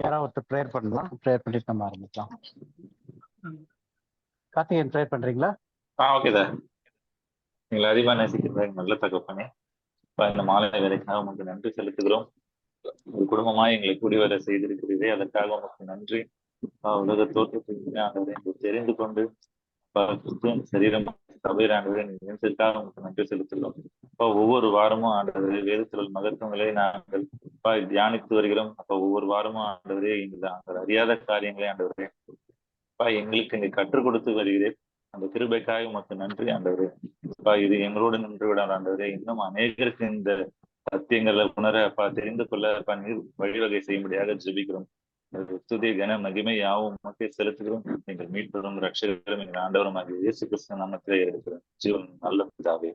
யாராவது ஒருத்தர் ப்ரேயர் பண்ணலாம். ப்ரேயர் பண்ணிட்டு நம்ம ஆரம்பிக்கலாம். கார்த்திகேயன் ப்ரேயர் பண்றீங்களா? Okay sir. எங்களை அதிகமாக நேசிக்கிற நல்ல தகப்பனே, இந்த மாலை வேலைக்காக உங்களுக்கு நன்றி செலுத்துகிறோம். ஒரு குடும்பமாய் எங்களை கூடிவர செய்திருக்கிறதே, அதற்காக உங்களுக்கு நன்றி. உலக தோற்றத்திற்கு ஆண்டவரை தெரிந்து கொண்டு சரீரம் சபையிலாண்டவரை நினைத்ததற்காக உங்களுக்கு நன்றி செலுத்துகிறோம். ஒவ்வொரு வாரமும் ஆண்டவரே வேதத்தில் மகத்துவங்களை நாங்கள் தியானித்து வருகிறோம். ஒவ்வொரு வாரமும் ஆண்டவரே எங்கள் அறியாத காரியங்களை ஆண்டவரே எங்களுக்கு இங்க கற்றுக் கொடுத்து வருகிறேன். அந்த கிருபைக்காக உமக்கு நன்றி ஆண்டவரே. இது எங்களோடு நின்று விட ஆண்டவரே, இன்னும் அநேகருக்கு இந்த சத்தியங்களை உணர தெரிந்து கொள்ள நீர் வழிவகை செய்யும்படியாக ஜெபிக்கிறோம். துதி கன மகிமை யாவும் உமக்கே செலுத்துகிறோம். நீங்கள் மீட்பதும் ரட்சகரும் எங்கள் ஆண்டவரும் ஆகிய இயேசு கிறிஸ்து நாமத்திலே இருக்கிறோம். ஜீவன் நல்ல பிதாவே.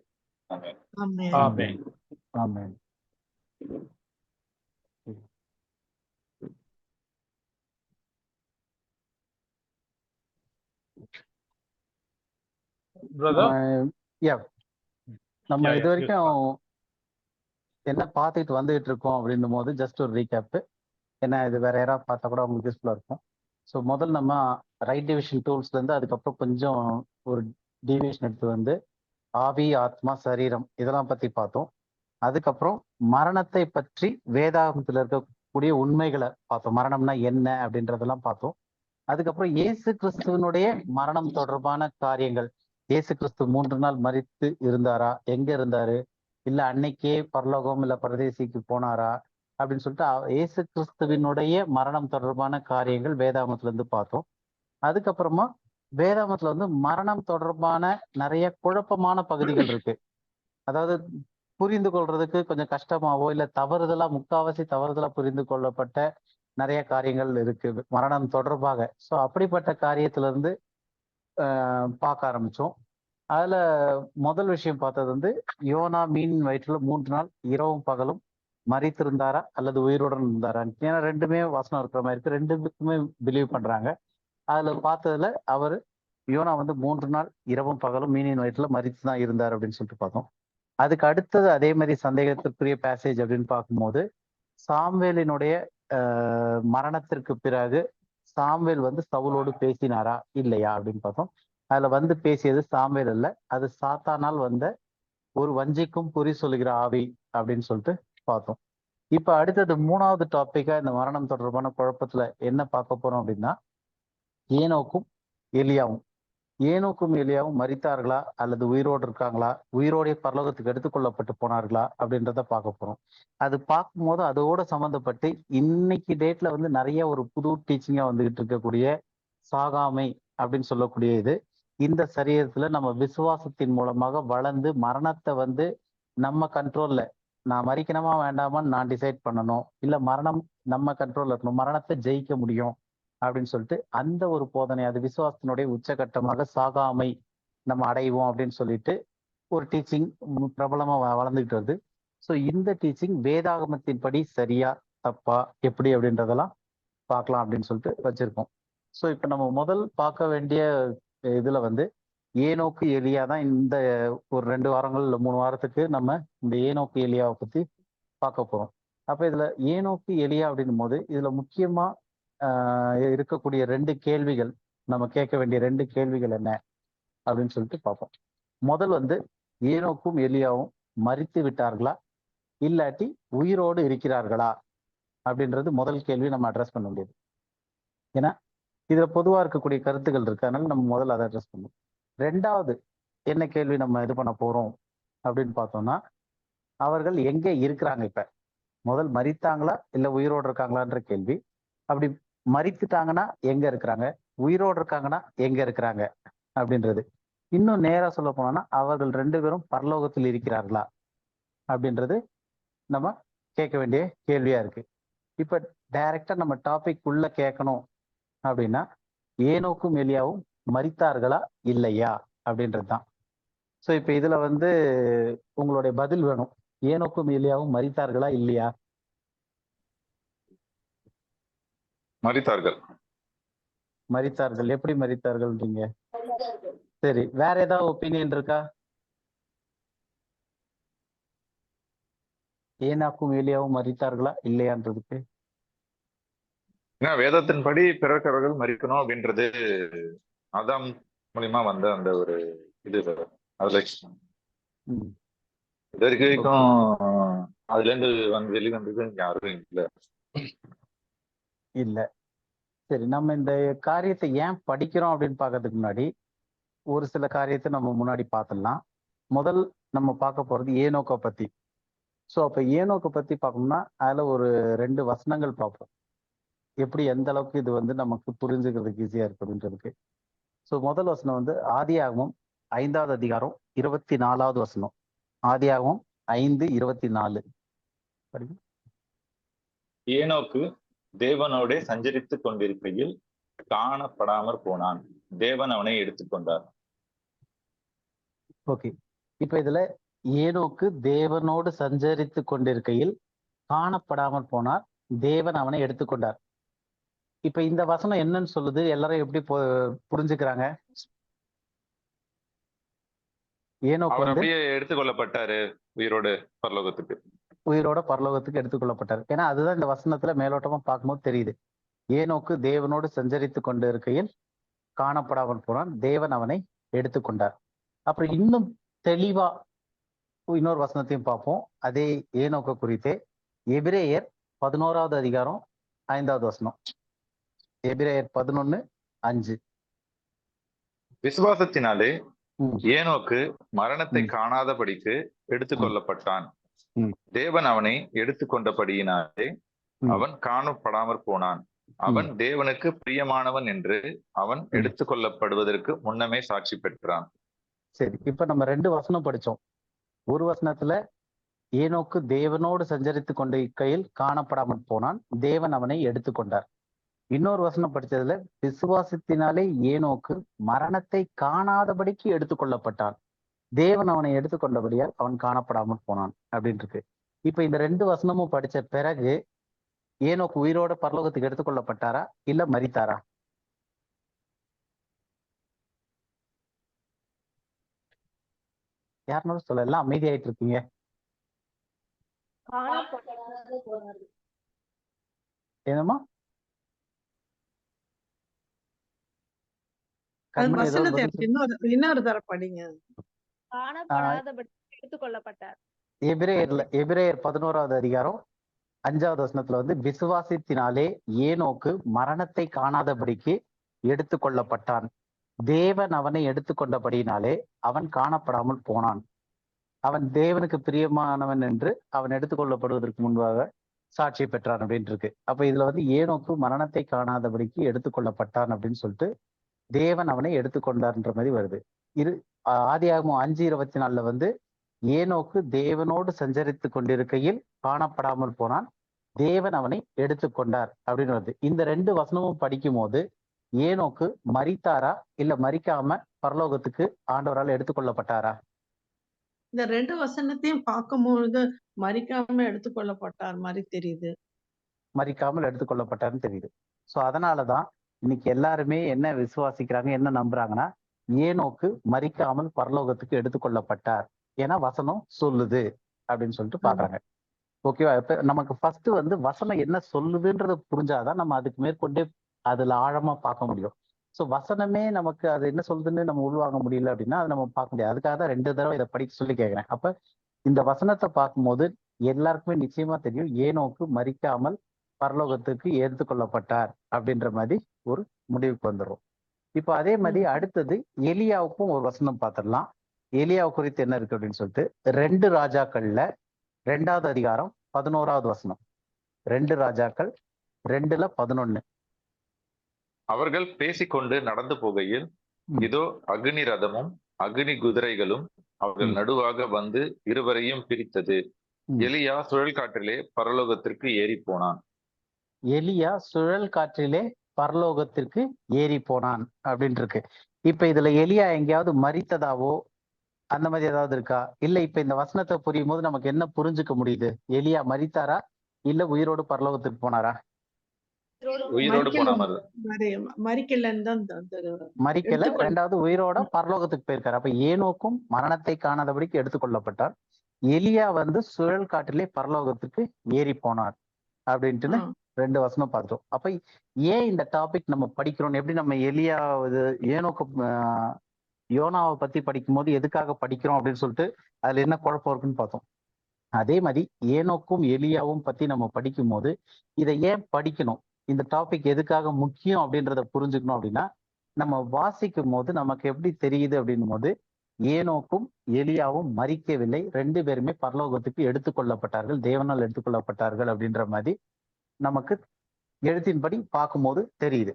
ஆமென். ஆமென். ஆமென். நம்ம இது வரைக்கும் என்ன பார்த்துட்டு வந்துகிட்டு இருக்கோம் அப்படின்னும் போது ஜஸ்ட் ஒரு ரீகேப். ஏன்னா இது வேற யாராவது பார்த்தா கூட உங்களுக்கு யூஸ்ஃபுல்லா இருக்கும். ஸோ முதல் நம்ம ரைட் டிவிஷன் டூல்ஸ்ல இருந்து அதுக்கப்புறம் கொஞ்சம் ஒரு டிவிஷன் எடுத்து வந்து ஆவி, ஆத்மா, சரீரம் இதெல்லாம் பத்தி பார்த்தோம். அதுக்கப்புறம் மரணத்தை பற்றி வேதாகமத்தில் இருக்கக்கூடிய உண்மைகளை பார்த்தோம். மரணம்னா என்ன அப்படின்றதெல்லாம் பார்த்தோம். அதுக்கப்புறம் இயேசு கிறிஸ்துவனுடைய மரணம் தொடர்பான காரியங்கள். இயேசு கிறிஸ்து 3 நாள் மரித்து இருந்தாரா, எங்க இருந்தாரு, இல்ல அன்னைக்கே பரலோகம் இல்ல பரதேசிக்கு போனாரா அப்படின்னு சொல்லிட்டு இயேசு கிறிஸ்துவினுடைய மரணம் தொடர்பான காரியங்கள் வேதாகமத்துல இருந்து பார்த்தோம். அதுக்கப்புறமா வேதாகமத்துல வந்து மரணம் தொடர்பான நிறைய குழப்பமான பகுதிகள் இருக்கு. அதாவது புரிந்து கொள்றதுக்கு கொஞ்சம் கஷ்டமாவோ இல்ல தவறுதலா, முக்காவாசி தவறுதலா புரிந்து கொள்ளப்பட்ட நிறைய காரியங்கள் இருக்கு மரணம் தொடர்பாக. ஸோ அப்படிப்பட்ட காரியத்துல இருந்து பார்க்க ஆரம்பிச்சோம். அதுல முதல் விஷயம் பார்த்தது வந்து யோனா மீன் வயிற்றுல 3 நாள் இரவும் பகலும் மரித்திருந்தாரா அல்லது உயிருடன் இருந்தாரா. ஏன்னா ரெண்டுமே வசனம் இருக்கிற மாதிரி இருக்கு, ரெண்டுக்குமே பிலீவ் பண்றாங்க. அதுல பார்த்ததுல அவர் யோனா வந்து 3 நாள் இரவும் பகலும் மீனின் வயிற்றுல மரித்து தான் இருந்தார் அப்படின்னு சொல்லிட்டு பார்த்தோம். அதுக்கு அடுத்தது அதே மாதிரி சந்தேகத்திற்குரிய பேசேஜ் அப்படின்னு பார்க்கும்போது சாம்வேலினுடைய மரணத்திற்கு பிறகு சாம்வேல் வந்து சவுலோடு பேசினாரா இல்லையா அப்படின்னு பார்த்தோம். அதுல வந்து பேசியது சாம்வேல் அல்ல, அது சாத்தானால் வந்த ஒரு வஞ்சிக்கும் குறி சொல்லுகிற ஆவி அப்படின்னு சொல்லிட்டு பார்த்தோம். இப்ப அடுத்தது 3வது டாபிக்கா இந்த மரணம் தொடர்பான குழப்பத்துல என்ன பார்க்க போறோம் அப்படின்னா ஏனோக்கும் எலியாவும். ஏனோக்கும் எலியாவும் மரித்தார்களா அல்லது உயிரோடு இருக்காங்களா, உயிரோடைய பரலோகத்துக்கு எடுத்துக்கொள்ளப்பட்டு போனார்களா அப்படின்றத பார்க்க போறோம். அது பார்க்கும்போது அதோட சம்மந்தப்பட்டு இன்னைக்கு டேட்ல வந்து நிறைய ஒரு புது டீச்சிங்கா வந்துகிட்டு இருக்கக்கூடிய சாகாமை அப்படின்னு சொல்லக்கூடிய இது. இந்த சரீரத்துல நம்ம விசுவாசத்தின் மூலமாக வளர்ந்து மரணத்தை வந்து நம்ம கண்ட்ரோல்ல, நான் மறிக்கணுமா வேண்டாமான்னு நான் டிசைட் பண்ணணும், இல்ல மரணம் நம்ம கண்ட்ரோல்ல இருக்கணும், மரணத்தை ஜெயிக்க முடியும் அப்படின்னு சொல்லிட்டு அந்த ஒரு போதனை, அது விசுவாசத்தினுடைய உச்சகட்டமாக சாகாமை நம்ம அடைவோம் அப்படின்னு சொல்லிட்டு ஒரு டீச்சிங் பிரபலமா வளர்ந்துகிட்டு வருது. ஸோ இந்த டீச்சிங் வேதாகமத்தின் படி சரியா தப்பா எப்படி அப்படின்றதெல்லாம் பார்க்கலாம் அப்படின்னு சொல்லிட்டு வச்சிருக்கோம். ஸோ இப்போ நம்ம முதல் பார்க்க வேண்டிய இதுல வந்து ஏனோக்கு எலியா தான். இந்த ஒரு 2 வாரங்கள் இல்லை 3 வாரத்துக்கு நம்ம இந்த ஏனோக்கு எலியாவை பத்தி பார்க்க போறோம். அப்ப இதுல ஏனோக்கு எலியா அப்படின்னும் போது இதுல முக்கியமா இருக்கக்கூடிய 2 கேள்விகள், நம்ம கேட்க வேண்டிய 2 கேள்விகள் என்ன அப்படின்னு சொல்லிட்டு பார்ப்போம். முதல் வந்து ஏனோக்கும் எலியாவும் மரித்து விட்டார்களா இல்லாட்டி உயிரோடு இருக்கிறார்களா அப்படின்றது முதல் கேள்வி நம்ம அட்ரஸ் பண்ண முடியாது. ஏன்னா இதுல பொதுவா இருக்கக்கூடிய கருத்துக்கள் இருக்கு, அதனால நம்ம முதல்ல அதை அட்ரஸ் பண்ணுவோம். 2வது என்ன கேள்வி நம்ம இது பண்ண போறோம் அப்படின்னு பார்த்தோம்னா அவர்கள் எங்க இருக்கிறாங்க. இப்ப முதல் மரித்தாங்களா இல்ல உயிரோடு இருக்காங்களான்ற கேள்வி. அப்படி மரித்துட்டாங்கன்னா எங்க இருக்கிறாங்க, உயிரோடு இருக்காங்கன்னா எங்க இருக்கிறாங்க அப்படின்றது. இன்னும் நேரா சொல்ல போனோம்னா அவர்கள் 2 பேரும் பரலோகத்தில் இருக்கிறார்களா அப்படின்றது நம்ம கேட்க வேண்டிய கேள்வியா இருக்கு. இப்ப டைரக்டா நம்ம டாபிக் உள்ள கேட்கணும் அப்படின்னா ஏனோக்கும் எலியாவும் மரித்தார்களா இல்லையா அப்படின்றது தான். ஸோ இப்ப இதுல வந்து உங்களுடைய பதில் வேணும். ஏனோக்கும் எலியாவும் மரித்தார்களா இல்லையா? மரித்தார்கள். மரித்தார்கள். எப்படி மரித்தார்கள்ன்றீங்க? சரி, வேற ஏதாவது ஒப்பீனியன் இருக்கா? ஏனாக்கும் ஏலியாவும் மரித்தார்களா இல்லையான்றதுக்கு? ஏன்னா வேதத்தின்படி பிறக்கவர்கள் மறிக்கணும் அப்படின்றது ஆதாம் மூலியமா வந்த அந்த ஒரு இது சார். அதுல ம். இது ஓகே. வரைக்கும் அதுல இருந்து வெளிவந்தது யாரும் இல்லை. இல்ல. சரி, நம்ம இந்த காரியத்தை ஏன் படிக்கிறோம் அப்படின்னு பார்க்கறதுக்கு முன்னாடி ஒரு சில காரியத்தை நம்ம முன்னாடி பார்த்துடலாம். முதல் நம்ம பார்க்க போறது ஏனோக்கை பத்தி. ஸோ அப்ப ஏனோக்கை பத்தி பார்க்கணும்னா அதுல ஒரு 2 வசனங்கள் பார்ப்போம். எப்படி எந்த அளவுக்கு இது வந்து நமக்கு புரிஞ்சுக்கிறதுக்கு ஈஸியா இருக்கு அப்படின்றதுக்கு. ஸோ முதல் வசனம் வந்து ஆதியாகமம் 5வது அதிகாரம் 24வது வசனம். ஆதியாகமம் 5:24. படிங்க. ஏனோக்கு தேவனோடே சஞ்சரித்துக் கொண்டிருக்கையில் காணப்படாமற் போனான். தேவன் அவனை எடுத்துக்கொண்டார். ஓகே. இப்ப இதுல ஏனோக்கு தேவனோடு சஞ்சரித்து கொண்டிருக்கையில் காணப்படாமல் போனார், தேவன் அவனை எடுத்துக்கொண்டார். இப்ப இந்த வசனம் என்னன்னு சொல்லுது? எல்லாரும் எப்படி புரிஞ்சுக்கிறாங்க? ஏனோக்கு அவர் வந்து அப்படியே எடுத்துக்கொள்ளப்பட்டாரு உயிரோடு பரலோகத்துக்கு. உயிரோட பரலோகத்துக்கு எடுத்துக்கொள்ளப்பட்டார். ஏன்னா அதுதான் இந்த வசனத்துல மேலோட்டமா பார்க்கும்போது தெரியுது. ஏனோக்கு தேவனோடு சஞ்சரித்து கொண்டு இருக்கையில் காணப்படாமல் போனான், தேவன் அவனை எடுத்துக்கொண்டார். அப்புறம் இன்னும் தெளிவா இன்னொரு வசனத்தையும் பார்ப்போம். அதே ஏனோக்க குறித்தே எபிரேயர் 11வது அதிகாரம் 5வது வசனம். எபிரேயர் 11:5. விசுவாசத்தினாலே ம். ஏனோக்கு மரணத்தை ம். காணாதபடிக்கு எடுத்துக்கொள்ளப்பட்டான். ம். தேவன் அவனை எடுத்துக்கொண்டபடியினாலே ம். அவன் காணப்படாமற் போனான். அவன் தேவனுக்கு பிரியமானவன் என்று அவன் எடுத்துக்கொள்ளப்படுவதற்கு முன்னமே சாட்சி பெற்றான். சரி, இப்ப நம்ம 2 வசனம் படிச்சோம். ஒரு வசனத்துல ஏனோக்கு தேவனோடு சஞ்சரித்து கொண்டிருக்கையில் காணப்படாமல் போனான், தேவன் அவனை எடுத்துக்கொண்டார். இன்னொரு வசனம் படிச்சதுல விசுவாசத்தினாலே ஏனோக்கு மரணத்தை காணாதபடிக்கு எடுத்துக்கொள்ளப்பட்டான், தேவன் அவனை எடுத்துக்கொண்டபடியால் அவன் காணப்படாமல் போனான் அப்படின்னு இருக்கு. இப்ப இந்த 2 வசனமும் படிச்ச பிறகு ஏனோக்கு உயிரோட பரலோகத்துக்கு எடுத்துக்கொள்ளப்பட்டாரா இல்ல மரித்தாரா? யாருனாலும் சொல்ல, எல்லாம் அமைதியாயிட்டு இருக்கீங்க. என்னமா கண்மணி ஏதோ வசனத்தை பதில் சொல்லு. இன்னொரு தர படிங்க. எடுத்துக்கொள்ளப்பட்டார். எபிரேயர் 11வது அதிகாரம் 5வது வசனத்துல வந்து விசுவாசத்தினாலே ஏனோக்கு மரணத்தை காணாதபடிக்கு எடுத்துக்கொள்ளப்பட்டான், தேவன் அவனை எடுத்துக்கொண்டபடியினாலே அவன் காணப்படாமல் போனான், அவன் தேவனுக்கு பிரியமானவன் என்று அவன் எடுத்துக்கொள்ளப்படுவதற்கு முன்பாக சாட்சி பெற்றான் அப்படின்னு இருக்கு. அப்ப இதுல வந்து ஏனோக்கு மரணத்தை காணாதபடிக்கு எடுத்துக்கொள்ளப்பட்டான் அப்படின்னு சொல்லிட்டு தேவன் அவனை எடுத்துக்கொண்டார்ன்ற மாதிரி வருது. ஆதியாகமம் 5:24 வந்து ஏனோக்கு தேவனோடு சஞ்சரித்து கொண்டிருக்கையில் காணப்படாமல் போனான், தேவன் அவனை எடுத்துக்கொண்டார் அப்படின்னு வருது. இந்த 2 வசனமும் படிக்கும் போது ஏனோக்கு மரித்தாரா இல்ல மரிக்காம பரலோகத்துக்கு ஆண்டவரால் எடுத்துக்கொள்ளப்பட்டாரா? இந்த 2 வசனத்தையும் பார்க்கும்பொழுது மரிக்காம எடுத்துக்கொள்ளப்பட்டார் மாதிரி தெரியுது. மரிக்காமல் எடுத்துக்கொள்ளப்பட்டார்னு தெரியுது. சோ அதனாலதான் இன்னைக்கு எல்லாருமே என்ன விசுவாசிக்கிறாங்க, என்ன நம்புறாங்கன்னா ஏனோக்கு மரிக்காமல் பரலோகத்துக்கு எடுத்துக்கொள்ளப்பட்டார், ஏன்னா வசனம் சொல்லுது அப்படின்னு சொல்லிட்டு பாக்குறாங்க. ஓகேவா? இப்ப நமக்கு ஃபர்ஸ்ட் வந்து வசனம் என்ன சொல்லுதுன்றத புரிஞ்சாதான் நம்ம அதுக்கு மேற்கொண்டே அதுல ஆழமா பார்க்க முடியும். சோ வசனமே நமக்கு அது என்ன சொல்லுதுன்னு நம்ம உள்வாங்க முடியல அப்படின்னா அது நம்ம பார்க்க முடியாது. அதுக்காக தான் 2 தடவை இதை படிக்க சொல்லி கேட்கிறேன். அப்ப இந்த வசனத்தை பார்க்கும்போது எல்லாருக்குமே நிச்சயமா தெரியும் ஏனோக்கு மரிக்காமல் பரலோகத்துக்கு எடுத்துக்கொள்ளப்பட்டார் அப்படின்ற மாதிரி ஒரு முடிவுக்கு வந்துடும். இப்போ அதே மாதிரி அடுத்தது எலியாவுக்கும் ஒரு வசனம் பார்த்துடலாம். எலியாவு குறித்து என்ன இருக்கு அப்படின்னு சொல்லிட்டு 2 ராஜாக்கள்ல 2வது அதிகாரம் 11வது வசனம். 2 ராஜாக்கள் 2:11. அவர்கள் பேசிக்கொண்டு நடந்து போகையில் இதோ அக்னி ரதமும் அக்னி குதிரைகளும் அவர்கள் நடுவாக வந்து இருவரையும் பிரித்தது. எலியா சுழல் காற்றிலே பரலோகத்திற்கு ஏறி போனான். எலியா சுழல் காற்றிலே பரலோகத்திற்கு ஏறி போனான் அப்படின்னு இருக்கு. இப்ப இதுல எலியா எங்கேயாவது மரித்ததாவோ அந்த மாதிரி ஏதாவது இருக்கா? இல்ல இப்ப இந்த வசனத்தை புரியும் போது நமக்கு என்ன புரிஞ்சுக்க முடியுது? எலியா மரித்தாரா இல்ல உயிரோடு பரலோகத்துக்கு போனாரா? உயிரோடு போன மரிக்கல. 2வது உயிரோட பரலோகத்துக்கு போயிருக்காரு. அப்ப ஏனோக்கும் மரணத்தை காணாதபடிக்கு எடுத்துக்கொள்ளப்பட்டார், எலியா வந்து சுழல் காட்டிலே பரலோகத்துக்கு ஏறி போனார் அப்படின்ட்டுன்னு 2 வசனம் பார்த்தோம். அப்ப ஏன் இந்த டாபிக் நம்ம படிக்கிறோம், எப்படி நம்ம எலியா இது ஏனோக்கு யோனாவை பத்தி படிக்கும் போது எதுக்காக படிக்கிறோம் அப்படின்னு சொல்லிட்டு அதுல என்ன குழப்பம் இருக்குன்னு பார்த்தோம். அதே மாதிரி ஏனோக்கும் எலியாவும் பத்தி நம்ம படிக்கும் போது இதை ஏன் படிக்கணும், இந்த டாபிக் எதுக்காக முக்கியம் அப்படின்றத புரிஞ்சுக்கணும் அப்படின்னா, நம்ம வாசிக்கும் போது நமக்கு எப்படி தெரியுது அப்படின்னும் போது ஏனோக்கும் எலியாவும் மரிக்கவில்லை, 2 பேருமே பரலோகத்துக்கு எடுத்துக்கொள்ளப்பட்டார்கள், தேவனால் எடுத்துக்கொள்ளப்பட்டார்கள் அப்படின்ற மாதிரி நமக்கு எழுத்தின்படி பார்க்கும்போது தெரியுது.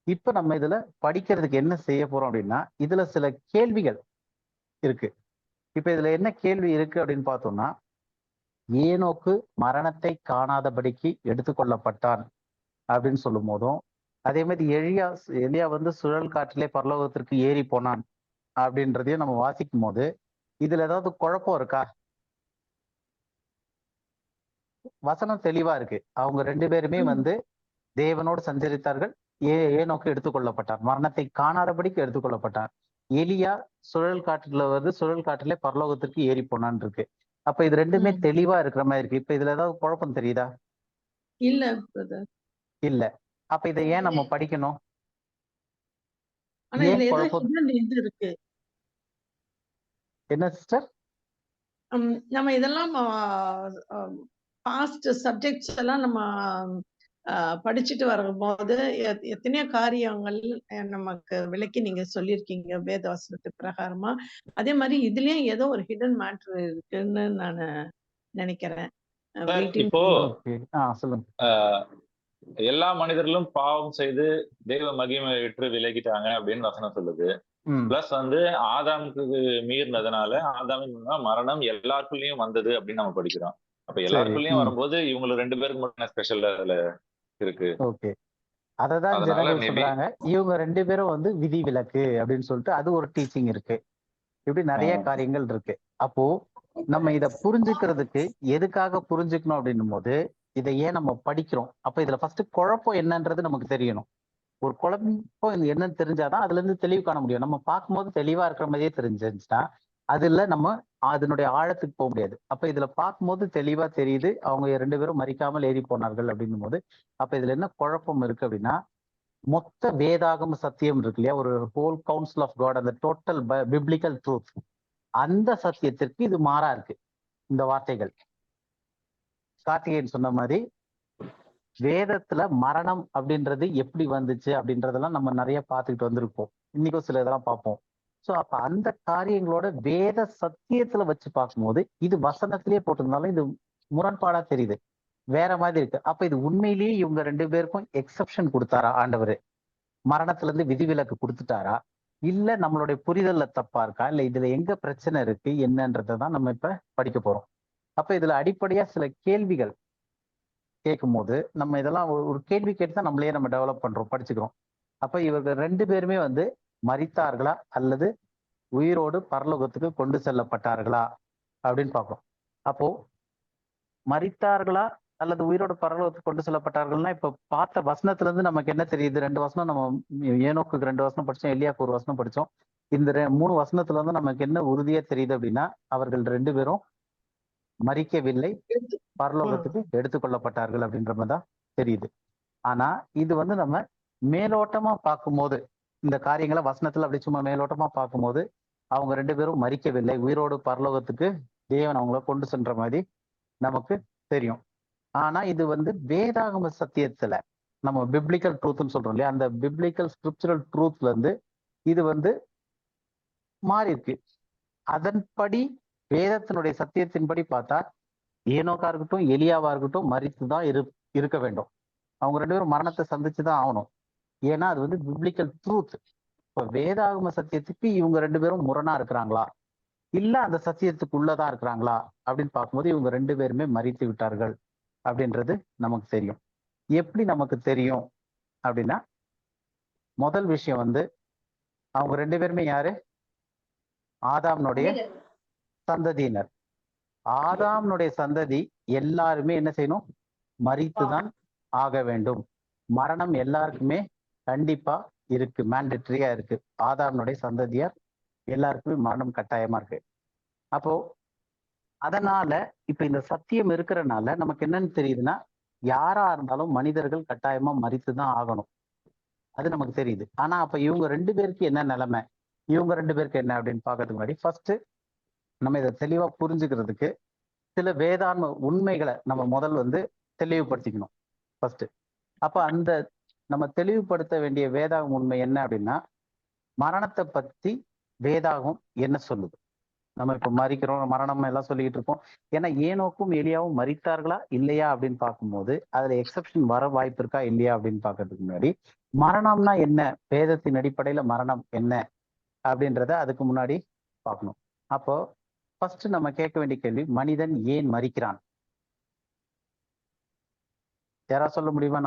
இப்ப நம்ம இதுல படிக்கிறதுக்கு என்ன செய்ய போறோம் அப்படின்னா, இதுல சில கேள்விகள் இருக்கு. இப்ப இதுல என்ன கேள்வி இருக்கு அப்படின்னு பார்த்தோம்னா, ஏனோக்கு மரணத்தை காணாதபடிக்கு எடுத்துக்கொள்ளப்பட்டான் அப்படின்னு சொல்லும் போதும், அதே மாதிரி எலியா வந்து சுழல் காற்றிலே பரலோகத்திற்கு ஏறி போனான் அப்படின்றதையும் நம்ம வாசிக்கும் போது இதுல ஏதாவது குழப்பம் இருக்கா? வசனம் தெளிவா இருக்கு. அவங்க 2 பேருமே வந்து தேவனோடு சஞ்சரித்தார்கள், ஏனோக்கு எடுத்துக்கொள்ளப்பட்டார், மரணத்தை காணாதபடிக்கு எடுத்துக்கொள்ளப்பட்டார். எலியா சுழல் காற்றிலே பரலோகத்திற்கு ஏறி போனான் இருக்கு. அப்ப இது 2மே தெளிவா இருக்கிற மாதிரி இருக்கு. இப்ப இதுல ஏதாவது குழப்பம் தெரியுதா? இல்ல பிரதர். இல்ல. அப்ப இதை ஏன் நம்ம படிக்கணும்? ஆனா ஏன் இதுல ஏதோ குழப்பம்? hidden இது இருக்கு. என்ன சிஸ்டர்? நம்ம இதெல்லாம் பாஸ்ட் சப்ஜெக்ட்ஸ் எல்லாம் நம்ம படிச்சுட்டு வரும்போது எத்தனையோ காரியங்கள் நமக்கு விளக்கி நீங்க சொல்லியிருக்கீங்க வேத வசனத்து பிரகாரமா. அதே மாதிரி இதுலயும் ஏதோ ஒரு ஹிடன் மேட்டர் இருக்குன்னு நான் நினைக்கிறேன். இப்போ சொல்லுங்க. எல்லா மனிதர்களும் பாவம் செய்து தெய்வ மகிமை விட்டு விலகிட்டாங்க அப்படின்னு வசனம் சொல்லுது. பிளஸ் வந்து ஆதாமுக்கு மீறினதுனால ஆதாமின் மரணம் எல்லாருக்குள்ளயும் வந்தது அப்படின்னு நம்ம படிக்கிறோம். அப்ப எல்லாருக்குள்ளயும் வரும்போது இவங்க 2 பேருக்கு மட்டும் ஸ்பெஷல் இருக்கு. ஓகே, அததான் ஜனங்கள் சொல்றாங்க, இவங்க 2 பேரும் வந்து விதி விலக்கு அப்படின்னு சொல்லிட்டு அது ஒரு டீச்சிங் இருக்கு. இப்படி நிறைய காரியங்கள் இருக்கு. அப்போ நம்ம இதை புரிஞ்சுக்கிறதுக்கு எதுக்காக புரிஞ்சுக்கணும் அப்படின்னும் போது இதை ஏன் நம்ம படிக்கிறோம்? அப்ப இதுல ஃபர்ஸ்ட் குழப்பம் என்னன்றது நமக்கு தெரியணும். ஒரு குழப்பம் என்னன்னு தெரிஞ்சாதான் அதுல இருந்து தெளிவு காண முடியும். நம்ம பார்க்கும்போது தெளிவா இருக்கிற மாதிரியே தெரிஞ்சிருந்துச்சுன்னா அதுல நம்ம அதனுடைய ஆழத்துக்கு போக முடியாது. அப்ப இதுல பார்க்கும்போது தெளிவா தெரியுது அவங்க 2 பேரும் மரிக்காமல் ஏறி போனார்கள் அப்படின்னும் போது, அப்ப இதுல என்ன குழப்பம் இருக்கு அப்படின்னா, மொத்த வேதாகம சத்தியம் இருக்கு இல்லையா, ஒரு ஹோல் கவுன்சில் ஆஃப் காட், அந்த டோட்டல் பிப்ளிக்கல் ட்ரூத், அந்த சத்தியத்திற்கு இது மாறா இருக்கு. இந்த வார்த்தைகள் கார்த்திகேயன் சொன்ன மாதிரி வேதத்துல மரணம் அப்படின்றது எப்படி வந்துச்சு அப்படின்றதெல்லாம் நம்ம நிறைய பார்த்துக்கிட்டு வந்திருப்போம். இன்னைக்கும் சில இதெல்லாம் பார்ப்போம். ஸோ அப்ப அந்த காரியங்களோட வேத சத்தியத்துல வச்சு பார்க்கும்போது இது வசனத்திலேயே போட்டிருந்தாலும் இது முரண்பாடா தெரியுது, வேற மாதிரி இருக்கு. அப்ப இது உண்மையிலேயே இவங்க 2 பேருக்கும் எக்ஸப்ஷன் கொடுத்தாரா ஆண்டவர், மரணத்துல இருந்து விதிவிலக்கு கொடுத்துட்டாரா, இல்ல நம்மளுடைய புரிதல்ல தப்பா இருக்கா, இல்ல இதுல எங்க பிரச்சனை இருக்கு என்னன்றதை தான் நம்ம இப்ப படிக்க போறோம். அப்ப இதுல அடிப்படையா சில கேள்விகள் கேட்கும் போது நம்ம இதெல்லாம் ஒரு கேள்வி கேட்டு தான் நம்மளே நம்ம டெவலப் பண்றோம், படிச்சுக்கிறோம். அப்ப இவர்கள் 2 பேருமே வந்து மரித்தார்களா அல்லது உயிரோடு பரலோகத்துக்கு கொண்டு செல்லப்பட்டார்களா அப்படின்னு பார்ப்போம். அப்போ மரித்தார்களா அல்லது உயிரோடு பரலோகத்துக்கு கொண்டு செல்லப்பட்டார்கள்னா இப்ப பார்த்த வசனத்துல இருந்து நமக்கு என்ன தெரியுது? 2 வசனம் நம்ம ஏனோக்கு 2 வசனம் படிச்சோம், எலியாக்கு 1 வசனம் படிச்சோம். இந்த 3 வசனத்துல இருந்து நமக்கு என்ன உறுதியா தெரியுது அப்படின்னா, அவர்கள் 2 பேரும் மரிக்கவில்லை, பரலோகத்துக்கு எடுத்துக்கொள்ளப்பட்டார்கள் அப்படின்ற மாதிரி தான் தெரியுது. ஆனா இது வந்து நம்ம மேலோட்டமா பார்க்கும்போது, இந்த காரியங்களை வசனத்துல அப்படி சும்மா மேலோட்டமா பார்க்கும்போது அவங்க 2 பேரும் மரிக்கவில்லை, உயிரோடு பரலோகத்துக்கு தேவன் அவங்கள கொண்டு சென்ற மாதிரி நமக்கு தெரியும். ஆனா இது வந்து வேதாகம சத்தியத்துல நம்ம பிப்ளிக்கல் ட்ரூத்னு சொல்றோம் இல்லையா, அந்த பிப்ளிக்கல் ஸ்கிரிப்சுரல் ட்ரூத்ல இருந்து இது வந்து மாறி இருக்கு. அதன்படி வேதத்தினுடைய சத்தியத்தின்படி பார்த்தா ஏனோக்கா இருக்கட்டும் எலியாவா இருக்கட்டும் மரித்துதான் இருக்க வேண்டும். அவங்க 2 பேரும் மரணத்தை சந்திச்சுதான் ஆகணும். ஏன்னா அது வந்து பிப்ளிக்கல் ட்ரூத். இப்ப வேதாகம சத்தியத்துக்கு இவங்க 2 பேரும் முரணா இருக்கிறாங்களா, இல்ல அந்த சத்தியத்துக்கு உள்ளதா இருக்கிறாங்களா அப்படின்னு பார்க்கும்போது இவங்க 2 பேருமே மரித்து விட்டார்கள் அப்படின்றது நமக்கு தெரியும். எப்படி நமக்கு தெரியும் அப்படின்னா, முதல் விஷயம் வந்து அவங்க 2 பேருமே யாரு? ஆதாம்னுடைய சந்ததியினர். ஆதாம்னுடைய சந்ததி எல்லாருமே என்ன செய்யணும்? மரித்துதான் ஆக வேண்டும். மரணம் எல்லாருக்குமே கண்டிப்பா இருக்கு, மேண்டேட்டரியா இருக்கு. ஆதாம்னுடைய சந்ததியார் எல்லாருக்குமே மரணம் கட்டாயமா இருக்கு. அப்போ அதனால இப்ப இந்த சத்தியம் இருக்கிறனால நமக்கு என்னன்னு தெரியுதுன்னா, யாரா இருந்தாலும் மனிதர்கள் கட்டாயமா மரித்துதான் ஆகணும். அது நமக்கு தெரியுது. ஆனா அப்ப இவங்க 2 பேருக்கு என்ன நிலைமை? இவங்க 2 பேருக்கு என்ன அப்படின்னு பார்க்கறதுக்கு முன்னாடி ஃபர்ஸ்ட் நம்ம இதை தெளிவா புரிஞ்சுக்கிறதுக்கு சில வேதாண்ம உண்மைகளை நம்ம முதல் தெளிவுபடுத்திக்கணும் ஃபர்ஸ்ட். அப்ப அந்த நம்ம தெளிவுபடுத்த வேண்டிய வேதாகம் உண்மை என்ன அப்படின்னா, மரணத்தை பத்தி வேதாகம் என்ன சொல்லுது? நம்ம இப்ப மறிக்கிறோம், மரணம் எல்லாம் சொல்லிட்டு இருக்கோம். ஏன்னா ஏனோக்கும் எலியாவும் மரித்தார்களா இல்லையா அப்படின்னு பார்க்கும்போது அதுல எக்ஸெப்ஷன் வர வாய்ப்பு இருக்கா இல்லையா அப்படின்னு பார்க்கறதுக்கு முன்னாடி, மரணம்னா என்ன, வேதத்தின் அடிப்படையில மரணம் என்ன அப்படின்றத அதுக்கு முன்னாடி பார்க்கணும். அப்போ ஃபர்ஸ்ட் நம்ம கேட்க வேண்டிய கேள்வி, மனிதன் ஏன் மரிக்கிறான்? யாரா சொல்ல முடியுமா?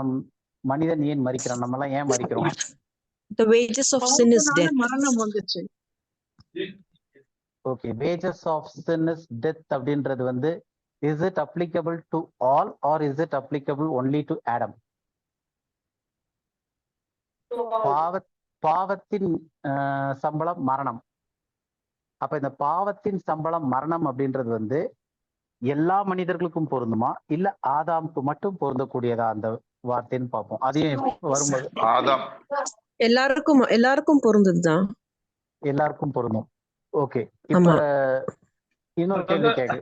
மனிதன் ஏன் மரிக்கிறான்? நம்ம எல்லாம் ஏன் மரிக்கிறோம்? The wages of sin is பாவத்தினால death. மரணம் வந்துச்சு. Okay, wages of sin is death அப்படின்றது is it applicable to all or is it applicable only to Adam? பாவத்தின் சம்பளம் மரணம். அப்ப இந்த பாவத்தின் சம்பளம் மரணம் அப்படின்றது எல்லா மனிதர்களுக்கும் பொருந்துமா இல்ல ஆதாமுக்கு மட்டும் பொருந்தக்கூடியதா அந்த வார்த்தைன்னு பார்ப்போம். அதையும் வரும்போது ஆதாம் எல்லாருக்கும் பொருந்ததுதான். எல்லாருக்கும் பொருந்தும். ஓகே, இப்ப ஆமா. இன்னொரு கேள்வி கேட்கு.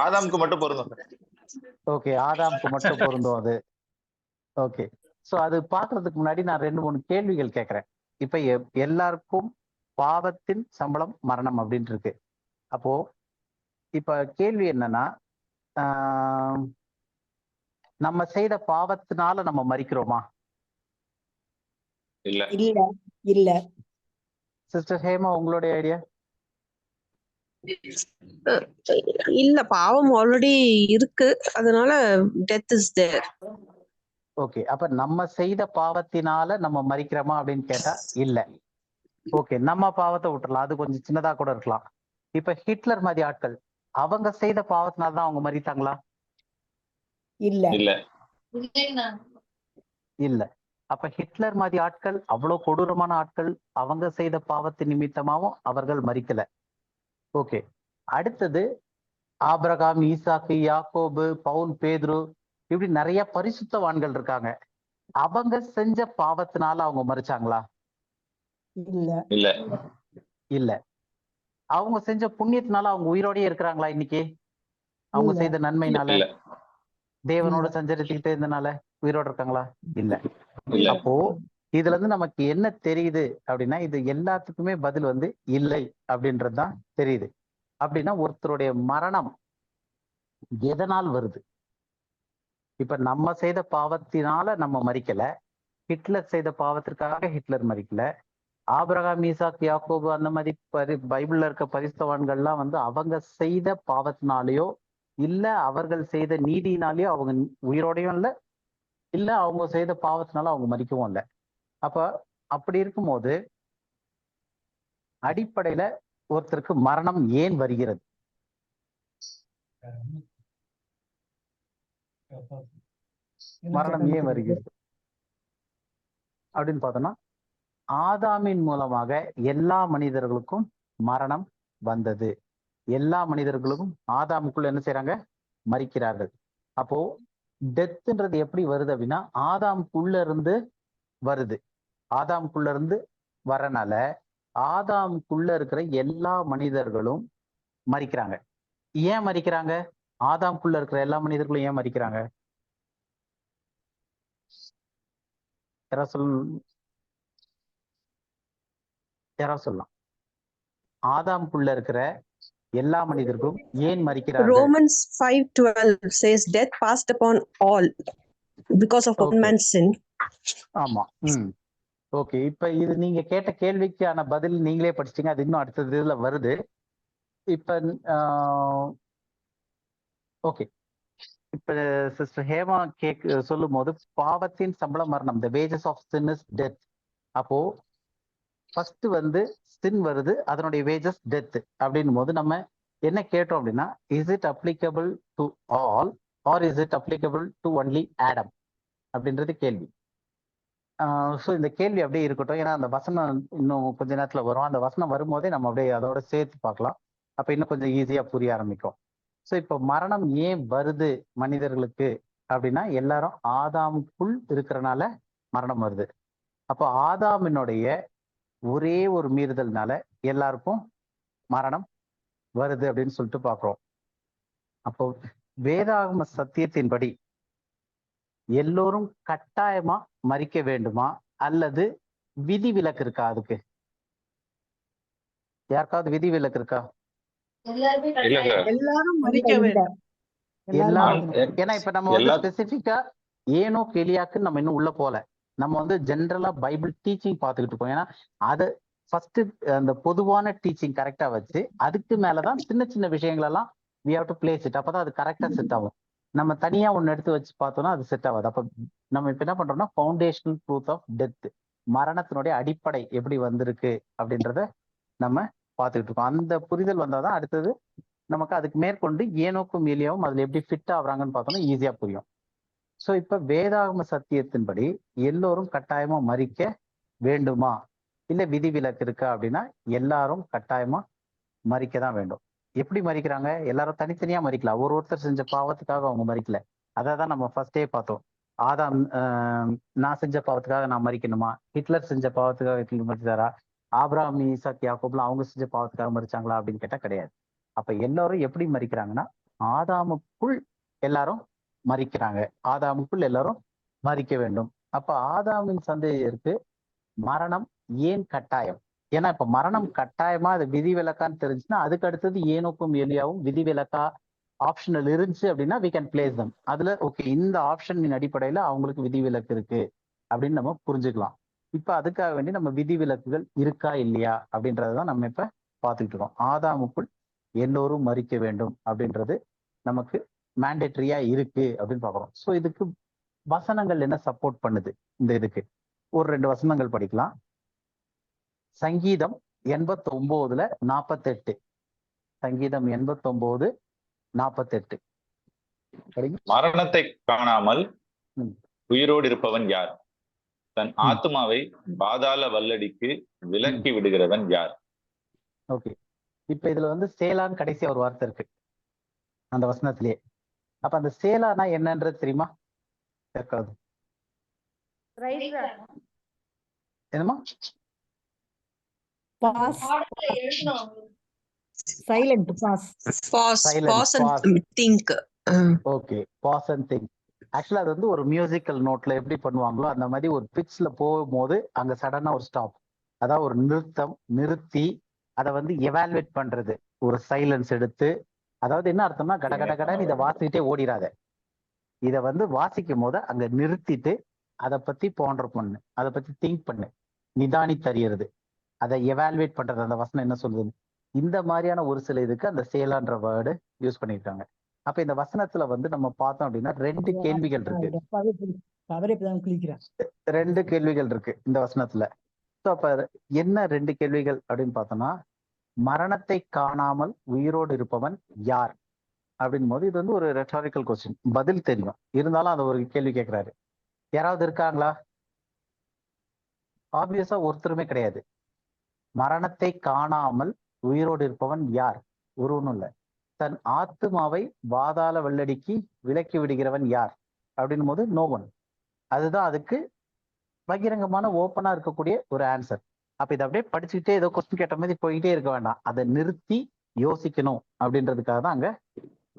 ஆதாமுக்கு மட்டும் பொருந்தும். ஓகே, ஆதாமுக்கு மட்டும் பொருந்தும் அது. ஓகே, சோ அது பாக்குறதுக்கு முன்னாடி நான் 2-3 கேள்விகள் கேட்கிறேன். இப்ப எல்லாருக்கும் பாவத்தின் சம்பளம் மரணம் அப்படின்னு இருக்கு. அப்போ இப்ப கேள்வி என்னன்னா, நம்ம செய்த பாவத்தினால நம்ம மரிக்கிறோமா? இல்ல இல்ல இல்ல. சிஸ்டர் ஹேமா, உங்களுடைய ஐடியா? இல்ல, பாவம் ஆல்ரெடி இருக்கு, அதனால டெத் இஸ் தேர். ஓகே, அப்ப நம்ம செய்த பாவத்தினால நம்ம மரிக்கிறோமா அப்படின்னு கேட்டா இல்ல. ஓகே, நம்ம பாவத்தை விட்டுறலாம், அது கொஞ்சம் சின்னதா கூட இருக்கலாம். இப்ப ஹிட்லர் மாதிரி ஆட்கள் அவங்க செய்த பாவத்தினால தான் அவங்க மரித்தாங்களா? இல்ல இல்ல இல்ல. அப்ப ஹிட்லர் மாதிரி ஆட்கள் அவ்வளவு கொடூரமான ஆட்கள், அவங்க செய்த பாவத்தின் நிமித்தமாவும் அவர்கள் மரிக்கல. ஓகே, அடுத்தது ஆபிரகாம், ஈசாக்கு, யாக்கோபு, பவுல், பேதுரு, இப்படி நிறைய பரிசுத்தவான்கள் இருக்காங்க. அவங்க செஞ்ச பாவத்தினால அவங்க மரிச்சாங்களா? இல்ல இல்ல இல்ல. அவங்க செஞ்ச புண்ணியத்தினால அவங்க உயிரோடயே இருக்கிறாங்களா இன்னைக்கு? அவங்க இல்ல. செய்த நன்மைனால, இல்ல தேவனோட இல்ல. சஞ்சரிச்சுக்கிட்டே இருந்தனால உயிரோட இருக்காங்களா? இல்ல. இல்ல அப்போ இதுல இருந்து நமக்கு என்ன தெரியுது அப்படின்னா, இது எல்லாத்துக்குமே பதில் இல்லை அப்படின்றதுதான் தெரியுது. அப்படின்னா ஒருத்தருடைய மரணம் எதனால் வருது? இப்ப நம்ம செய்த பாவத்தினால நம்ம மரிக்கல, ஹிட்லர் செய்த பாவத்திற்காக ஹிட்லர் மரிக்கல, ஆபிரகாம், ஈசாக், யாக்கோபு அந்த மாதிரி பைபிள்ல இருக்க பரிசுத்தவான்கள்லாம் அவங்க செய்த பாவத்தினாலேயோ இல்ல அவர்கள் செய்த நீதியினாலேயோ அவங்க உயிரோடையும் இல்ல, இல்ல அவங்க செய்த பாவத்தினால அவங்க மரிக்கவும் இல்லை. அப்ப அப்படி இருக்கும்போது அடிப்படையில ஒருத்தருக்கு மரணம் ஏன் வருகிறது? மரணம் ஏன் வருகிறது அப்படின்னு பார்த்தோம்னா, ஆதாமின் மூலமாக எல்லா மனிதர்களுக்கும் மரணம் வந்தது. எல்லா மனிதர்களுக்கும் ஆதாமுக்குள்ள என்ன செய்யறாங்க? மரிக்கிறார்கள். அப்போ டெத்ன்றது எப்படி வருது அப்படின்னா, ஆதாமுக்குள்ள இருந்து வருது. ஆதாமுக்குள்ள இருந்து வரனால ஆதாமுக்குள்ள இருக்கிற எல்லா மனிதர்களும் மரிக்கிறாங்க. ஏன் மரிக்கிறாங்க? ஆதாமுக்குள்ள இருக்கிற எல்லா மனிதர்களும் ஏன் மரிக்கிறாங்க? யாராவது சொல்லலாம். ஆதாமுக்குள்ள இருக்கிற எல்லா மனிதர்களும் ஏன் மரிக்கிறார்கள்? Romans 5:12 says death passed upon all because of one Okay. man's sin. ஆமா. ஓகே, இப்ப இது நீங்க கேட்ட கேள்விக்கான பதில் நீங்களே படிச்சிட்டீங்க. அது இன்னும் அடுத்த இதுல வருது. இப்ப ஓகே, இப்ப சிஸ்டர் ஹேமா சொல்லும் போது பாவத்தின் சம்பளம் மரணம், the wages of sin is death. அப்போ ஃபர்ஸ்ட் சின் வருது, அதனுடைய வேஜஸ் டெத் அப்படின்னும் போது நம்ம என்ன கேட்டோம் அப்படின்னா, is it applicable to all or is it applicable to only Adam அப்படின்றது கேள்வி. ஸோ இந்த கேள்வி அப்படியே இருக்கட்டும், ஏன்னா அந்த வசனம் இன்னும் கொஞ்ச நேரத்துல வரும். அந்த வசனம் வரும்போதே நம்ம அப்படியே அதோட சேர்த்து பார்க்கலாம். அப்ப இன்னும் கொஞ்சம் ஈஸியா புரிய ஆரம்பிக்கும். ஸோ இப்போ மரணம் ஏன் வருது மனிதர்களுக்கு அப்படின்னா, எல்லாரும் ஆதாமுக்குள் இருக்கிறனால மரணம் வருது. அப்போ ஆதாமினுடைய ஒரே ஒரு மீறுதல்னால எல்லாருக்கும் மரணம் வருது அப்படின்னு சொல்லிட்டு பார்க்கிறோம். அப்போ வேதாகம சத்தியத்தின்படி எல்லோரும் கட்டாயமா மரிக்க வேண்டுமா அல்லது விதி விலக்கு இருக்கா? அதுக்கு யாருக்காவது விதி விலக்கு இருக்கா? இல்ல சார். எல்லாரும் இல்ல மறிக்க இல்ல வேண்டும். எல்லாரும். எல்லாரும் ஏன்னா இப்ப நம்ம வந்து எல்லா ஸ்பெசிபிக்கா ஏனோ கெளியாக்குன்னு நம்ம இன்னும் உள்ள போல. நம்ம வந்து ஜென்ரலா பைபிள் டீச்சிங் பார்த்துக்கிட்டு இருக்கோம். ஏன்னா அது ஃபர்ஸ்ட் அந்த பொதுவான டீச்சிங் கரெக்டா வச்சு அதுக்கு மேலதான் சின்ன சின்ன விஷயங்கள் எல்லாம் we have to place it. அப்பதான் அது கரெக்டா செட் ஆகும். நம்ம தனியா ஒண்ணு எடுத்து வச்சு பார்த்தோம்னா அது செட் ஆகாது. அப்ப நம்ம இப்ப என்ன பண்றோம்னா ஃபவுண்டேஷனல் ட்ரூத் ஆஃப் டெத், மரணத்தினுடைய அடிப்படை எப்படி வந்திருக்கு அப்படின்றத நம்ம பார்த்துக்கிட்டு இருக்கோம். அந்த புரிதல் வந்தாதான் அடுத்தது நமக்கு அதுக்கு மேற்கொண்டு ஏனோக்கும் ஏலியாவும் அதுல எப்படி ஃபிட் ஆகுறாங்கன்னு பார்த்தோம்னா ஈஸியா புரியும். ஸோ இப்ப வேதாகம சத்தியத்தின்படி எல்லோரும் கட்டாயமா மரிக்க வேண்டுமா இல்ல விதி விலக்கு இருக்கா அப்படின்னா, எல்லாரும் கட்டாயமா மரிக்க தான் வேண்டும். எப்படி மரிக்கிறாங்க? எல்லாரும் தனித்தனியா மரிக்கலாம். ஒருத்தர் செஞ்ச பாவத்துக்காக அவங்க மரிக்கல. அதான் நம்ம ஃபர்ஸ்டே பார்த்தோம். ஆதாம் நான் செஞ்ச பாவத்துக்காக நான் மரிக்கணுமா? ஹிட்லர் செஞ்ச பாவத்துக்காக ஹிட்லர் மரிச்சாரா? ஆபிரகாம், ஈசாக், யாக்கோப்லாம் அவங்க செஞ்ச பாவத்துக்காக மரிச்சாங்களா அப்படின்னு கேட்டா கிடையாது. அப்ப எல்லாரும் எப்படி மரிக்கிறாங்கன்னா, ஆதாமுக்குள் எல்லாரும் மரிக்கிறாங்க. ஆதாமுக்குள் எல்லாரும் மரிக்க வேண்டும். அப்ப ஆதாமின் சந்ததியருக்கு மரணம் ஏன் கட்டாயம்? ஏன்னா இப்ப மரணம் கட்டாயமா அது விதி விலக்கான்னு தெரிஞ்சுன்னா அதுக்கு அடுத்தது ஏனோக்கும் எலியாவும் விதி விலக்கா ஆப்ஷனல் இருந்துச்சு அப்படின்னா we can place them. அதுல ஓகே இந்த ஆப்ஷனின் அடிப்படையில அவங்களுக்கு விதி விலக்கு இருக்கு அப்படின்னு நம்ம புரிஞ்சுக்கலாம். இப்ப அதுக்காக வேண்டி நம்ம விதி விலக்குகள் இருக்கா இல்லையா அப்படின்றதான் நம்ம இப்ப பார்த்துக்கிட்டு இருக்கோம். ஆதாமுக்குள் எல்லோரும் மரிக்க வேண்டும் அப்படின்றது நமக்கு மேண்டேட்டரியா இருக்கு அப்படின்னு பாக்குறோம். ஸோ இதுக்கு வசனங்கள் என்ன சப்போர்ட் பண்ணுது? இந்த இதுக்கு ஒரு 2 வசனங்கள் படிக்கலாம். சங்கீதம் 89:48. சங்கீதம் 89:48. மரணத்தை காணாமல் ம். உயிரோடு இருப்பவன் யார்? தன் ஆத்மாவை பாதாள வல்லடிக்கு விலக்கி விடுகிறவன் யார்? ஓகே, இப்ப இதுல வந்து சேலான்னு கடைசியா ஒரு வார்த்தை இருக்கு அந்த வசனத்திலேயே. அப்ப அந்த சேலானா என்னன்றது தெரியுமா? யாருக்காவது? என்னமா? Pause silent pause Pause, Silent, pause and pause. think. Okay, pause and think. ஆக்சுவலா அது வந்து ஒரு மியூசிக்கல் நோட்ல எப்படி பண்ணுவாங்களோ அந்த மாதிரி ஒரு பிட்ச்ல போகும்போது அங்க சடனா ஒரு ஸ்டாப், அதாவது ஒரு நிறுத்தி அதை வந்து எவாலுவேட் பண்றது, ஒரு சைலன்ஸ் எடுத்து. அதாவது என்ன அர்த்தம்னா கட கட கடன்னு இதை வாசிக்கிட்டே ஓடிடாத, இதை வந்து வாசிக்கும் போது அங்க நிறுத்திட்டு அதை பத்தி பாண்டர் பண்ணு, அதை பத்தி திங்க் பண்ணு, நிதானித்தறியறது, அதை எவாலுவேட் பண்றது. அந்த வசனம் என்ன சொல்லுது? இந்த மாதிரியான ஒரு சில இதுக்கு அந்த சேலான்ற வேர்டு யூஸ் பண்ணியிருக்காங்க. அப்ப இந்த வசனத்துல வந்து நம்ம பார்த்தோம் அப்படின்னா 2 கேள்விகள் இருக்கு. அவரே இப்பதான் குளிக்கிறேன். 2 கேள்விகள் இருக்கு இந்த வசனத்துல. ஸோ அப்ப என்ன 2 கேள்விகள் அப்படின்னு பார்த்தோம்னா, மரணத்தை காணாமல் உயிரோடு இருப்பவன் யார் அப்படின் போது இது வந்து ஒரு ரெட்டாரிக்கல் கொஸ்டின், பதில் தெரியும் இருந்தாலும் அது ஒரு கேள்வி கேட்கிறாரு. யாராவது இருக்காங்களா? ஆப்வியஸா ஒருத்தருமே கிடையாது. மரணத்தை காணாமல் உயிரோடு இருப்பவன் யார்? ஒருவனும் இல்லை. தன் ஆத்மாவை பாதாள வெள்ளடிக்கு விலக்கி விடுகிறவன் யார் அப்படின் போது நோ ஒன். அதுதான் அதுக்கு பகிரங்கமான ஓப்பனா இருக்கக்கூடிய ஒரு ஆன்சர். அப்ப இதை அப்படியே படிச்சுக்கிட்டே ஏதோ கொஸ்டின் கேட்ட மாதிரி போயிட்டே இருக்க வேண்டாம், அதை நிறுத்தி யோசிக்கணும் அப்படின்றதுக்காக தான் அங்க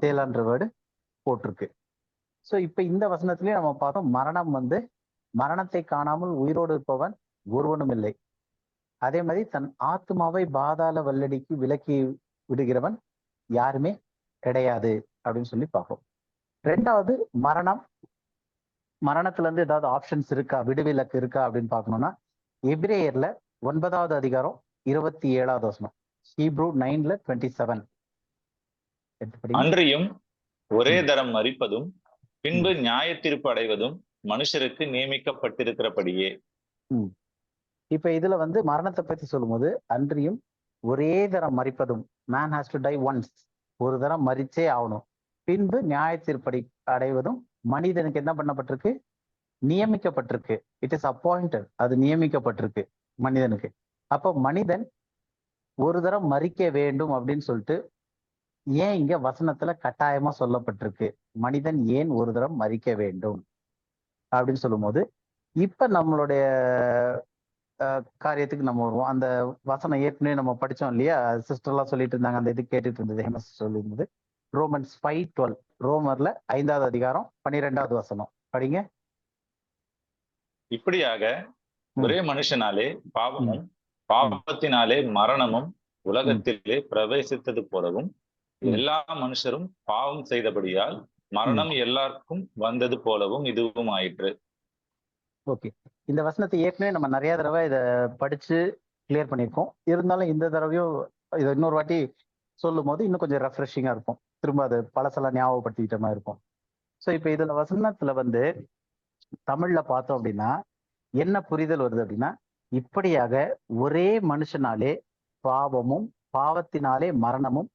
சேலான்ற வேர்டு போட்டிருக்கு. ஸோ இப்ப இந்த வசனத்திலேயே நம்ம பார்த்தோம், மரணம் வந்து மரணத்தை காணாமல் உயிரோடு இருப்பவன் ஒருவனும் இல்லை. அதே மாதிரி தன் ஆத்மாவை பாதாள வல்லடிக்கு விலக்கி விடுகிறவன் யாருமே கிடையாது அப்படின்னு சொல்லி பார்ப்போம். 2வது, மரணத்துல இருந்து ஏதாவது ஆப்ஷன்ஸ் இருக்கா, விடுவிலக்கு இருக்கா அப்படின்னு பார்க்கணும்னா எபிரேயர்ல 9வது அதிகாரம் 27வது வசனம், ஹீப்ரூ 9:27. அன்றியும் ஒரே தரம் மரிப்பதும் பின்பு நியாய தீர்ப்பு அடைவதும் மனுஷருக்கு நியமிக்கப்பட்டிருக்கிறபடியே. இப்ப இதுல வந்து மரணத்தை பத்தி சொல்லும்போது அன்றியும் ஒரே தரம் மரிப்பதும், man has to die once, ஒரு தரம் மரிச்சே ஆகணும், பின்பு நியாய தீர்ப்படி அடைவதும் மனிதனுக்கு என்ன பண்ணப்பட்டிருக்கு? நியமிக்கப்பட்டிருக்கு. இட் இஸ் அப்பாயிண்டட், அது நியமிக்கப்பட்டிருக்கு மனிதனுக்கு. அப்போ மனிதன் ஒரு தரம் மரிக்க வேண்டும் அப்படின்னு சொல்லிட்டு ஏன் இங்க வசனத்துல கட்டாயமா சொல்லப்பட்டிருக்கு? மனிதன் ஏன் ஒரு தரம் மரிக்க வேண்டும் அப்படின்னு சொல்லும் போது, இப்ப நம்மளுடைய காரியத்துக்கு நம்ம வருவோம். அந்த வசனம் ஏற்கனவே நம்ம படிச்சோம் இல்லையா? சிஸ்டர் எல்லாம் சொல்லிட்டு இருந்தாங்க, அந்த இது கேட்டுட்டு இருந்தது, ஹேமஸ் சொல்லியிருந்தது. ரோமன்ஸ் 5:12, ரோமர்ல 5வது அதிகாரம் 12வது வசனம் படிங்க. இப்படியாக ஒரே மனுஷனாலே பாவமும் பாவத்தினாலே மரணமும் உலகத்திலே பிரவேசித்தது போலவும் எல்லா மனுஷரும் பாவம் செய்தபடியால் மரணம் எல்லாருக்கும் வந்தது போலவும் இதுவும் ஆயிற்று. ஓகே, இந்த வசனத்தை ஏற்கனவே நம்ம நிறைய தடவை இதை படிச்சு கிளியர் பண்ணியிருக்கோம். இருந்தாலும் இந்த தடவையும் இதை இன்னொரு வாட்டி சொல்லும் போது இன்னும் கொஞ்சம் ரெஃப்ரெஷிங்கா இருக்கும். திரும்ப அது பழசெல்லாம் ஞாபகப்படுத்திக்கிட்ட மாதிரி இருக்கும். ஸோ இப்போ இதுல வசனத்துல வந்து தமிழ்ல பார்த்தோம் அப்படின்னா என்ன புரிதல் வருது அப்படின்னா, இப்படியாக ஒரே மனுஷனாலே பாவமும் பாவத்தினாலே மரணமும்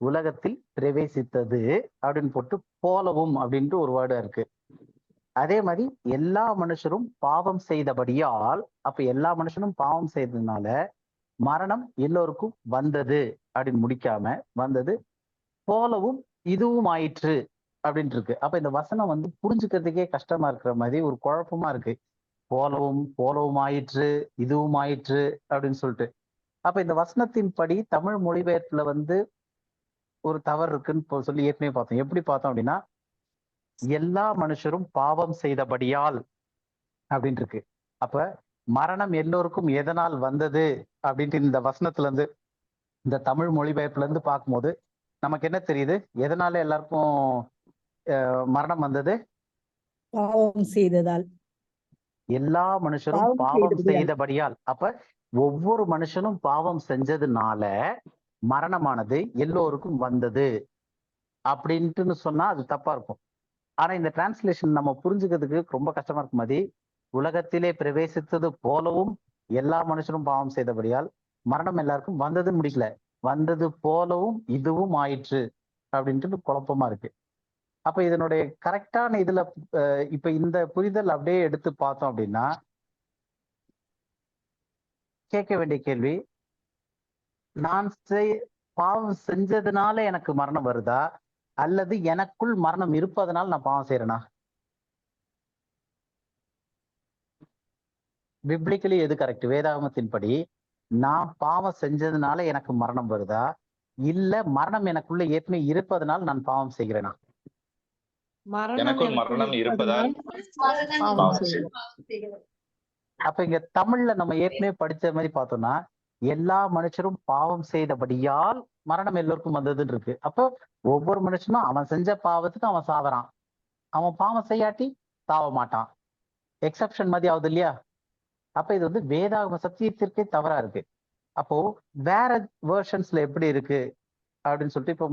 உலகத்தில் பிரவேசித்தது அப்படின்னு போட்டு போலவும் அப்படின்ட்டு ஒரு வேர்டா இருக்கு. அதே மாதிரி எல்லா மனுஷரும் பாவம் செய்தபடியால், அப்ப எல்லா மனுஷனும் பாவம் செய்ததுனால மரணம் எல்லோருக்கும் வந்தது அப்படின்னு முடிக்காம வந்தது போலவும் இதுவும் ஆயிற்று அப்படின்ட்டு இருக்கு. அப்ப இந்த வசனம் வந்து புரிஞ்சுக்கிறதுக்கே கஷ்டமா இருக்கிற மாதிரி ஒரு குழப்பமா இருக்கு. போலவும் ஆயிற்று, இதுவும் ஆயிற்று அப்படின்னு சொல்லிட்டு. அப்ப இந்த வசனத்தின் படி தமிழ் மொழிபெயர்ப்புல வந்து ஒரு தவறு இருக்குன்னு சொல்லி ஏற்கனவே பார்த்தோம். எப்படி பார்த்தோம் அப்படின்னா, எல்லா மனுஷரும் பாவம் செய்தபடியால் அப்படின்னு இருக்கு. அப்ப மரணம் எல்லோருக்கும் எதனால் வந்தது அப்படின்ட்டு இந்த வசனத்துல இருந்து, இந்த தமிழ் மொழிபெயர்ப்புல இருந்து பார்க்கும்போது நமக்கு என்ன தெரியுது? எதனால எல்லாருக்கும் மரணம் வந்தது? பாவம் செய்ததால். எல்லா மனுஷரும் பாவம் செய்தபடியால். அப்ப ஒவ்வொரு மனுஷனும் பாவம் செஞ்சதுனால மரணமானது எல்லோருக்கும் வந்தது அப்படின்ட்டு சொன்னா அது தப்பா இருக்கும். ஆனா இந்த டிரான்ஸ்லேஷன் நம்ம புரிஞ்சுக்கிறதுக்கு ரொம்ப கஷ்டமா இருக்கும். மாதிரி உலகத்திலே பிரவேசித்தது போலவும் எல்லா மனுஷரும் பாவம் செய்தபடியால் மரணம் எல்லாருக்கும் வந்தது முடிக்கல, வந்தது போலவும் இதுவும் ஆயிற்று அப்படின்ட்டு குழப்பமா இருக்கு. அப்ப இதனுடைய கரெக்டான இதுல இப்ப இந்த புரிதல் அப்படியே எடுத்து பார்த்தோம் அப்படின்னா கேட்க வேண்டிய கேள்வி, நான் பாவம் செஞ்சதுனால எனக்கு மரணம் வருதா, அல்லது எனக்குள் மரணம் இருப்பதனால நான் பாவம் செய்யறேனா? பிப்ளிக்கலி எது கரெக்ட்? வேதாகமத்தின்படி நான் பாவம் செஞ்சதுனால எனக்கு மரணம் வருதா, இல்ல மரணம் எனக்குள்ள ஏற்கனவே இருப்பதனால் நான் பாவம் செய்கிறேனா? எனக்குள் மரணம் இருப்பதால் அப்ப இங்க தமிழ்ல நம்ம ஏற்கனவே படிச்ச மாதிரி பார்த்தோம்னா, எல்லா மனுஷரும் பாவம் செய்தபடியால் மரணம் எல்லோருக்கும் வந்ததுன்னு இருக்கு. அப்போ ஒவ்வொரு மனுஷனும் அவன் செஞ்ச பாவத்துக்கு அவன் சாவறான், அவன் பாவம் செய்யாட்டி சாவ மாட்டான். எக்ஸப்ஷன் மாதிரி ஆகுது இல்லையா? அப்ப இது வந்து வேதாகம சத்தியத்திற்கே தவறா இருக்கு. அப்போ வேற வேர்ஷன்ஸ்ல எப்படி இருக்கு அப்படின்னு சொல்லிட்டு இப்போ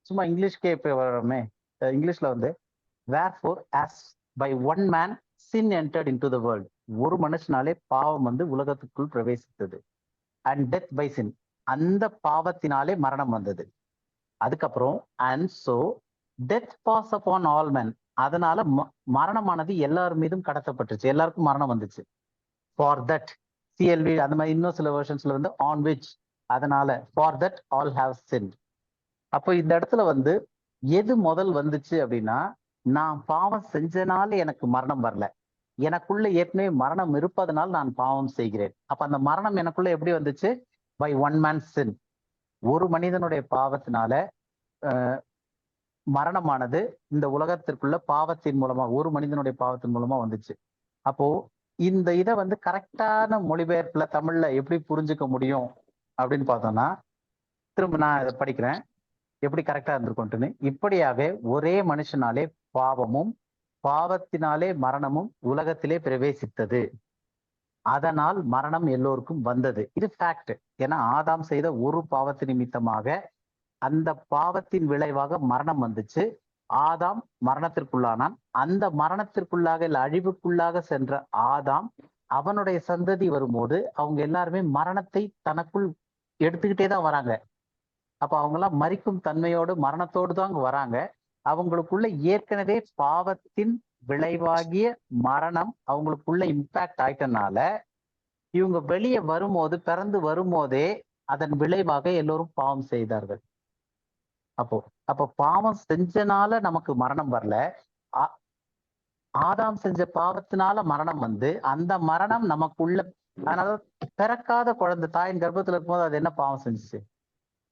சும்மா இங்கிலீஷ்க்கே இப்ப வரோமே, இங்கிலீஷ்ல வந்து wherefore as by one man sin entered into the world, ஒரு மனுஷனாலே பாவம் வந்து உலகத்துக்குள் பிரவேசித்தது, and death by sin, அந்த பாவத்தினாலே மரணம் வந்தது. அதுக்கப்புறம் and so death pass upon all men, அதனால மரணமானது எல்லார் மீதும் கடத்தப்பட்டுச்சு, எல்லாருக்கும் மரணம் வந்துச்சு. for that CLV அந்த மாதிரி இன்னும் சில வெர்ஷன்ஸ்ல வந்து on which, அதனால for that all have sinned. அப்போ இந்த இடத்துல வந்து எது முதல் வந்துச்சு அப்படின்னா, நான் பாவம் செஞ்சனால எனக்கு மரணம் வரல, எனக்குள்ள ஏற்கனவே மரணம் இருப்பதனால் நான் பாவம் செய்கிறேன். அப்ப அந்த மரணம் எனக்குள்ள எப்படி வந்துச்சு? பை ஒன் மேன் சின், ஒரு மனிதனுடைய பாவத்தினால மரணமானது இந்த உலகத்திற்குள்ள பாவத்தின் மூலமா, ஒரு மனிதனுடைய பாவத்தின் மூலமா வந்துச்சு. அப்போ இந்த இதை வந்து கரெக்டான மொழிபெயர்ப்புல தமிழ்ல எப்படி புரிஞ்சுக்க முடியும் அப்படின்னு பார்த்தோம்னா, திரும்ப நான் இதை படிக்கிறேன் எப்படி கரெக்டா இருந்திருக்கும்ட்டுன்னு. இப்படியாக ஒரே மனுஷனாலே பாவமும் பாவத்தினாலே மரணமும் உலகத்திலே பிரவேசித்தது, அதனால் மரணம் எல்லோருக்கும் வந்தது. இது ஃபேக்ட். ஏன்னா ஆதாம் செய்த ஒரு பாவத்து நிமித்தமாக அந்த பாவத்தின் விளைவாக மரணம் வந்துச்சு. ஆதாம் மரணத்திற்குள்ளானான். அந்த மரணத்திற்குள்ளாக இல்ல அழிவுக்குள்ளாக சென்ற ஆதாம், அவனுடைய சந்ததி வரும்போது அவங்க எல்லாருமே மரணத்தை தனக்குள் எடுத்துக்கிட்டே தான் வராங்க. அப்ப அவங்க எல்லாம் மரிக்கும் தன்மையோடு மரணத்தோடு தான் வராங்க. அவங்களுக்குள்ள ஏற்கனவே பாவத்தின் விளைவாகிய மரணம் அவங்களுக்குள்ள இம்பாக்ட் ஆயிட்டனால இவங்க வெளியே வரும்போது, பிறந்து வரும்போதே அதன் விளைவாக எல்லோரும் பாவம் செய்தார்கள். அப்போ பாவம் செஞ்சனால நமக்கு மரணம் வரல, ஆதாம் செஞ்ச பாவத்தினால மரணம் வந்து அந்த மரணம் நமக்குள்ள, அதனால பிறக்காத குழந்தை தாயின் கர்ப்பத்துல இருக்கும்போது அது என்ன பாவம் செஞ்சுச்சு?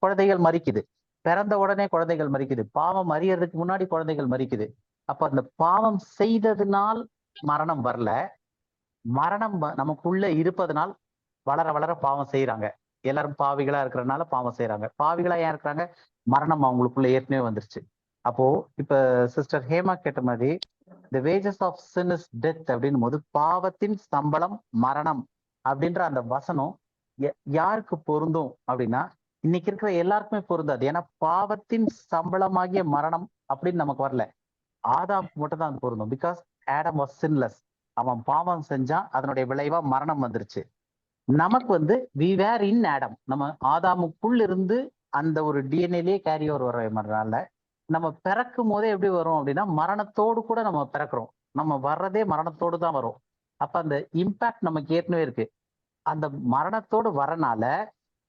குழந்தைகள் மறிக்குது, பிறந்த உடனே குழந்தைகள் மறிக்குது, பாவம் அறியறதுக்கு முன்னாடி குழந்தைகள் மறிக்குது. அப்ப அந்த பாவம் செய்ததுனால் மரணம் வரல, மரணம் நமக்குள்ள இருப்பதனால் வளர வளர பாவம் செய்யறாங்க. எல்லாரும் பாவிகளா இருக்கிறதுனால பாவம் செய்யறாங்க. பாவிகளா ஏன் இருக்கிறாங்க? மரணம் அவங்களுக்குள்ள ஏற்கனவே வந்துருச்சு. அப்போ இப்ப சிஸ்டர் ஹேமா கேட்ட மாதிரி the wages of sin is death அப்படின்னும் போது பாவத்தின் சம்பளம் மரணம் அப்படின்ற அந்த வசனம் யாருக்கு பொருந்தும் அப்படின்னா, இன்னைக்கு இருக்கிற எல்லாருக்குமே பொருந்தாது. ஏன்னா பாவத்தின் சம்பளமாகிய மரணம் அப்படின்னு நமக்கு வரல, ஆதாம் மட்டும் தான் பொருந்தும். பிகாஸ் ஆடம் வாஸ் சின்லெஸ், அவன் பாவம் செஞ்சான், அதனுடைய விளைவா மரணம் வந்துருச்சு. நமக்கு வந்து we were in ஆடம், நம்ம ஆதாமுக்குள் இருந்து அந்த ஒரு டிஎன்ஏலயே கேரி ஓவர் வர்றதுனால நம்ம பிறக்கும் போதே எப்படி வரும் அப்படின்னா மரணத்தோடு கூட நம்ம பிறக்கிறோம். நம்ம வர்றதே மரணத்தோடு தான் வரும். அப்ப அந்த இம்பாக்ட் நமக்கு ஏற்கனவே இருக்கு. அந்த மரணத்தோடு வரனால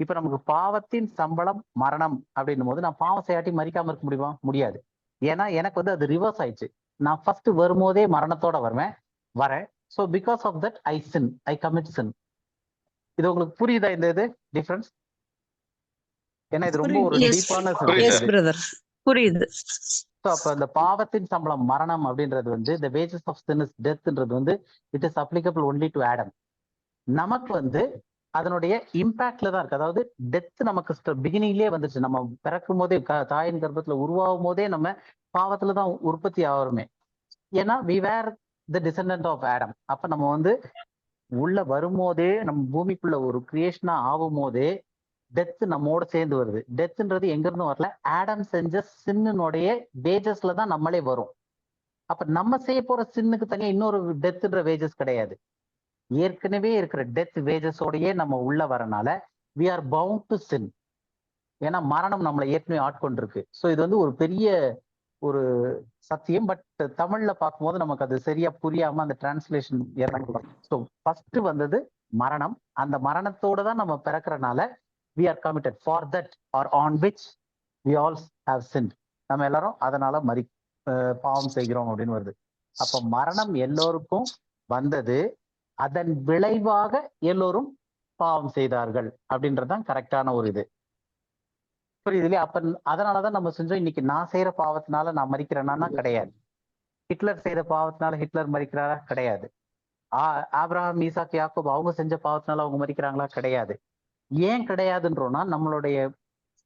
இப்ப நமக்கு பாவத்தின் சம்பளம் மரணம் அப்படின்னும் போது நான் பாவம் செய்யாட்டி மறிக்காம இருக்க முடியுமா? முடியாது. ஏன்னா எனக்கு வந்து அது ரிவர்ஸ் ஆயிடுச்சு. நான் ஃபர்ஸ்ட் வரும்போதே மரணத்தோட வரேன். So because of that I commit sin. இது உங்களுக்கு புரியுதா இந்த இது டிஃபரன்ஸ்? ஏன்னா இது ரொம்ப ஒரு டீப்பான புரியுது. அப்ப அந்த பாவத்தின் சம்பளம் மரணம் அப்படின்றது வந்து the wages of sin is deathன்றது வந்து it is applicable only to Adam. நமக்கு வந்து அதனுடைய இம்பாக்ட்ல தான் இருக்கு. அதாவது டெத் நமக்கு பிகினிங்லயே வந்துச்சு. நம்ம பிறக்கும் போதே தாயின் கர்ப்பத்துல உருவாகும் போதே நம்ம பாவத்துல தான் உற்பத்தி ஆகிறோமே. ஏன்னா we were the descendant of Adam. அப்ப நம்ம வந்து உள்ள வரும்போதே நம்ம பூமிக்குள்ள ஒரு கிரியேஷனா ஆகும் போதே டெத் நம்மோட சேர்ந்து வருது. டெத்ன்றது எங்க இருந்து வரல, ஆடம் செஞ்ச சின்னுடைய வேஜஸ்ல தான் நம்மளே வரும். அப்ப நம்ம செய்ய போற சின்னுக்கு தனியா இன்னொரு டெத்ன்ற வேஜஸ் கிடையாது. ஏற்கனவே இருக்கிற டெத் வேஜஸோடயே நம்ம உள்ள வரனால we are bound to sin. ஏன்னா மரணம் நம்மளை ஏற்கனவே ஆட்கொண்டிருக்கு. ஸோ இது வந்து ஒரு பெரிய ஒரு சத்தியம். பட் தமிழ்ல பார்க்கும்போது நமக்கு அது சரியா புரியாம அந்த டிரான்ஸ்லேஷன் இறங்கலாம். ஸோ ஃபர்ஸ்ட் வந்தது மரணம். அந்த மரணத்தோட தான் நம்ம பிறக்கிறனால we are committed for that or on which we all have sinned. நம்ம எல்லாரும் அதனால பாவம் செய்கிறோம் அப்படின்னு வருது. அப்ப மரணம் எல்லோருக்கும் வந்தது, அதன் விளைவாக எல்லோரும் பாவம் செய்தார்கள் அப்படின்றதுதான் கரெக்டான ஒரு இது. புரியுது இல்லையா? அப்ப அதனாலதான் நம்ம செஞ்சோம். இன்னைக்கு நான் செய்யற பாவத்தினால நான் மறிக்கிறேன்னா கிடையாது. ஹிட்லர் செய்யற பாவத்தினால ஹிட்லர் மறிக்கிறாரா? கிடையாது. ஆபிரகாம், ஈசாக், யாக்கோப் அவங்க செஞ்ச பாவத்தினால அவங்க மறிக்கிறாங்களா? கிடையாது. ஏன் கிடையாதுன்றோம்னா நம்மளுடைய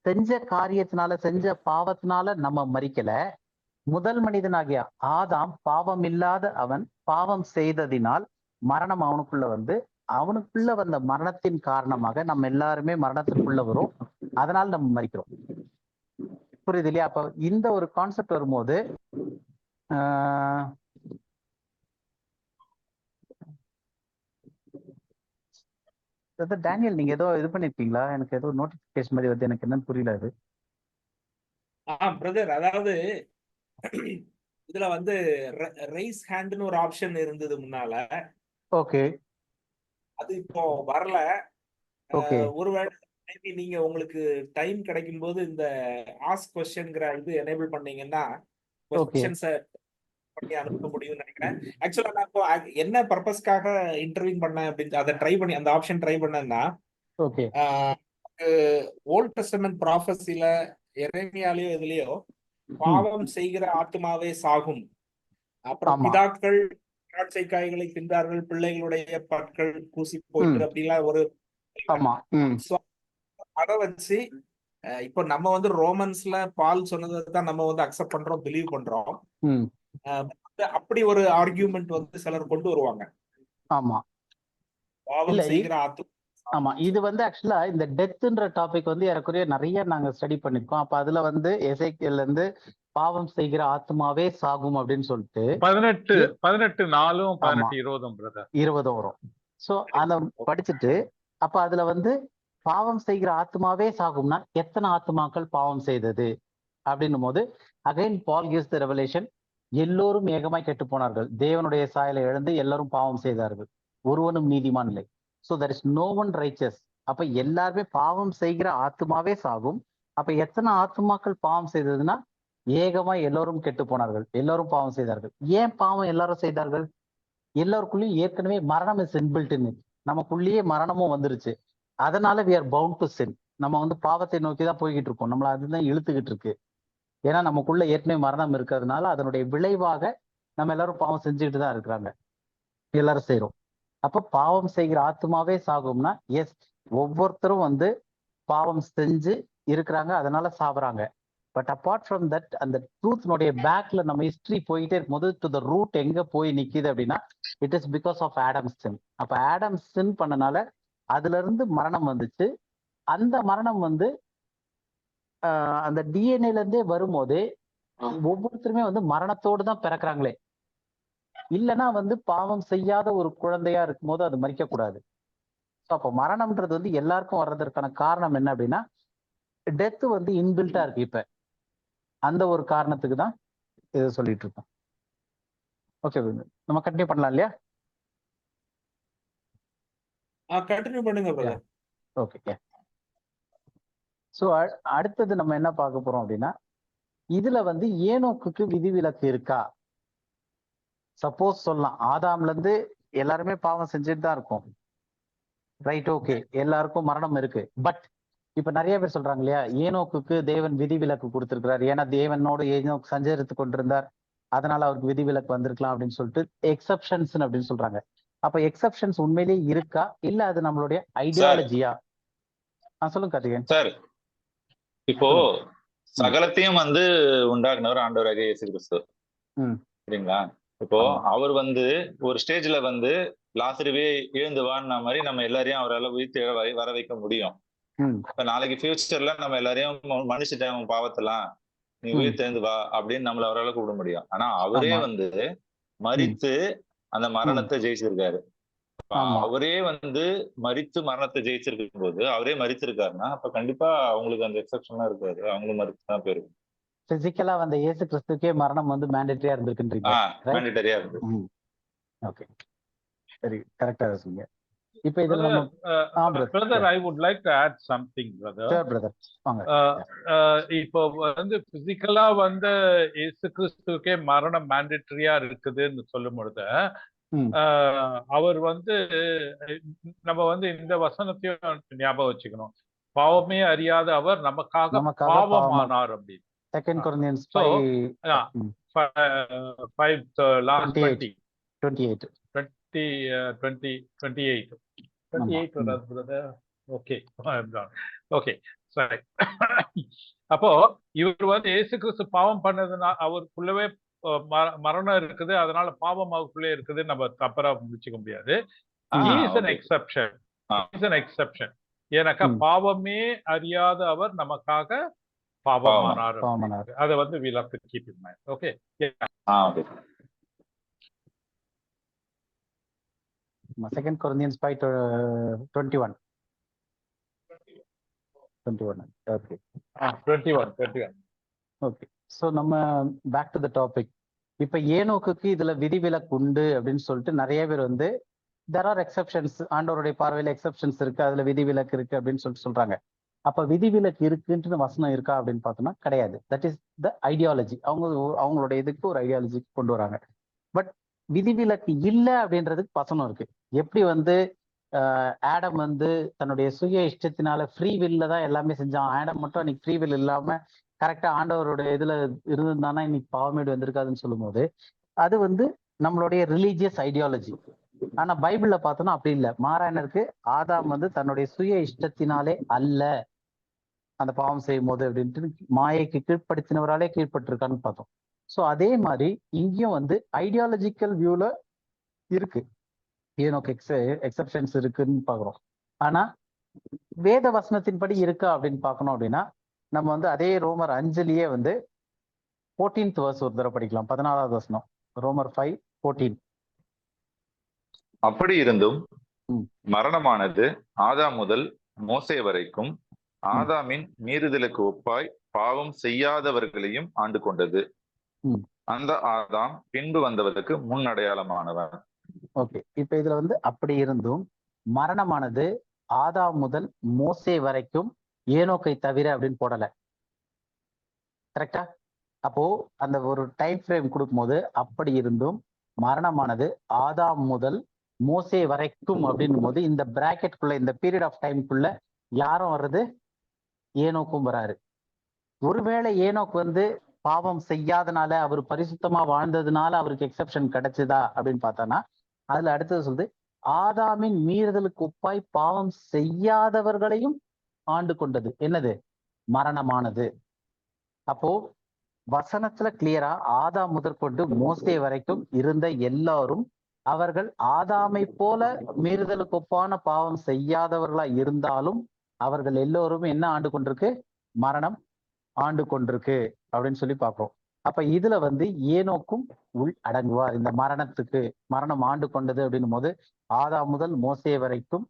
செஞ்ச காரியத்தினால செஞ்ச பாவத்தினால நம்ம மறிக்கல. முதல் மனிதனாகிய ஆதாம் பாவம் இல்லாத அவன் பாவம் செய்ததினால் மரணம் அவனுக்குள்ள வந்து அவனுக்குள்ள வந்த மரணத்தின் காரணமாக நம்ம எல்லாருமே மரணத்திற்குள்ள வரும். அதனால நம்ம மறிக்கிறோம். புரியுது இல்லையா? அப்ப இந்த ஒரு கான்செப்ட் வரும்போது டேனியல் நீங்க ஏதோ இது பண்ணிருக்கீங்களா? எனக்கு ஏதோ நோட்டிபிகேஷன் மாதிரி வருது, எனக்கு என்னன்னு புரியல அது. பிரதர், அதாவது இதுல வந்து ரைஸ் ஹேண்ட்னு ஒரு ஆப்ஷன் இருந்தது முன்னால. ஓகே, அது இப்போ வரல. ஓகே. ஒருவேளை நீங்க உங்களுக்கு டைம் கிடைக்கும் போது இந்த ஆஸ்க் क्वेश्चनங்கற இது எனேபிள் பண்ணீங்கன்னா क्वेश्चंस பண்ணி அனுப்ப முடியும்னு நினைக்கிறேன். ஆக்சுவலா நான் இப்போ என்ன பர்பஸ்க்காக இன்டர்வியூ பண்ணேன் அப்படின்னு அதை ட்ரை பண்ணி அந்த ஆப்ஷன் ட்ரை பண்ணேன்னா, ஓகே, ஓல்ட் டெஸ்டமென்ட் ப்ராஃபஸில எரேமியாலயோ இதுலயோ பாவம் செய்கிற ஆத்மாவே சாகும், அப்புறம் பிதாக்கள் திராட்சை காய்களை தின்றார்கள், பிள்ளைகளுடைய பற்கள் பூசி போயிட்டு அப்படிலாம் ஒரு அதை வச்சு இப்போ நம்ம வந்து ரோமன்ஸ்ல பால் சொன்னதை தான் நம்ம வந்து அக்செப்ட் பண்றோம், பிலீவ் பண்றோம். அப்படி ஒரு ஆர்கியூமெண்ட் வந்து சிலர் கொண்டு வருவாங்க. ஆமா, பாவம் செய்கிற ஆத்மா. ஆமா, இது வந்து ஆக்சுவலா இந்த டெத்ன்ற டாபிக் வந்து ஏறக்குறைய நிறைய நாங்க ஸ்டடி பண்ணிருக்கோம். அப்ப அதுல வந்து எசேக்கியேல்ல இருந்து பாவம் செய்கிற ஆத்மாவே சாகும் அப்படின்னு சொல்லிட்டு 18:4 18:20 வரும். சோ அத படிச்சுட்டு அப்ப அதுல வந்து பாவம் செய்கிற ஆத்மாவே சாகும்னா எத்தனை ஆத்மாக்கள் பாவம் செய்தது அப்படின்னும் போது again Paul gives the revelation. எல்லோரும் ஏகமாய் கெட்டு போனார்கள், தேவனுடைய சாயலை இழந்து எல்லாரும் பாவம் செய்தார்கள், ஒருவனும் நீதிமான் இல்லை. So there is no one righteous. அப்ப எல்லாருமே பாவம் செய்கிற ஆத்மாவே சாகும். அப்ப எத்தனை ஆத்மாக்கள் பாவம் செய்ததுன்னா ஏகமா எல்லோரும் கெட்டு போனார்கள், எல்லோரும் பாவம் செய்தார்கள். ஏன் பாவம் எல்லாரும் செய்தார்கள்? எல்லாருக்குள்ளயும் ஏற்கனவே மரணம் இஸ் இன்பில்ட் இன் இட். நமக்குள்ளேயே மரணமும் வந்துருச்சு. அதனால we are bound to sin. நம்ம வந்து பாவத்தை நோக்கி தான் போய்கிட்டு இருக்கோம், நம்மள அதுதான் இழுத்துக்கிட்டு இருக்கு. ஏன்னா நமக்குள்ள ஏற்கனவே மரணம் இருக்கிறதுனால அதனுடைய விளைவாக நம்ம எல்லாரும் பாவம் செஞ்சுக்கிட்டு தான் இருக்கிறாங்க, எல்லாரும் செய்யறோம். அப்ப பாவம் செய்கிற ஆத்மாவே சாகும்னா எஸ், ஒவ்வொருத்தரும் வந்து பாவம் செஞ்சு இருக்கிறாங்க, அதனால சாகுறாங்க. பட் அப்பார்ட் ஃப்ரம் தட், அந்த ட்ரூத்னுடைய பேக்ல நம்ம ஹிஸ்டரி போயிட்டே இருக்கும்போது டு த ரூட் எங்க போய் நிக்குது அப்படின்னா it is because of Adam sin. அப்ப ஆடம் சின் பண்ணனால அதுல இருந்து மரணம் வந்துச்சு. அந்த மரணம் வந்து அந்த டிஎன்ஏல இருந்தே வரும்போதே ஒவ்வொருத்தருமே வந்து மரணத்தோடு தான் பிறக்கிறாங்களே. இல்லைன்னா வந்து பாவம் செய்யாத ஒரு குழந்தையா இருக்கும்போது அது மறிக்க கூடாது. அப்ப மரணம்ன்றது வந்து எல்லாருக்கும் வர்றதற்கான காரணம் என்ன அப்படின்னா டெத் வந்து இன்பில்ட்டா இருக்கு. இப்ப அந்த ஒரு காரணத்துக்கு தான் இதை சொல்லிட்டு இருக்கோம். ஓகே, நம்ம கண்டினியூ பண்ணலாம் இல்லையா? கண்டினியூ பண்ணுங்க பிரதர். ஓகே. ஸோ அடுத்தது நம்ம என்ன பார்க்க போறோம் அப்படின்னா, இதுல வந்து ஏனோக்குக்கு விதிவிலக்கு இருக்கா? சப்போஸ் சொல்லலாம், ஆதாம்ல இருந்து எல்லாருமே பாவம் செஞ்சுட்டு தான் இருக்கும், ரைட்? ஓகே, எல்லாருக்கும் மரணம் இருக்கு. பட் இப்ப நிறைய பேர் சொல்றாங்க இல்லையா, ஏனோக்குக்கு தேவன் விதிவிலக்கு கொடுத்திருக்கிறார், ஏன்னா தேவனோட ஏனோக்கு சஞ்சரித்து கொண்டிருந்தார், அதனால அவருக்கு விதிவிலக்கு வந்திருக்கலாம் அப்படின்னு சொல்லிட்டு எக்ஸப்ஷன்ஸ் அப்படின்னு சொல்றாங்க. அப்ப எக்ஸப்ஷன்ஸ் உண்மையிலேயே இருக்கா, இல்ல அது நம்மளுடைய ஐடியாலஜியா? சொல்லுங்க கார்த்திகேயன் சார். இப்போ சகலத்தையும் வந்து உண்டாக்குனவர் ஆண்டவராக இயேசு கிறிஸ்து, சரிங்களா? இப்போ அவர் வந்து ஒரு ஸ்டேஜ்ல வந்து லாசருவே எழுந்து வான்னா மாதிரி நம்ம எல்லாரையும் அவரால் உயிர்த்து வர வைக்க முடியும். இப்ப நாளைக்கு ஃபியூச்சர்ல நம்ம எல்லாரையும் மனுஷன் பாவத்தெல்லாம் நீ உயிர் தெரிந்து வா அப்படின்னு நம்மள அவரால் கூப்பிட முடியும். ஆனா அவரே வந்து மரித்து அந்த மரணத்தை ஜெயிச்சிருக்காரு. அவரே வந்து மரித்து மரணத்தை ஜெயிச்சிருக்கும் போது அவரே மரிச்சிருக்காருன்னா அப்ப கண்டிப்பா அவங்களுக்கு அந்த எக்ஸப்ஷன்லாம் இருக்காது, அவங்களும் மரிச்சுதான் போயிருக்கும். பிசிக்கலா வந்து இயேசு கிறிஸ்துக்கே மரணம் வந்து மேண்டேட்டரியா இருந்திருக்குன்றீங்க. மேண்டேட்டரியா இருக்கு. ஓகே, சரி, கரெக்ட்டா சொன்னீங்க. இப்போ இதுல நம்ம brother, I would like to add something, brother. Sure, brother. இப்போ வந்து பிசிக்கலா வந்து இயேசு கிறிஸ்துக்கே மரணம் மேண்டேட்டரியா இருக்குதுன்னு சொல்லும் பொழுது அவர் வந்து நம்ம வந்து இந்த வசனத்தையும் ஞாபகம் வச்சுக்கணும், பாவமே அறியாத அவர் நமக்காக பாவமானார் அப்படின்னு. 2 Corinthians 5:28. ஓகே, சரி. அப்போ இவர் வந்து இயேசு கிறிஸ்து பாவம் பண்ணதுனா அவருக்குள்ளவே மரணம் இருக்குது, அதனால பாவம் அவருக்குள்ளே இருக்குது, நம்ம தப்பரா முடிச்சுக்க முடியாது. எக்ஸப்ஷன். ஏன்னாக்கா பாவமே அறியாத அவர் நமக்காக பாவமானார். அதை வந்து we'll have to keep in mind. Okay. Second Corinthians 5:21. Okay. 21. Okay. So நம்ம பேக் டு த டாபிக். இப்ப ஏனோக்குக்கு இதுல விதிவிலக்கு உண்டு அப்படின்னு சொல்லிட்டு நிறைய பேர் வந்து there are exceptions, ஆண்டவருடைய பார்வையில எக்ஸப்ஷன்ஸ் இருக்கு, அதுல விதிவிலக்கு இருக்கு அப்படின்னு சொல்லிட்டு சொல்றாங்க. அப்ப விதிவிலக்கு இருக்குன்னு வசனம் இருக்கா அப்படின்னு பார்த்தோம்னா கிடையாது. That is the ideology. அவங்களுடைய இதுக்கு ஒரு ஐடியாலஜி கொண்டு வராங்க. பட் விதிவிலக்கு இல்லை அப்படின்றதுக்கு வசனம் இருக்கு. எப்படி வந்து ஆடம் வந்து தன்னுடைய சுய இஷ்டத்தினால ஃப்ரீ வில்ல தான் எல்லாமே செஞ்சான், ஆடம் மட்டும் அன்னைக்கு ஃப்ரீ வில் இல்லாம கரெக்டா ஆண்டவருடைய இதுல இருந்திருந்தானா இன்னைக்கு பாவமேடு வந்திருக்காதுன்னு சொல்லும் போது அது வந்து நம்மளுடைய ரிலீஜியஸ் ஐடியாலஜி. ஆனா பைபிள்ல பார்த்தோம்னா அப்படி இல்லை. மாறானருக்கு ஆதாம் வந்து தன்னுடைய சுய இஷ்டத்தினாலே அல்ல அந்த பாவம் செய்யும் போது அப்படின்ட்டு மாயைக்கு கீழ்ப்படுத்தினவராலே கீழ்பட்டிருக்கான்னு பார்த்தோம். ஸோ அதே மாதிரி இங்கேயும் வந்து ஐடியாலஜிக்கல் வியூல இருக்கு, ஏனோக்கு எக்ஸப்ஷன்ஸ் இருக்குன்னு பாக்குறோம். ஆனா வேத வசனத்தின்படி இருக்கா அப்படின்னு பார்க்கணும் அப்படின்னா நம்ம வந்து அதே ரோமர் 5லயே வந்து 14th verse ஒரு தடவை படிக்கலாம். 14வது வசனம், ரோமர் 5:14. அப்படி இருந்தும் மரணமானது ஆதாம் முதல் மோசே வரைக்கும் ஆதாமின் மீறுதலுக்கு ஒப்பாய் பாவம் செய்யாதவர்களையும் ஆண்டு கொண்டது. அந்த ஆதாம் பின்பு வந்தவருக்கு முன் அடையாளமானவன். ஓகே, இப்ப இதுல வந்து அப்படி இருந்தும் மரணமானது ஆதாம் முதல் மோசே வரைக்கும் ஏனோக்கை தவிர அப்படின்னு போடல. கரெக்டா? அப்போ அந்த ஒரு டைம் ஃப்ரேம் கொடுக்கும்போது அப்படி இருந்தும் மரணமானது ஆதாம் முதல் மோசே வரைக்கும் அப்படின்னும் போது இந்த பிராக்கெட்குள்ள இந்த பீரியட் ஆஃப் டைம்குள்ள யாரும் வர்றது? ஏனோக்கும் வராரு. ஒருவேளை ஏனோக்கு வந்து பாவம் செய்யாதனால அவர் பரிசுத்தமா வாழ்ந்ததுனால அவருக்கு எக்ஸெப்ஷன் கிடைச்சதா அப்படின்னு பார்த்தோன்னா அதுல அடுத்தது சொல்லுது ஆதாமின் மீறுதலுக்கு ஒப்பாய் பாவம் செய்யாதவர்களையும் ஆண்டு கொண்டது. என்னது? மரணமானது. அப்போ வசனத்துல கிளியரா ஆதாம் முதற்கொண்டு மோசே வரைக்கும் இருந்த எல்லாரும் அவர்கள் ஆதாமை போல மீறுதலுக்கு ஒப்பான பாவம் செய்யாதவர்களா இருந்தாலும் அவர்கள் எல்லோரும் என்ன ஆண்டு கொண்டிருக்கு? மரணம் ஆண்டு கொண்டிருக்கு அப்படின்னு சொல்லி பார்க்கிறோம். அப்ப இதுல வந்து ஏனோக்கும் உள் அடங்குவார். இந்த மரணம் ஆண்டு கொண்டது அப்படின்னும் போது ஆதாம் முதல் மோசே வரைக்கும்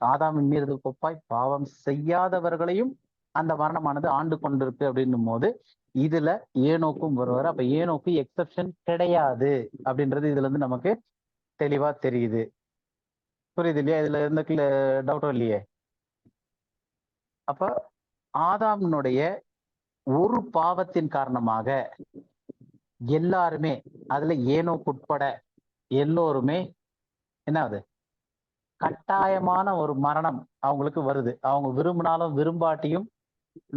ஆதாமின் மீறுதல் கொப்பாய் பாவம் செய்யாதவர்களையும் அந்த மரணமானது ஆண்டு கொண்டிருக்கு அப்படின்னும் போது இதுல ஏனோக்கும் வருவார். அப்ப ஏனோக்கு எக்ஸெப்ஷன் கிடையாது அப்படின்றது இதுல இருந்து நமக்கு தெளிவா தெரியுது. புரியுது இல்லையா? இதுல எந்த டவுட்டும் இல்லையே. அப்ப ஆதாமினுடைய ஒரு பாவத்தின் காரணமாக எல்லாருமே, அதுல ஏனோக்கு உட்பட எல்லோருமே என்ன ஆகுது? கட்டாயமான ஒரு மரணம் அவங்களுக்கு வருது. அவங்க விரும்பினாலும் விரும்பாட்டியும்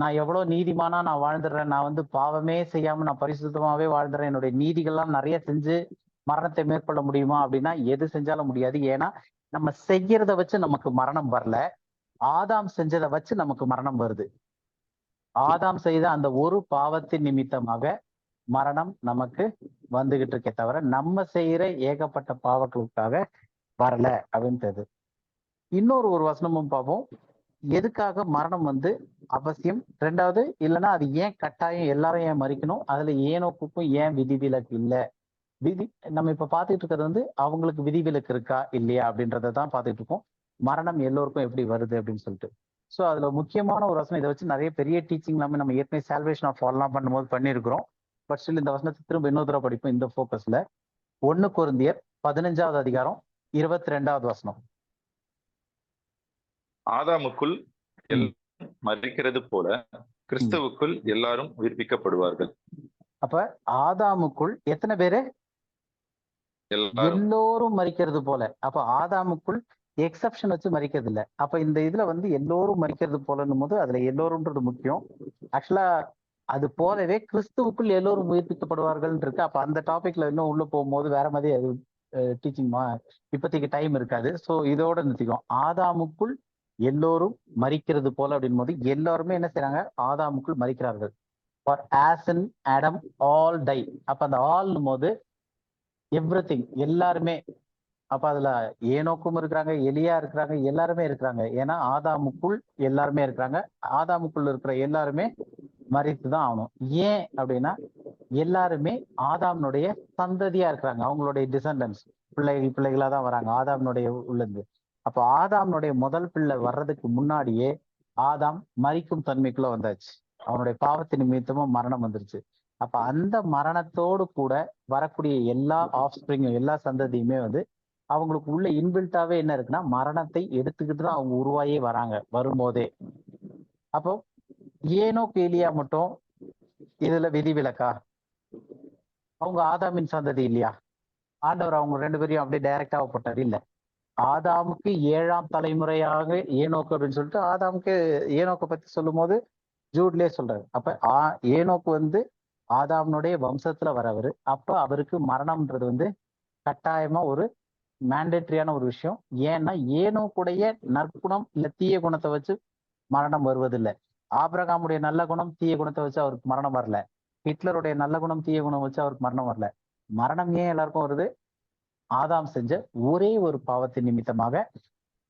நான் எவ்வளவு நீதிமானா நான் வாழ்ந்துடுறேன், நான் வந்து பாவமே செய்யாம நான் பரிசுத்தமாவே வாழ்ந்துடுறேன், என்னுடைய நீதிகள்லாம் நிறைய செஞ்சு மரணத்தை மேற்கொள்ள முடியுமா அப்படின்னா எது செஞ்சாலும் முடியாது. ஏன்னா நம்ம செய்யறத வச்சு நமக்கு மரணம் வரல, ஆதாம் செஞ்சதை வச்சு நமக்கு மரணம் வருது. ஆதாம் செய்த அந்த ஒரு பாவத்தின் நிமித்தமாக மரணம் நமக்கு வந்துகிட்டு இருக்கே தவிர நம்ம செய்யற ஏகப்பட்ட பாவங்களுக்காக வரல அப்படின்றது. இன்னொரு வசனமும் பார்ப்போம். எதுக்காக மரணம் வந்து அவசியம், ரெண்டாவது இல்லைன்னா அது ஏன் கட்டாயம், எல்லாரும் ஏன் மறிக்கணும், அதுல ஏனோக்குக்கும் ஏன் விதிவிலக்கு இல்லை. நம்ம இப்ப பார்த்துட்டு இருக்கிறது வந்து அவங்களுக்கு விதிவிலக்கு இருக்கா இல்லையா அப்படின்றத தான் பார்த்துட்டு இருக்கோம். மரணம் எல்லோருக்கும் எப்படி வருது அப்படின்னு சொல்லிட்டு. ஸோ அதுல முக்கியமான ஒரு வசனம், இதை வச்சு நிறைய பெரிய டீச்சிங் நம்ம ஏற்கனவே சால்வேஷன் ஆஃப் ஆல்லாம் பண்ணும்போது பண்ணியிருக்கிறோம். பட் ஸ்டில் இந்த வசனத்தை திரும்ப இன்னொரு தடவை படிப்போம் இந்த ஃபோக்கஸ்ல. 1 கொரிந்தியர் 15வது அதிகாரம் 22வது வசனம். ஆதாமுக்குள் எல்லாம் மரிக்கிறது போல கிறிஸ்துவுக்குள் எல்லாரும் உயிர்ப்பிக்கப்படுவார்கள். அப்ப ஆதாமுக்குள் எத்தனை பேரு? எல்லோரும் மரிக்கிறது போல. அப்ப ஆதாமுக்குள் எக்ஸப்ஷன் வச்சு மரிக்கிறது இல்லை. அப்ப இந்த இதுல வந்து எல்லோரும் மரிக்கிறது போலன்னும் போது அதுல எல்லோரும்ன்றது முக்கியம். ஆக்சுவலா அது போலவே கிறிஸ்துவுக்குள் எல்லோரும் உயிர்ப்பிக்கப்படுவார்கள் இருக்கு. அப்ப அந்த டாபிக்ல இன்னும் உள்ள போகும்போது வேற மாதிரி அது டீச்சிங் இப்போதைக்கு டைம் இருக்காது. ஸோ இதோட நிறுத்திக்கும். ஆதாமுக்குள் எல்லோரும் மரிக்கிறது போல அப்படின் போது எல்லாருமே என்ன செய்யறாங்க? ஆதாமுக்குள் மரிக்கிறார்கள். For as in Adam all die. அப்ப அந்த ஆல்னும் போது எவ்ரிதிங், எல்லாருமே. அப்ப அதுல ஏனோக்கும் இருக்கிறாங்க, எலியா இருக்கிறாங்க, எல்லாருமே இருக்கிறாங்க. ஏன்னா ஆதாமுக்குள் எல்லாருமே இருக்கிறாங்க. ஆதாமுக்குள் இருக்கிற எல்லாருமே மரித்துதான் ஆகணும். ஏன் அப்படின்னா எல்லாருமே ஆதாம்னுடைய சந்ததியா இருக்கிறாங்க. அவங்களுடைய டிசண்டன்ஸ் பிள்ளைகளா தான் வராங்க ஆதாம்னுடைய உள்ளது. அப்ப ஆதாம்னுடைய முதல் பிள்ளை வர்றதுக்கு முன்னாடியே ஆதாம் மரிக்கும் தன்மைக்குள்ள வந்தாச்சு. அவனுடைய பாவத்தின் நிமித்தமும் மரணம் வந்துருச்சு. அப்ப அந்த மரணத்தோடு கூட வரக்கூடிய எல்லா ஆஃப்ஸ்பிரிங்கும், எல்லா சந்ததியுமே வந்து அவங்களுக்கு உள்ள இன்பில்ட்டாவே என்ன இருக்குன்னா மரணத்தை எடுத்துக்கிட்டு தான் அவங்க உருவாயே வராங்க வரும்போதே. அப்போ ஏனோக்கு எலியா மட்டும் இதுல விதிவிலக்கா? அவங்க ஆதாமின் சந்ததி இல்லையா? ஆண்டவர் அவங்க 2 பேரையும் அப்படியே டைரக்டா போட்டார் இல்ல. ஆதாமுக்கு 7ஆம் தலைமுறையாக ஏனோக்கு அப்படின்னு சொல்லிட்டு ஆதாமுக்கு ஏனோக்கை பத்தி சொல்லும் போது ஜூட்லயே சொல்றாரு. அப்ப ஏனோக்கு வந்து ஆதாம்னுடைய வம்சத்துல வரவர். அப்ப அவருக்கு மரணம்ன்றது வந்து கட்டாயமா ஒரு மேண்டேட்டரியான ஒரு விஷயம். ஏன்னா ஏனோக்குடைய நற்குணம் இல்ல தீய குணத்தை வச்சு மரணம் வருவதில்லை. ஆபிரகாமுடைய நல்ல குணம் தீய குணத்தை வச்சு அவருக்கு மரணம் வரல. ஹிட்லருடைய நல்ல குணம் தீய குணம் வச்சு அவருக்கு மரணம் வரல. மரணம் ஏன் எல்லாருக்கும் வருது? ஆதாம் செஞ்ச ஒரே ஒரு பாவத்தின் நிமித்தமாக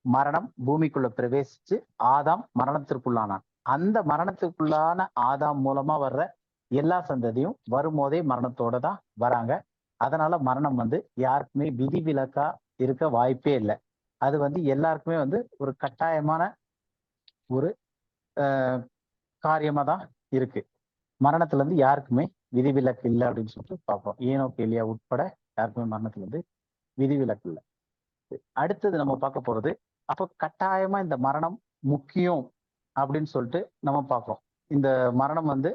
மரணம் பூமிக்குள்ள பிரவேசிச்சு ஆதாம் மரணத்திற்குள்ளானான். அந்த மரணத்துக்குள்ளான ஆதாம் மூலமா வர்ற எல்லா சந்ததியும் வரும்போதே மரணத்தோட தான் வராங்க. அதனால மரணம் வந்து யாருக்குமே விதிவிலக்கா இருக்க வாய்ப்பே இல்லை. அது வந்து எல்லாருக்குமே வந்து ஒரு கட்டாயமான ஒரு காரியமா தான் இருக்கு. மரணத்துல இருந்து யாருக்குமே விதிவிலக்கு இல்லை அப்படின்னு சொல்லிட்டு பார்ப்போம். ஏனோக்கு எலியா உட்பட யாருக்குமே மரணத்துல இருந்து விதிவிலக்கு இல்லை. அடுத்தது நம்ம பார்க்க போறது அப்போ கட்டாயமா இந்த மரணம் முக்கியம் அப்படின்னு சொல்லிட்டு நம்ம பார்க்கிறோம். இந்த மரணம் வந்து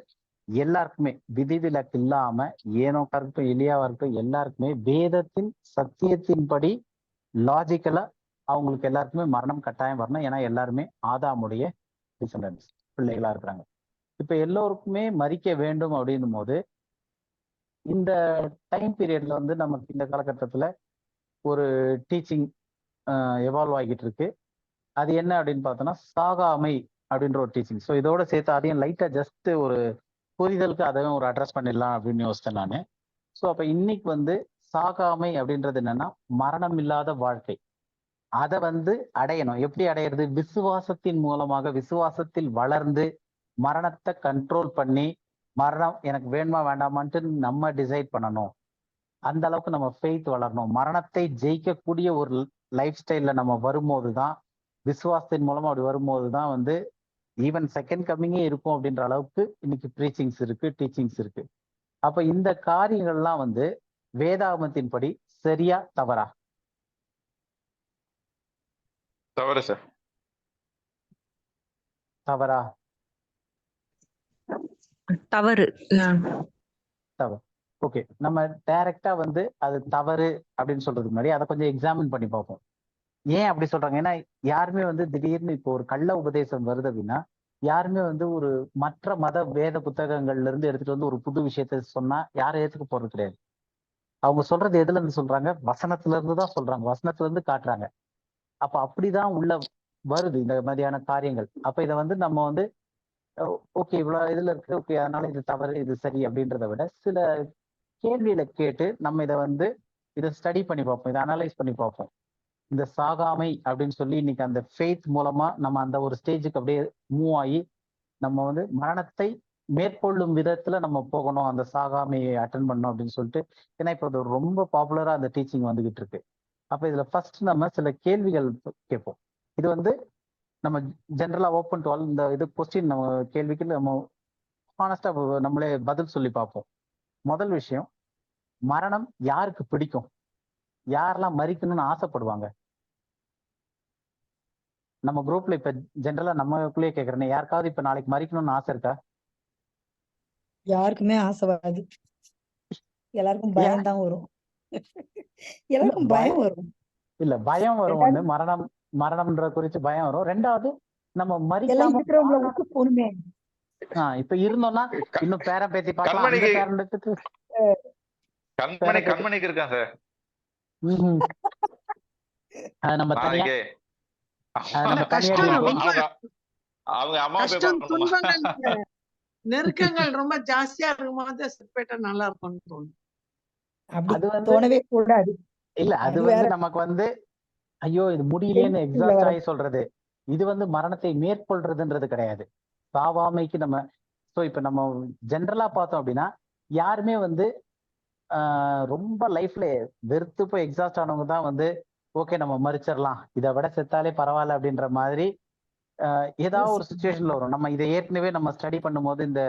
எல்லாருக்குமே விதிவிலக்கு இல்லாம ஏனோக்கா இருக்கட்டும் எளியாவா இருக்கட்டும் எல்லாருக்குமே வேதத்தின் சத்தியத்தின்படி லாஜிக்கலா அவங்களுக்கு எல்லாருக்குமே மரணம் கட்டாயம் வரணும். ஏன்னா எல்லாருமே ஆதாமுடைய டிசெண்டன்ஸ் பிள்ளைகளா இருக்கிறாங்க. இப்ப எல்லோருக்குமே மரிக்க வேண்டும் அப்படின்னும் போது இந்த டைம் பீரியட்ல வந்து நமக்கு இந்த காலகட்டத்துல ஒரு டீச்சிங் எவால்வ் ஆகிட்டு இருக்கு. அது என்ன அப்படின்னு பார்த்தோம்னா சாகாமை அப்படின்ற ஒரு டீச்சிங். ஸோ இதோட சேர்த்து அதையும் லைட்டா ஜஸ்ட் ஒரு புரிதலுக்கு அதையும் ஒரு அட்ரஸ் பண்ணிடலாம் அப்படின்னு யோசித்தேன் நான். ஸோ அப்ப இன்னைக்கு வந்து சாகாமை அப்படின்றது என்னன்னா மரணம் இல்லாத வாழ்க்கை. அதை வந்து அடையணும். எப்படி அடையிறது? விசுவாசத்தின் மூலமாக, விசுவாசத்தில் வளர்ந்து மரணத்தை கண்ட்ரோல் பண்ணி மரணம் எனக்கு வேணுமா வேண்டாமான்ட்டு நம்ம டிசைட் பண்ணணும். அந்த அளவுக்கு நம்ம ஃபெய்த் வளரணும். மரணத்தை ஜெயிக்கக்கூடிய ஒரு லைஃப் ஸ்டைல்ல நம்ம வரும்போது தான், விசுவாசத்தின் மூலமா அப்படி வரும்போது தான் வந்து ஈவன் செகண்ட் கம்மிங்கே இருக்கும் அப்படின்ற அளவுக்கு இன்னைக்கு ப்ரீச்சிங்ஸ் இருக்கு, டீச்சிங்ஸ் இருக்கு. அப்ப இந்த காரியங்கள்லாம் வந்து வேதாகமத்தின் படி சரியா தவறா? தவறு சார். தவறா? தவறு. தவறு. ஓகே, நம்ம டைரக்டா வந்து அது தவறு அப்படின்னு சொல்றதுக்கு முன்னாடி அதை கொஞ்சம் எக்ஸாமின் பண்ணி பார்ப்போம். ஏன் அப்படி சொல்றாங்க? ஏன்னா யாருமே வந்து திடீர்னு இப்போ ஒரு கள்ள உபதேசம் வருது அப்படின்னா யாருமே வந்து ஒரு மற்ற மத வேத புத்தகங்கள்ல இருந்து எடுத்துட்டு வந்து ஒரு புது விஷயத்த சொன்னா யாரும் ஏத்துக்க போறது கிடையாது. அவங்க சொல்றது எதுல இருந்து சொல்றாங்க? வசனத்துல இருந்து தான் சொல்றாங்க, வசனத்துல இருந்து காட்டுறாங்க. அப்ப அப்படிதான் உள்ள வருது இந்த மாதிரியான காரியங்கள். அப்ப இதை வந்து நம்ம வந்து ஓகே இவ்வளவு இதுல இருக்கு, ஓகே அதனால இது தவறு இது சரி அப்படின்றத விட சில கேள்வியில கேட்டு நம்ம இதை ஸ்டடி பண்ணி பார்ப்போம், இதை அனலைஸ் பண்ணி பார்ப்போம். இந்த சாகாமை அப்படின்னு சொல்லி இன்னைக்கு அந்த ஃபெய்த் மூலமா நம்ம அந்த ஒரு ஸ்டேஜுக்கு அப்படியே மூவ் ஆகி நம்ம வந்து மரணத்தை மேற்கொள்ளும் விதத்துல நம்ம போகணும், அந்த சாகாமையை அட்டன் பண்ணணும் அப்படின்னு சொல்லிட்டு. ஏன்னா இப்போ அது ரொம்ப பாப்புலரா அந்த டீச்சிங் வந்துகிட்டு இருக்கு. அப்ப இதுல ஃபர்ஸ்ட் நம்ம சில கேள்விகள் கேட்போம். இது வந்து நம்ம ஜென்ரலா ஓப்பன் டு ஆல். இந்த இது கொஸ்டின் நம்ம கேள்விக்கு நம்ம ஹானஸ்டா நம்மளே பதில் சொல்லி பார்ப்போம். முதல் விஷயம், மரணம் யாருக்கு பிடிக்கும்? யாரெல்லாம் மரிக்கணும்னு ஆசைப்படுவாங்க? நம்ம குரூப்ல இப்ப ஜென்ரலா நம்மக்குள்ளேயே கேக்குறேன், யாருக்காவது இப்ப நாளைக்கு மரிக்கணும்னு ஆசை இருக்கா? யாருக்குமே ஆசை வராது. எல்லாருக்கும் பயம் தான் வரும். எல்லாருக்கும் பயம் வரும். இல்ல பயம் வரும். ஒண்ணு மரணம்ன்ற குறிச்சு பயம் வரும். ரெண்டாவது நம்ம எல்லாம் மரிக்காம இருக்கிறவங்கள விட்டு போகணுமே. இப்ப இருந்தோம்னா இன்னும் பேரன் பேத்தி பார்க்கலாம். அந்த பேரனுக்கு கண்மணிக்கு இருக்கான் சார். நம்ம தனியா அவங்க அம்மா நெருக்கங்கள் ரொம்ப ஜாஸ்தியா இருக்கும்போது செப்பரேட்டா நல்லா இருக்கும்னு தோணும். அது வந்து தோணவே கூடாது. இல்ல அது வந்து நமக்கு வந்து ஐயோ இது முடியலையேன்னு எக்ஸாஸ்ட் ஆகி சொல்றது. இது வந்து மரணத்தை மேற்கொள்றதுன்றது கிடையாது. சாவாமைக்கு நம்ம இப்ப நம்ம ஜென்ரலா பார்த்தோம் அப்படின்னா யாருமே வந்து ரொம்ப லைஃப்ல வெறுத்து போய் எக்ஸாஸ்ட் ஆனவங்க தான் வந்து ஓகே நம்ம மறிச்சிடலாம், இதை விட செத்தாலே பரவாயில்ல அப்படின்ற மாதிரி ஏதாவது ஒரு சுச்சுவேஷன்ல வரும். நம்ம இதை ஏற்கனவே நம்ம ஸ்டடி பண்ணும்போது இந்த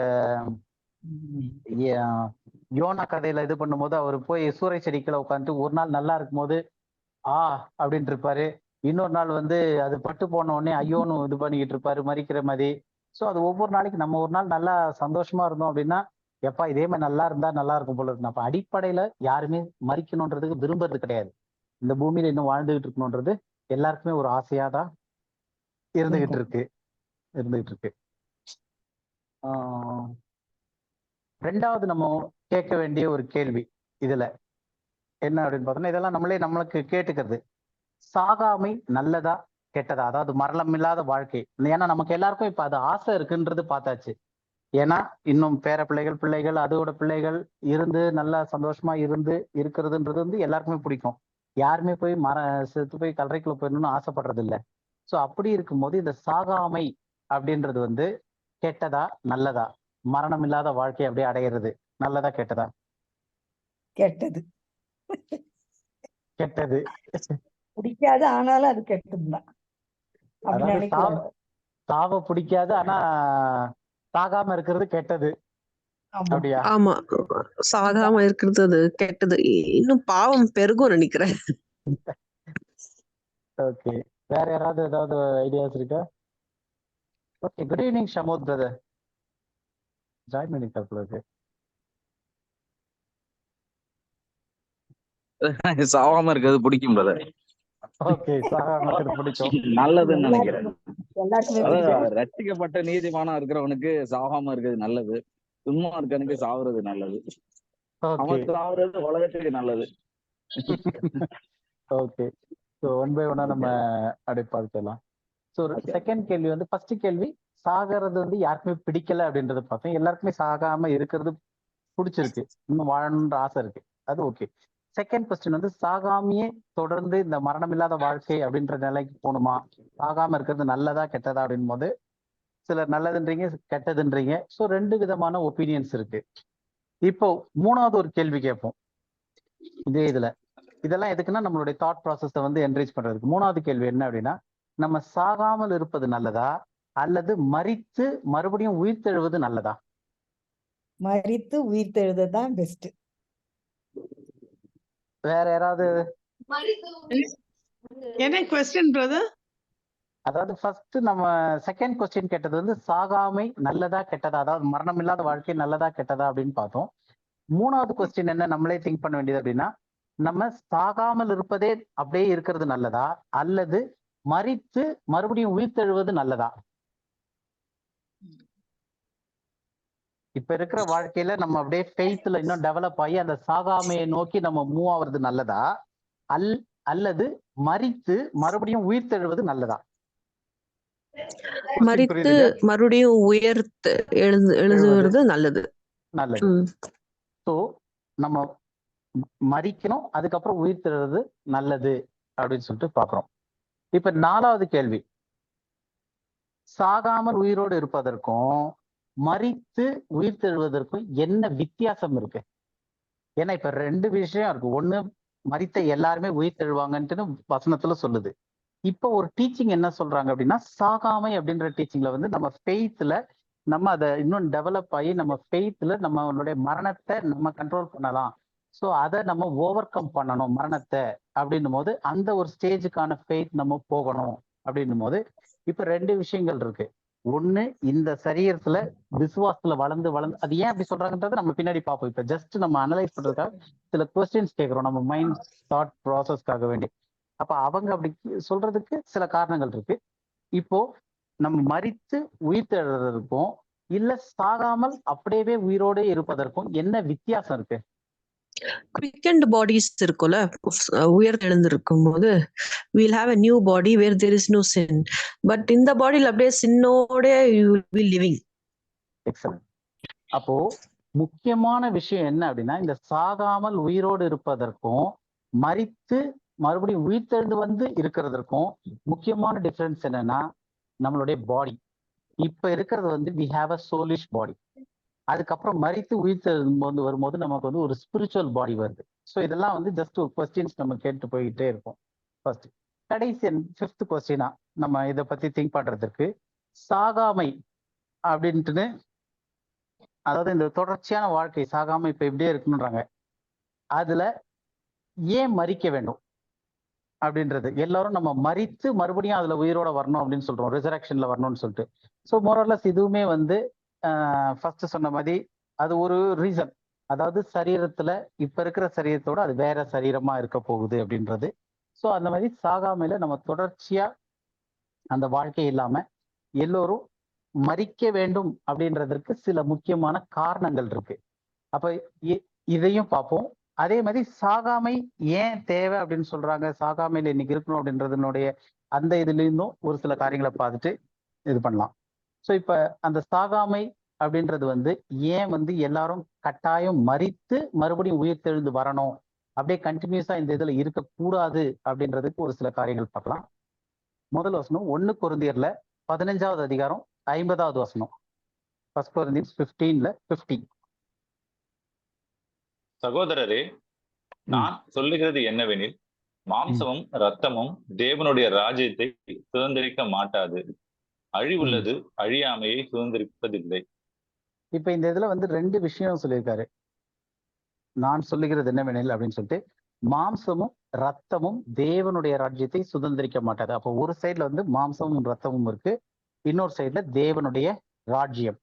யோனா கதையில இது பண்ணும்போது அவர் போய் சூறை செடிக்குள்ள உட்காந்துட்டு ஒரு நாள் நல்லா இருக்கும் போது அப்படின்ட்டு இருப்பாரு, இன்னொரு நாள் வந்து அது பட்டு போன உடனே ஐயோன்னு இது பண்ணிக்கிட்டு இருப்பாரு மறிக்கிற மாதிரி. ஸோ அது ஒவ்வொரு நாளைக்கு நம்ம ஒரு நாள் நல்லா சந்தோஷமா இருந்தோம் அப்படின்னா எப்பா இதே மாதிரி நல்லா இருந்தா நல்லா இருக்கும் போல இருக்கு. அப்ப அடிப்படையில யாருமே மறிக்கணுன்றதுக்கு விரும்புறது கிடையாது. இந்த பூமியில இன்னும் வாழ்ந்துகிட்டு இருக்கணும்ன்றது எல்லாருக்குமே ஒரு ஆசையாதான் இருந்துகிட்டு இருக்கு. ரெண்டாவது நம்ம கேட்க வேண்டிய ஒரு கேள்வி இதுல என்ன அப்படின்னு பார்த்தோம்னா, இதெல்லாம் நம்மளுக்கு கேட்டுக்கிறது, சாகாமை நல்லதா கெட்டதா? அதாவது மரணம் இல்லாத வாழ்க்கை. ஏன்னா நமக்கு எல்லாருக்கும் இப்ப அது ஆசை இருக்குன்றது பார்த்தாச்சு. ஏன்னா இன்னும் பேர பிள்ளைகள் அதோட பிள்ளைகள் இருந்து நல்லா சந்தோஷமா இருக்கிறதுன்றது வந்து எல்லாருக்குமே பிடிக்கும். யாருமே போய் செத்து போய் கல்லறைக்குள்ள போயிடணும்னு ஆசைப்படுறது இல்லை. ஸோ அப்படி இருக்கும்போது இந்த சாகாமை அப்படின்றது வந்து கெட்டதா நல்லதா? மரணம் இல்லாத வாழ்க்கை அப்படியே அடையிறது நல்லதா கெட்டதா? கெட்டது. கெட்டது. பிடிக்காது ஆனாலும் அது கெட்டதுதான். சாவ பிடிக்காது ஆனா சாகாம இருக்கிறது கெட்டது. அப்படியா? ஆமா, சாகாம இருக்கிறது அது கெட்டது. இன்னும் பாவம் பெருகும் நினைக்கிறேன். ஓகே வேற ஏதாவது ஐடியாஸ் இருக்கா? Okay, good evening Shamod brother. Join பண்ணிருக்காரு. சாவாம இருக்கிறது பிடிக்கும் பிரதர். ஓகே, சாகாம இருக்கிறது பிடிக்கும். நல்லதுன்னு நினைக்கிறேன். எல்லாருக்குமே அதாவது பிடிக்கும். ரட்சிக்கப்பட்ட நீதிமானா இருக்கிறவனுக்கு சாகாம இருக்கிறது நல்லது, சும்மா இருக்கவனுக்கு சாவுறது நல்லது. ஓகே அவன் சாவுறது உலகத்துக்கு நல்லது. ஓகே, ஸோ ஒன் பை ஒன்னா நம்ம அப்படியே பார்த்துக்கலாம். ஸோ செகண்ட் கேள்வி வந்து, ஃபர்ஸ்ட் கேள்வி சாகிறது வந்து யாருக்குமே பிடிக்கல அப்படின்றத பார்த்தோம். எல்லாருக்குமே சாகாம இருக்கிறது பிடிச்சிருக்கு, இன்னும் வாழணுன்ற ஆசை இருக்கு, அது ஓகே. செகண்ட் கொஸ்டின் வந்து, சாகாமையே தொடர்ந்து இந்த மரணம் இல்லாத வாழ்க்கை அப்படின்ற நிலைக்கு போகணுமா, சாகாம இருக்கிறது நல்லதா கெட்டதா அப்படின் போது சிலர் நல்லதுன்றீங்க, கெட்டதுன்றீங்க. ஸோ ரெண்டு விதமான ஒப்பீனியன்ஸ் இருக்கு. இப்போ மூணாவது ஒரு கேள்வி கேட்போம் இதே இதுல. இதெல்லாம் எதுக்குன்னா நம்மளுடைய தாட் ப்ராசஸை வந்து என்கரேஜ் பண்றதுக்கு. மூணாவது கேள்வி என்ன அப்படின்னா, நம்ம சாகாமல் இருப்பது நல்லதா அல்லது மரித்து மறுபடியும் உயிர்த்தெழுவது நல்லதா? மரித்து உயிர் தெழுதான் பெஸ்ட். வேற யாராவது? என்ன கொஸ்டின் பிரதர்? அதாவது ஃபர்ஸ்ட் நம்ம செகண்ட் கொஸ்டின் கேட்டது வந்து சாகாமை நல்லதா கெட்டதா, அதாவது மரணம் இல்லாத வாழ்க்கை நல்லதா கெட்டதா அப்படின்னு பார்த்தோம். மூணாவது கொஸ்டின் என்ன நம்மளே திங்க் பண்ண வேண்டியது அப்படின்னா, நம்ம சாகாமல் இருப்பதே அப்படியே இருக்கிறது நல்லதா அல்லது மரித்து மறுபடியும் உயிர்த்தெழுவது நல்லதா? இப்ப இருக்கிற வாழ்க்கையில நம்ம அப்படியே ஃபெய்த்ல இன்னும் டெவலப் ஆகி அந்த சாகாமையை நோக்கி நம்ம மூவ் ஆகுறது நல்லதா அல்லது மரித்து மறுபடியும் உயிர்த்தெழுவது நல்லதா? மரித்து மறுபடியும் உயர்த்து எழுதுவது நல்லது. நல்லது. ஸோ நம்ம மரிக்கணும், அதுக்கப்புறம் உயிர்த்தெழுவது நல்லது அப்படின்னு சொல்லிட்டு பாக்குறோம். இப்ப நாலாவது கேள்வி, சாகாமல் உயிரோடு இருப்பதற்கும் மரித்து உயிர்த்தெழுவதற்கும் என்ன வித்தியாசம் இருக்கு? ஏன்னா இப்ப ரெண்டு விஷயம் இருக்கு. ஒண்ணு, மரித்த எல்லாருமே உயிர்த்தெழுவாங்கன்ட்டு வசனத்துல சொல்லுது. இப்போ ஒரு டீச்சிங் என்ன சொல்றாங்க அப்படின்னா, சாகாமை அப்படின்ற டீச்சிங்ல வந்து நம்ம ஃபெய்த்ல நம்ம அதை இன்னும் டெவலப் ஆகி நம்ம ஃபெய்த்ல நம்மளுடைய மரணத்தை நம்ம கண்ட்ரோல் பண்ணலாம். ஸோ அதை நம்ம ஓவர் கம் பண்ணணும் மரணத்தை அப்படின்னும் போது அந்த ஒரு ஸ்டேஜுக்கான ஃபெய்த் நம்ம போகணும் அப்படின்னும் போது இப்ப ரெண்டு விஷயங்கள் இருக்கு. ஒண்ணு, இந்த சரீரத்துல விசுவாசத்துல வளர்ந்து அது ஏன் அப்படி சொல்றாங்கன்றதை நம்ம பின்னாடி பார்ப்போம். இப்ப ஜஸ்ட் நம்ம அனலைஸ் பண்றதுக்காக சில கொஸ்டின்ஸ் கேட்கிறோம் நம்ம மைண்ட் தாட் ப்ராசஸ்க்காக வேண்டி. அப்ப அவங்க அப்படி சொல்றதுக்கு சில காரணங்கள் இருக்கு. இப்போ நம்ம மரித்து உயிர்த்தெழுறதுக்கும் இல்ல சாகாமல் அப்படியே உயிரோடு இருப்பதற்கும் என்ன வித்தியாசம் இருக்கு? குவிக்கண்ட் பாடிஸ் இருக்கும்ல, உயர் எழுந்திருக்கும் போது we'll have a new body where there is no sin, but இந்த பாடியில் அப்படியே சின்னோட you will be living. Excellent. அப்போ முக்கியமான விஷயம் என்ன அப்படின்னா, இந்த சாகாமல் உயிரோடு இருப்பதற்கும் மரித்து மறுபடியும் உயிர்த்தெழுந்து வந்து இருக்கிறதற்கும் முக்கியமான டிஃபரன்ஸ் என்னன்னா, நம்மளுடைய பாடி இப்ப இருக்கிறது வந்து we have a soulish body. அதுக்கப்புறம் மரித்து உயிர்த்தெழும்போது வரும்போது நமக்கு வந்து ஒரு ஸ்பிரிச்சுவல் பாடி வருது. ஸோ இதெல்லாம் வந்து ஜஸ்ட் ஒரு கொஸ்டின்ஸ் நம்ம கேட்டு போயிட்டே இருப்போம். ஃபர்ஸ்ட் கடைசி 5th கொஸ்டினா நம்ம இதை பத்தி திங்க் பண்றதுக்கு, சாகாமை அப்படின்ட்டு அதாவது இந்த தொடர்ச்சியான வாழ்க்கை சாகாம இப்ப இப்படியே இருக்கணுன்றாங்க, அதுல ஏன் மரிக்க வேண்டும் அப்படின்றது. எல்லாரும் நம்ம மரித்து மறுபடியும் அதுல உயிரோட வரணும் அப்படின்னு சொல்றோம், ரிசரக்ஷன்ல வரணும்னு சொல்லிட்டு. ஸோ மோரல்லஸ் இதுவுமே வந்து ஃபர்ஸ்ட் சொன்ன மாதிரி அது ஒரு ரீசன். அதாவது சரீரத்துல இப்ப இருக்கிற சரீரத்தோட அது வேற சரீரமா இருக்க போகுது அப்படின்றது. ஸோ அந்த மாதிரி சாகாமையில நம்ம தொடர்ச்சியா அந்த வாழ்க்கை இல்லாம எல்லோரும் மரிக்க வேண்டும் அப்படின்றதற்கு சில முக்கியமான காரணங்கள் இருக்கு. அப்ப இதையும் பார்ப்போம். அதே மாதிரி சாகாமை ஏன் தேவை அப்படின்னு சொல்றாங்க, சாகாமையில இன்னைக்கு இருக்கணும் அப்படின்றதுனுடைய அந்த இதுல இருந்தும் ஒரு சில காரியங்களை பார்த்துட்டு இது பண்ணலாம். ஸோ இப்ப அந்த சாகாமை அப்படின்றது வந்து ஏன் வந்து எல்லாரும் கட்டாயம் மரித்து மறுபடியும் உயிர் தெழுந்து வரணும், அப்படியே கண்டினியூஸா இந்த இதுல இருக்கக்கூடாது அப்படின்றதுக்கு ஒரு சில காரியங்கள் பார்க்கலாம். முதல் வசனம் 1 கொரிந்தியர்ல 15வது அதிகாரம் 50வது வசனம். 1 Corinthians 15:50. சகோதரரே, நான் சொல்லுகிறது என்னவெனில், மாம்சமும் இரத்தமும் தேவனுடைய ராஜ்யத்தை சுதந்திரிக்க மாட்டாது, அழிவுள்ளது அழியாமையை சுதந்திரிப்பதில்லை. இப்ப இந்த இதுல வந்து 2 விஷயம் சொல்லியிருக்காரு. நான் சொல்லுகிறது என்னவெனில் அப்படின்னு சொல்லிட்டு, மாம்சமும் ரத்தமும் தேவனுடைய ராஜ்யத்தை சுதந்திரிக்க மாட்டாது. அப்போ ஒரு சைடுல வந்து மாம்சமும் ரத்தமும் இருக்கு, இன்னொரு சைடுல தேவனுடைய ராஜ்யம்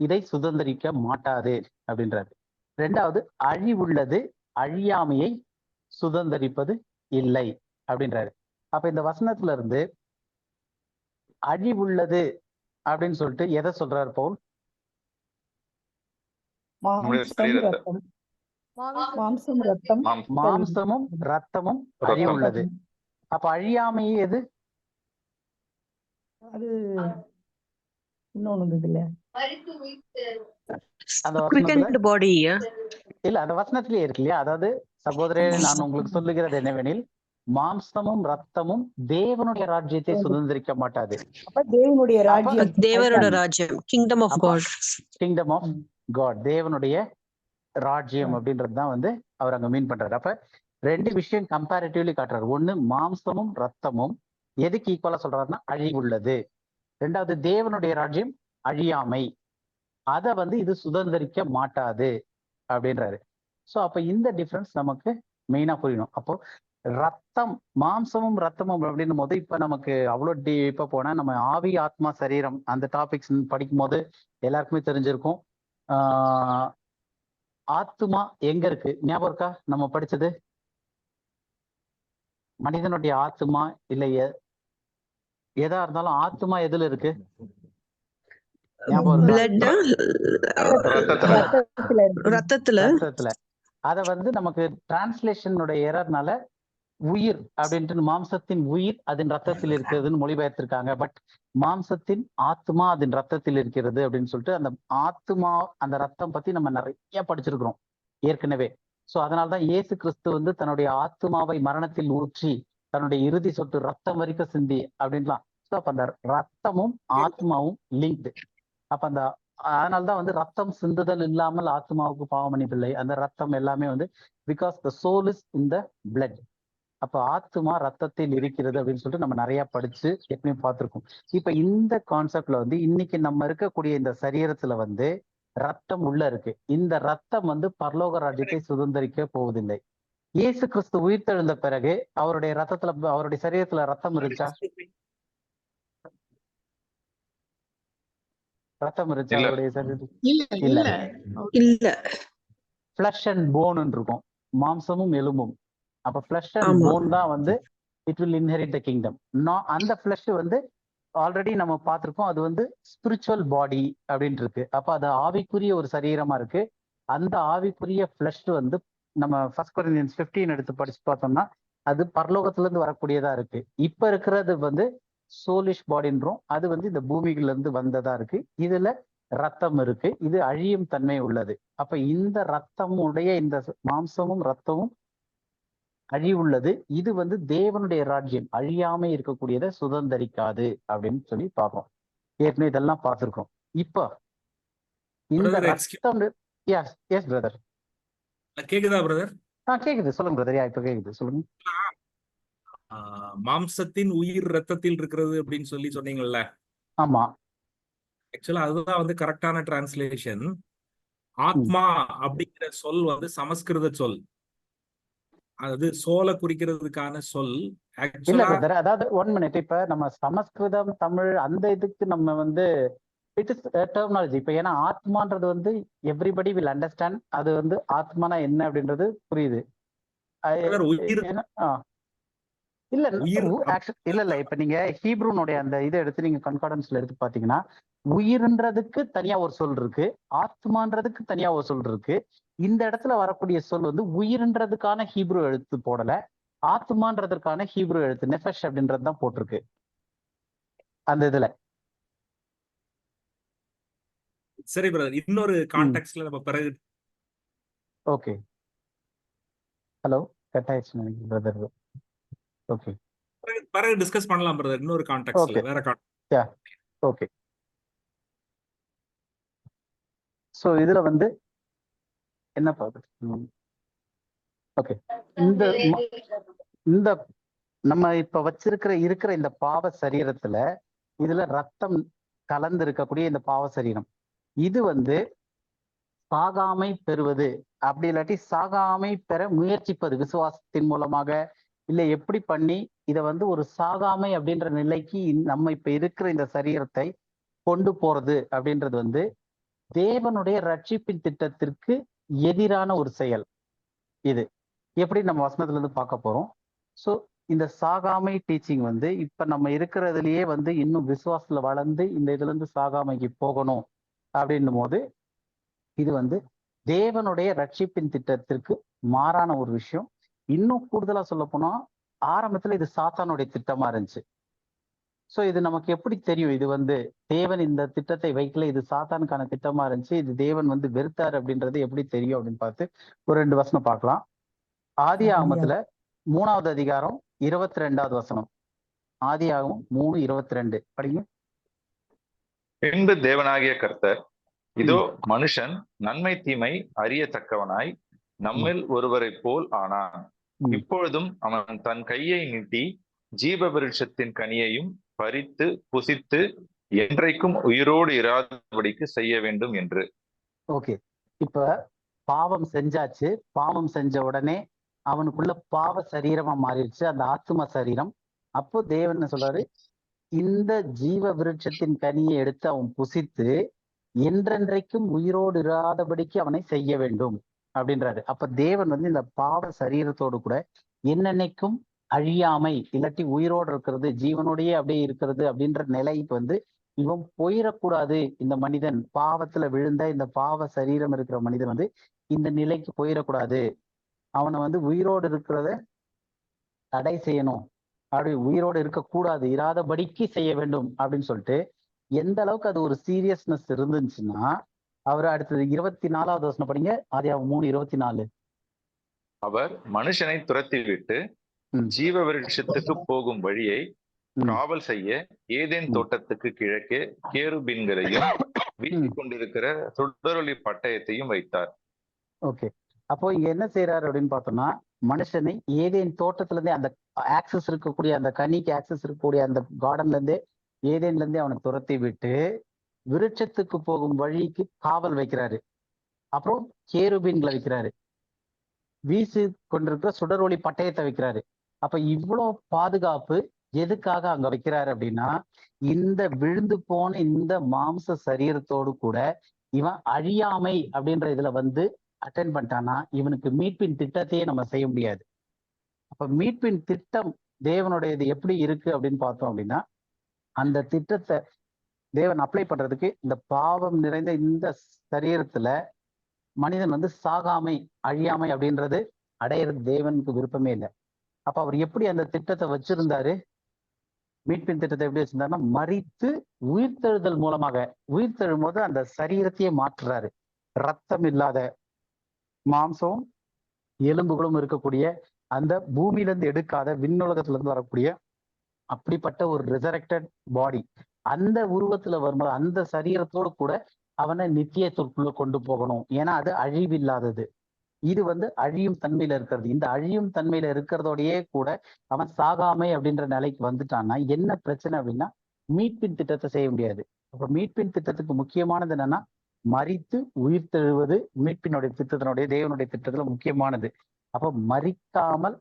இதை சுதந்திரிக்க மாட்டாது அப்படின்றாரு. ரெண்டாவது, அழிவுள்ளது அழியாமையை சுதந்திரிப்பது இல்லை அப்படின்றாரு. அப்ப இந்த வசனத்துல இருந்து அழிவுள்ளது அப்படின்னு சொல்லிட்டு எதை சொல்றாரு பவுல்? மாம்சம் ரத்தம் மாம்சமும் ரத்தமும் அழிவுள்ளது. அப்ப அழியாமை எது? அது இன்னொன்னு இல்ல, அந்த வசனத்துல பாடி இல்ல, அந்த வசனத்திலேயே இருக்கு இல்லையா? அதாவது சகோதரே, நான் உங்களுக்கு சொல்லுகிறது என்னவெனில், மாம்சமும் ரத்தமும் தேவனுடைய ராஜ்யத்தை சுதந்திரிக்க மாட்டாது. அப்ப தேவனுடைய ராஜ்யம், தேவனோட ராஜ்யம், kingdom of God, kingdom of God, தேவனுடைய ராஜ்யம் அப்படின்றதுதான் வந்து அவர் அங்க மீன் பண்றாரு. அப்ப ரெண்டு விஷயம் கம்பேரிட்டிவ்லி காட்டுறாரு. ஒண்ணு, மாம்சமும் ரத்தமும் எதுக்கு ஈக்குவலா சொல்றாருன்னா அழிவுள்ளது. ரெண்டாவது, தேவனுடைய ராஜ்யம் அழியாமை, அதை வந்து இது சுதந்திரிக்க மாட்டாது அப்படின்றாரு. ஸோ அப்ப இந்த டிஃபரன்ஸ் நமக்கு மெயினா புரியணும். அப்போ ரத்தம், மாம்சமும் ரத்தமும் அப்படின்னும் போது இப்ப நமக்கு அவ்வளோ டீப்பா போனா நம்ம ஆவி ஆத்மா சரீரம் அந்த டாபிக்ஸ் படிக்கும் போது எல்லாருக்குமே தெரிஞ்சிருக்கும். ஆத்மா எங்க இருக்கு ஞாபகம் இருக்கா? நம்ம படிச்சது மனிதனுடைய ஆத்மா இல்ல எதா இருந்தாலும் ஆத்மா எதுல இருக்கு ஞாபகம் இருக்கா? ரத்தத்துல. அத வந்து நமக்கு டிரான்ஸ்லேஷனுடைய எரர்னால உயிர் அப்படின்ட்டு மாம்சத்தின் உயிர் அதன் ரத்தத்தில் இருக்கிறதுன்னு மொழிபெயர்த்திருக்காங்க. பட் மாம்சத்தின் ஆத்மா அதன் ரத்தத்தில் இருக்கிறது அப்படின்னு சொல்லிட்டு அந்த ஆத்மா அந்த ரத்தம் பத்தி நம்ம நிறைய படிச்சிருக்கிறோம் ஏற்கனவே. ஸோ அதனால்தான் இயேசு கிறிஸ்து வந்து தன்னுடைய ஆத்மாவை மரணத்தில் ஊற்றி தன்னுடைய இறுதி சொட்டு ரத்தம் வரைக்கும் சிந்தி அப்படின்லாம். ஸோ அப்ப அந்த ரத்தமும் ஆத்மாவும் லிங்க்டு. அப்ப அந்த அதனால்தான் வந்து ரத்தம் சிந்துதல் இல்லாமல் ஆத்மாவுக்கு பாவ மன்னிப்பில்லை. அந்த ரத்தம் எல்லாமே வந்து because the soul is in the blood. அப்ப ஆத்மா ரத்தத்தில் இருக்கிறது அப்படின்னு சொல்லிட்டு நம்ம நிறைய படிச்சு எப்பவுமே பார்த்திருக்கோம். இப்ப இந்த கான்செப்ட்ல வந்து இன்னைக்கு நம்ம இருக்கக்கூடிய இந்த சரீரத்துல வந்து ரத்தம் உள்ள இருக்கு. இந்த ரத்தம் வந்து பரலோக ராஜ்யத்தை சுதந்திரிக்க போவதில்லை. இயேசு கிறிஸ்து உயிர்த்தெழுந்த பிறகு அவருடைய ரத்தத்துல அவருடைய சரீரத்துல ரத்தம் இருந்துச்சா? ரத்தம் இருந்துச்சு அவருடைய சரீரத்தில்? இல்ல. ஃபிளஷ் அண்ட் போன் இருக்கும், மாம்சமும் எலும்பும். அப்ப ஃபிளஷ் அண்ட் போன் தான் வந்து it will inherit the kingdom. அந்த ஃபிளஷ் வந்து ஆல்ரெடி நம்ம பார்த்திருக்கோம், அது வந்து ஸ்பிரிச்சுவல் பாடி அப்படின்னு இருக்கு. அப்ப அது ஆவிக்குரிய ஒரு சரீரமா இருக்கு. அந்த ஆவிக்குரிய ஃபிளஷ் வந்து நம்ம 1 Corinthians 15 எடுத்து படிச்சு பார்த்தோம்னா அது பரலோகத்துல இருந்து வரக்கூடியதா இருக்கு. இப்ப இருக்கிறது வந்து சோலிஷ் பாடின்றோம், அது வந்து இந்த பூமியில இருந்து வந்ததா இருக்கு. இதுல ரத்தம் இருக்கு, இது அழியும் தன்மை உள்ளது. அப்ப இந்த ரத்தமுடைய இந்த மாம்சமும் ரத்தமும் அழிவுள்ளது, இது வந்து தேவனுடைய ராஜ்யம் அழியாம இருக்கக்கூடியதை சுதந்திரிக்காது அப்படின்னு சொல்லி பார்ப்போம். ஏற்கனவே இதெல்லாம் பார்த்திருக்கோம். இப்போ இந்த ரத்தம் எஸ் பிரதர் கேக்குதா பிரதர்? கேக்குது, சொல்லுங்க பிரதர். இப்ப கேக்குது, சொல்லுங்க. மாம்சத்தின் உயிர் ரத்தத்தில் இருக்கிறது அப்படின்னு சொல்லி சொன்னீங்கல்ல? ஆமா, ஆக்சுவலா அதுதான் வந்து கரெக்டான டிரான்ஸ்லேஷன். ஆத்மா அப்படிங்கிற சொல் வந்து சமஸ்கிருத சொல், அது சோலை குறிக்கிறதுக்கான சொல். இல்ல பிரதர், அதாவது 1 minute. இப்ப நம்ம சமஸ்கிருதம் தமிழ் அந்த இதுக்கு நம்ம வந்து இட் இஸ் டெர்மினாலஜி. இப்ப ஏன்னா ஆத்மான்றது வந்து எவ்ரிபடி வில் அண்டர்ஸ்டாண்ட், அது வந்து ஆத்மானா என்ன அப்படின்றது புரியுது. இல்ல இப்ப நீங்க ஹீப்ரூனுடைய அந்த இதை எடுத்து நீங்க கன்கார்டன்ஸ்ல எடுத்து பாத்தீங்கன்னா உயிர்ன்றதுக்கு தனியா ஒரு சொல் இருக்கு, ஆத்மான்றதுக்கு தனியா ஒரு சொல் இருக்கு. இந்த இடத்துல வரக்கூடிய சொல் வந்து உயிர்ன்றதுக்கான ஹீப்ரு எழுத்து போடல, ஆத்மான்றதுக்கான ஹீப்ரு எழுத்து நெஃபஷ் அப்படின்றது தான் போட்டிருக்கு அந்த இதுல. சரி பிரதர், இன்னொரு கான்டெக்ஸ்ட்ல நம்ம பிறகு. ஓகே, ஹலோ, கட் ஆயிடுச்சு பிரதர். ஓகே, பிறகு டிஸ்கஸ் பண்ணலாம் பிரதர், இன்னொரு கான்டெக்ஸ்ட்ல வேற கான்டெக்ஸ்ட். ஓகே. சோ இதுல வந்து என்ன பார்த்து ஓகே, இந்த நம்ம இப்ப இருக்கிற இந்த பாவ சரீரத்துல இதுல ரத்தம் கலந்து இருக்கக்கூடிய இந்த பாவ சரீரம் இது வந்து சாகாமை பெறுவது அப்படி இல்லாட்டி சாகாமை பெற முயற்சிப்பது விசுவாசத்தின் மூலமாக, இல்லை எப்படி பண்ணி இதை வந்து ஒரு சாகாமை அப்படின்ற நிலைக்கு நம்ம இப்ப இருக்கிற இந்த சரீரத்தை கொண்டு போறது அப்படின்றது வந்து தேவனுடைய ரட்சிப்பின் திட்டத்திற்கு எதிரான ஒரு செயல். இது எப்படி நம்ம வசனத்துல இருந்து பார்க்க போறோம். ஸோ இந்த சாகாமை டீச்சிங் வந்து இப்ப நம்ம இருக்கிறதுலயே வந்து இன்னும் விசுவாசத்துல வளர்ந்து இந்த இதுல இருந்து சாகாமைக்கு போகணும் அப்படின்னும் போது இது வந்து தேவனுடைய ரட்சிப்பின் திட்டத்திற்கு மாறான ஒரு விஷயம். இன்னும் கூடுதலா சொல்ல போனா ஆரம்பத்துல இது சாத்தானுடைய திட்டமா இருந்துச்சு. ஸோ இது நமக்கு எப்படி தெரியும் இது வந்து தேவன் இந்த திட்டத்தை வைக்கல, இது சாத்தானுக்கான திட்டமா இருந்துச்சு, இது தேவன் வந்து வெறுத்தாரு அப்படின்றது எப்படி தெரியும் அப்படின்னு பார்த்து ஒரு 2 வசனம் பார்க்கலாம். ஆதியாகமத்துல 3வது அதிகாரம் 22வது வசனம். ஆதியாகமம் 3:22 படிங்க. பின்பு தேவனாகிய கர்த்தர், இதோ மனுஷன் நன்மை தீமை அறியத்தக்கவனாய் நம்மில் ஒருவரை போல் ஆனான். இப்பொழுதும் அவன் தன் கையை நீட்டி ஜீவ விருட்சத்தின் கனியையும் பறித்து புசித்து என்றைக்கும் உயிரோடு இராதபடிக்கு செய்ய வேண்டும் என்று. ஓகே, இப்ப பாவம் செஞ்சாச்சு. பாவம் செஞ்ச உடனே அவனுக்குள்ள பாவ சரீரமா மாறிடுச்சு, அந்த ஆத்தும சரீரம். அப்போ தேவன் என்ன சொல்றாரு, இந்த ஜீவ விருட்சத்தின் கனியை எடுத்து அவன் புசித்து என்றென்றைக்கும் உயிரோடு இராதபடிக்கு அவனை செய்ய வேண்டும் அப்படின்றாரு. அப்ப தேவன் வந்து இந்த பாவ சரீரத்தோடு கூட என்னென்னைக்கும் அழியாமை இல்லாட்டி உயிரோடு இருக்கிறது, ஜீவனோடையே அப்படியே இருக்கிறது அப்படின்ற நிலைக்கு வந்து இவன் போயிடக்கூடாது. இந்த மனிதன் பாவத்துல விழுந்த இந்த பாவ சரீரம் இருக்கிற மனிதன் வந்து இந்த நிலைக்கு போயிடக்கூடாது, அவனை வந்து உயிரோடு இருக்கிறத தடை செய்யணும், அப்படி உயிரோடு இருக்கக்கூடாது, இராதபடிக்கு செய்ய வேண்டும் அப்படின்னு சொல்லிட்டு எந்த அளவுக்கு அது ஒரு சீரியஸ்னஸ் இருந்துச்சுன்னா அவர் அடுத்தது 24வது வசனம் படிங்க. ஆதியாகமம் 3:24. அவர் மனுஷனை துரத்தி விட்டு ஜீவ விருட்சத்துக்கு போகும் வழியை காவல் செய்ய ஏதேன் தோட்டத்துக்கு கிழக்கே கேருபீன்களையும் வீசிக் கொண்டிருக்கிற சுடரொளி பட்டயத்தையும் வைத்தார். ஓகே, அப்போ இங்க என்ன செய்யறாரு அப்படின்னு பார்த்தோம்னா, மனுஷனை ஏதேன் தோட்டத்துல இருந்தே, அந்த ஆக்சஸ் இருக்கக்கூடிய அந்த கனிக்கு ஆக்சஸ் இருக்கக்கூடிய அந்த கார்டன்ல இருந்தே, ஏதேன்ல இருந்தே அவனை துரத்தி விட்டு விருட்சத்துக்கு போகும் வழிக்கு காவல் வைக்கிறாரு. அப்புறம் கேருபீன்களை வைக்கிறாரு, வீசி கொண்டிருக்கிற சுடரொளி பட்டயத்தை வைக்கிறாரு. அப்ப இவ்வளவு பாதுகாப்பு எதுக்காக அங்க வைக்கிறாரு அப்படின்னா, இந்த விழுந்து போன இந்த மாம்ச சரீரத்தோடு கூட இவன் அழியாமை அப்படின்ற இதுல வந்து அட்டென்ட் பண்ணிட்டான்னா இவனுக்கு மீட்பின் திட்டத்தையே நம்ம செய்ய முடியாது. அப்ப மீட்பின் திட்டம் தேவனுடையது எப்படி இருக்கு அப்படின்னு பார்த்தோம் அப்படின்னா, அந்த திட்டத்தை தேவன் அப்ளை பண்றதுக்கு இந்த பாவம் நிறைந்த இந்த சரீரத்துல மனிதன் வந்து சாகாமை அழியாமை அப்படின்றது அடையிறது தேவனுக்கு விருப்பமே இல்லை. அப்ப அவர் எப்படி அந்த திட்டத்தை வச்சிருந்தாரு, மீட்பின் திட்டத்தை எப்படி வச்சிருந்தாருன்னா, மரித்து உயிர்த்தெழுதல் மூலமாக, உயிர்த்தெழும் போது அந்த சரீரத்தையே மாற்றுறாரு. ரத்தம் இல்லாத மாம்சம் எலும்புகளும் இருக்கக்கூடிய, அந்த பூமியிலிருந்து எடுக்காத விண்ணுலகத்துல இருந்து வரக்கூடிய அப்படிப்பட்ட ஒரு ரிசரக்டட் பாடி, அந்த உருவத்துல வரும்போது அந்த சரீரத்தோடு கூட அவனை நித்தியத்திற்குள்ள கொண்டு போகணும். ஏன்னா அது அழிவில்லாதது, இது வந்து அழியும் தன்மையில இருக்கிறது. இந்த அழியும் தன்மையில இருக்கிறதோடயே கூட அவன் சாகாமை அப்படின்ற நிலைக்கு வந்துட்டான்னா என்ன பிரச்சனை அப்படின்னா, மீட்பின் திட்டத்தை செய்ய முடியாது. அப்ப மீட்பின் திட்டத்துக்கு முக்கியமானது என்னன்னா, மரித்து உயிர்த்தெழுவது மீட்பினுடைய திட்டத்தினுடைய தேவனுடைய திட்டத்துல முக்கியமானது. அப்ப மரிக்காமல்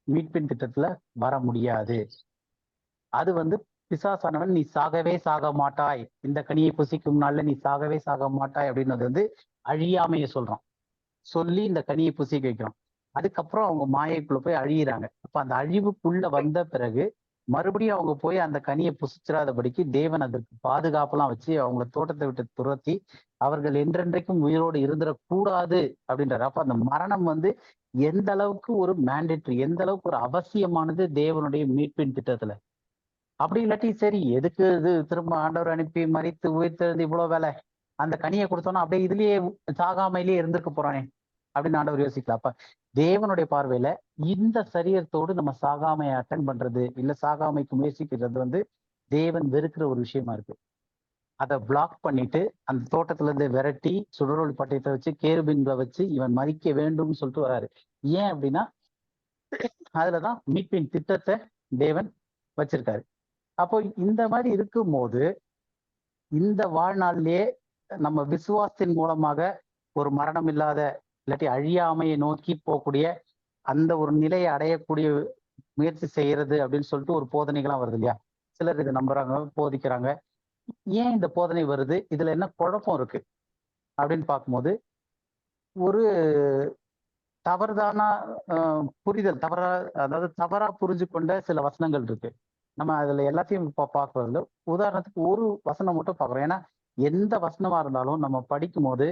மீட்பின் திட்டத்துல வர முடியாது. அது வந்து பிசாசானவன் நீ சாகவே சாக மாட்டாய், இந்த கனியை புசிக்கும் நாள்ல நீ சாகவே சாக மாட்டாய் அப்படின்றது வந்து அழியாமைய சொல்றான், சொல்லி இந்த கனியை புசிக்க வைக்கிறான். அதுக்கப்புறம் அவங்க மாயைக்குள்ள போய் அழியிறாங்க. அப்ப அந்த அழிவுக்குள்ள வந்த பிறகு மறுபடியும் அவங்க போய் அந்த கனியை புசிச்சிடாதபடிக்கு தேவன் அதற்கு பாதுகாப்பெல்லாம் வச்சு அவங்கள தோட்டத்தை விட்டு துரத்தி அவர்கள் என்றென்றைக்கும் உயிரோடு இருந்துடக்கூடாது அப்படின்றாரு. அப்ப அந்த மரணம் வந்து எந்த அளவுக்கு ஒரு மேண்டேட்டரி, எந்த அளவுக்கு ஒரு அவசியமானது தேவனுடைய மீட்பின் திட்டத்துல. அப்படி இல்லாட்டி சரி எதுக்கு இது திரும்ப ஆண்டவர் அனுப்பி மரித்து உயிர்த்தெழுந்து இவ்வளவு வேலை, அந்த கனியை கொடுத்தோன்னா அப்படியே இதுலயே சாகாமையிலேயே இருந்திருக்க போறானே அப்படின்னு ஆண்டவர் யோசிக்கலாம். அப்ப தேவனுடைய பார்வையில இந்த சரீரத்தோடு நம்ம சாகாமையை அட்டன் பண்றது இல்ல சாகாமைக்கு முயற்சிக்கிறது வந்து தேவன் வெறுக்கிற ஒரு விஷயமா இருக்கு. அதை பிளாக் பண்ணிட்டு அந்த தோட்டத்துல இருந்து விரட்டி சுடரொளி பட்டயத்தை வச்சு கேருபீன்களை வச்சு இவன் மரிக்க வேண்டும்னு சொல்லிட்டு வராரு. ஏன் அப்படின்னா அதுலதான் மீட்பின் திட்டத்தை தேவன் வச்சிருக்காரு. அப்போ இந்த மாதிரி இருக்கும்போது இந்த வாழ்நாளிலேயே நம்ம விசுவாசத்தின் மூலமாக ஒரு மரணம் இல்லாத இல்லாட்டி அழியாமையை நோக்கி போகக்கூடிய அந்த ஒரு நிலையை அடையக்கூடிய முயற்சி செய்யறது அப்படின்னு சொல்லிட்டு ஒரு போதனைகள்லாம் வருது இல்லையா? சிலர் இதை நம்புறாங்க, போதிக்கிறாங்க. ஏன் இந்த போதனை வருது, இதுல என்ன குழப்பம் இருக்கு அப்படின்னு பார்க்கும்போது, ஒரு தவறுதான புரிதல், அதாவது தவறா புரிஞ்சு கொண்ட சில வசனங்கள் இருக்கு. நம்ம அதுல எல்லாத்தையும் பார்க்கறது உதாரணத்துக்கு ஒரு வசனம் மட்டும் பார்க்குறோம். ஏன்னா எந்த வசனமா இருந்தாலும் நம்ம படிக்கும் போது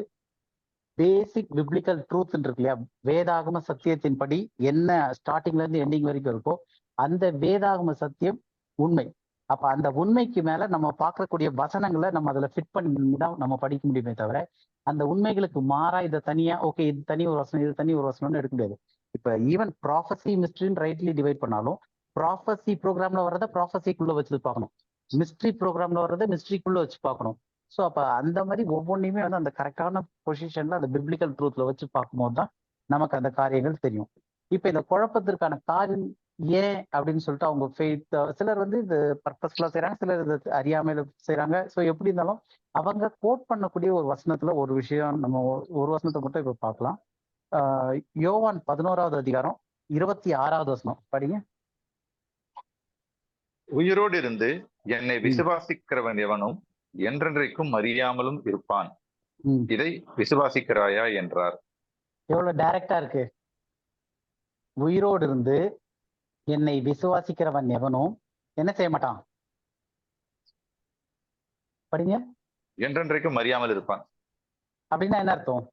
பேசிக் பிப்ளிக்கல் ட்ரூத் இருக்கு இல்லையா? வேதாகம சத்தியத்தின்படி என்ன ஸ்டார்டிங்ல இருந்து எண்டிங் வரைக்கும் இருக்கோ அந்த வேதாகம சத்தியம் உண்மை. அப்ப அந்த உண்மைக்கு மேல நம்ம பார்க்கக்கூடிய வசனங்களை நம்ம அதுல ஃபிட் பண்ணி தான் நம்ம படிக்க முடியுமே தவிர, அந்த உண்மைகளுக்கு மாறா இதை தனியா ஓகே இது தனி ஒரு வசனம், இது தனி ஒரு வசனம்னு எடுக்க முடியாது. இப்ப ஈவன் ப்ராஃபஸி மிஸ்ட்ரின்னு ரைட்லி டிவைட் பண்ணாலும் ப்ராஃபஸி ப்ரோக்ராம்ல வர்றதை ப்ராஃபஸிக்குள்ள வச்சு பார்க்கணும், மிஸ்ட்ரி ப்ரோக்ராம்ல வர்றதை மிஸ்ட்ரிக்குள்ள வச்சு பார்க்கணும். ஸோ அப்ப அந்த மாதிரி ஒவ்வொன்றையுமே வந்து அந்த கரெக்டான பொசிஷன்ல அந்த பிப்ளிக்கல் ட்ரூத்ல வச்சு பார்க்கும்போது தான் நமக்கு அந்த காரியங்கள் தெரியும். இப்ப இந்த குழப்பத்திற்கான காரியம் ஏன் அப்படின்னு சொல்லிட்டு அவங்க ஃபெய்த், சிலர் வந்து இது பர்பஸ்ஃபுல்லா செய்யறாங்க, சிலர் இது அறியாமையில செய்யறாங்க. ஸோ எப்படி இருந்தாலும் அவங்க கோட் பண்ணக்கூடிய ஒரு வசனத்துல ஒரு விஷயம், நம்ம ஒரு வசனத்தை மட்டும் இப்ப பார்க்கலாம். யோவான் 11வது அதிகாரம் 26வது வசனம் படிங்க. உயிரோடு இருந்து என்னை விசுவாசிக்கிறவன் எவனும் என்றென்றைக்கும் அறியாமலும் இருப்பான், இதை விசுவாசிக்கிறாயா என்றார். எவ்வளவு டைரக்டா இருக்கு. உயிரோடு இருந்து என்னை விசுவாசிக்கிறவன் எவனும் என்ன செய்ய மாட்டான், படிங்க. என்றென்றைக்கும் அறியாமல் இருப்பான். அப்படின்னா என்ன அர்த்தம்?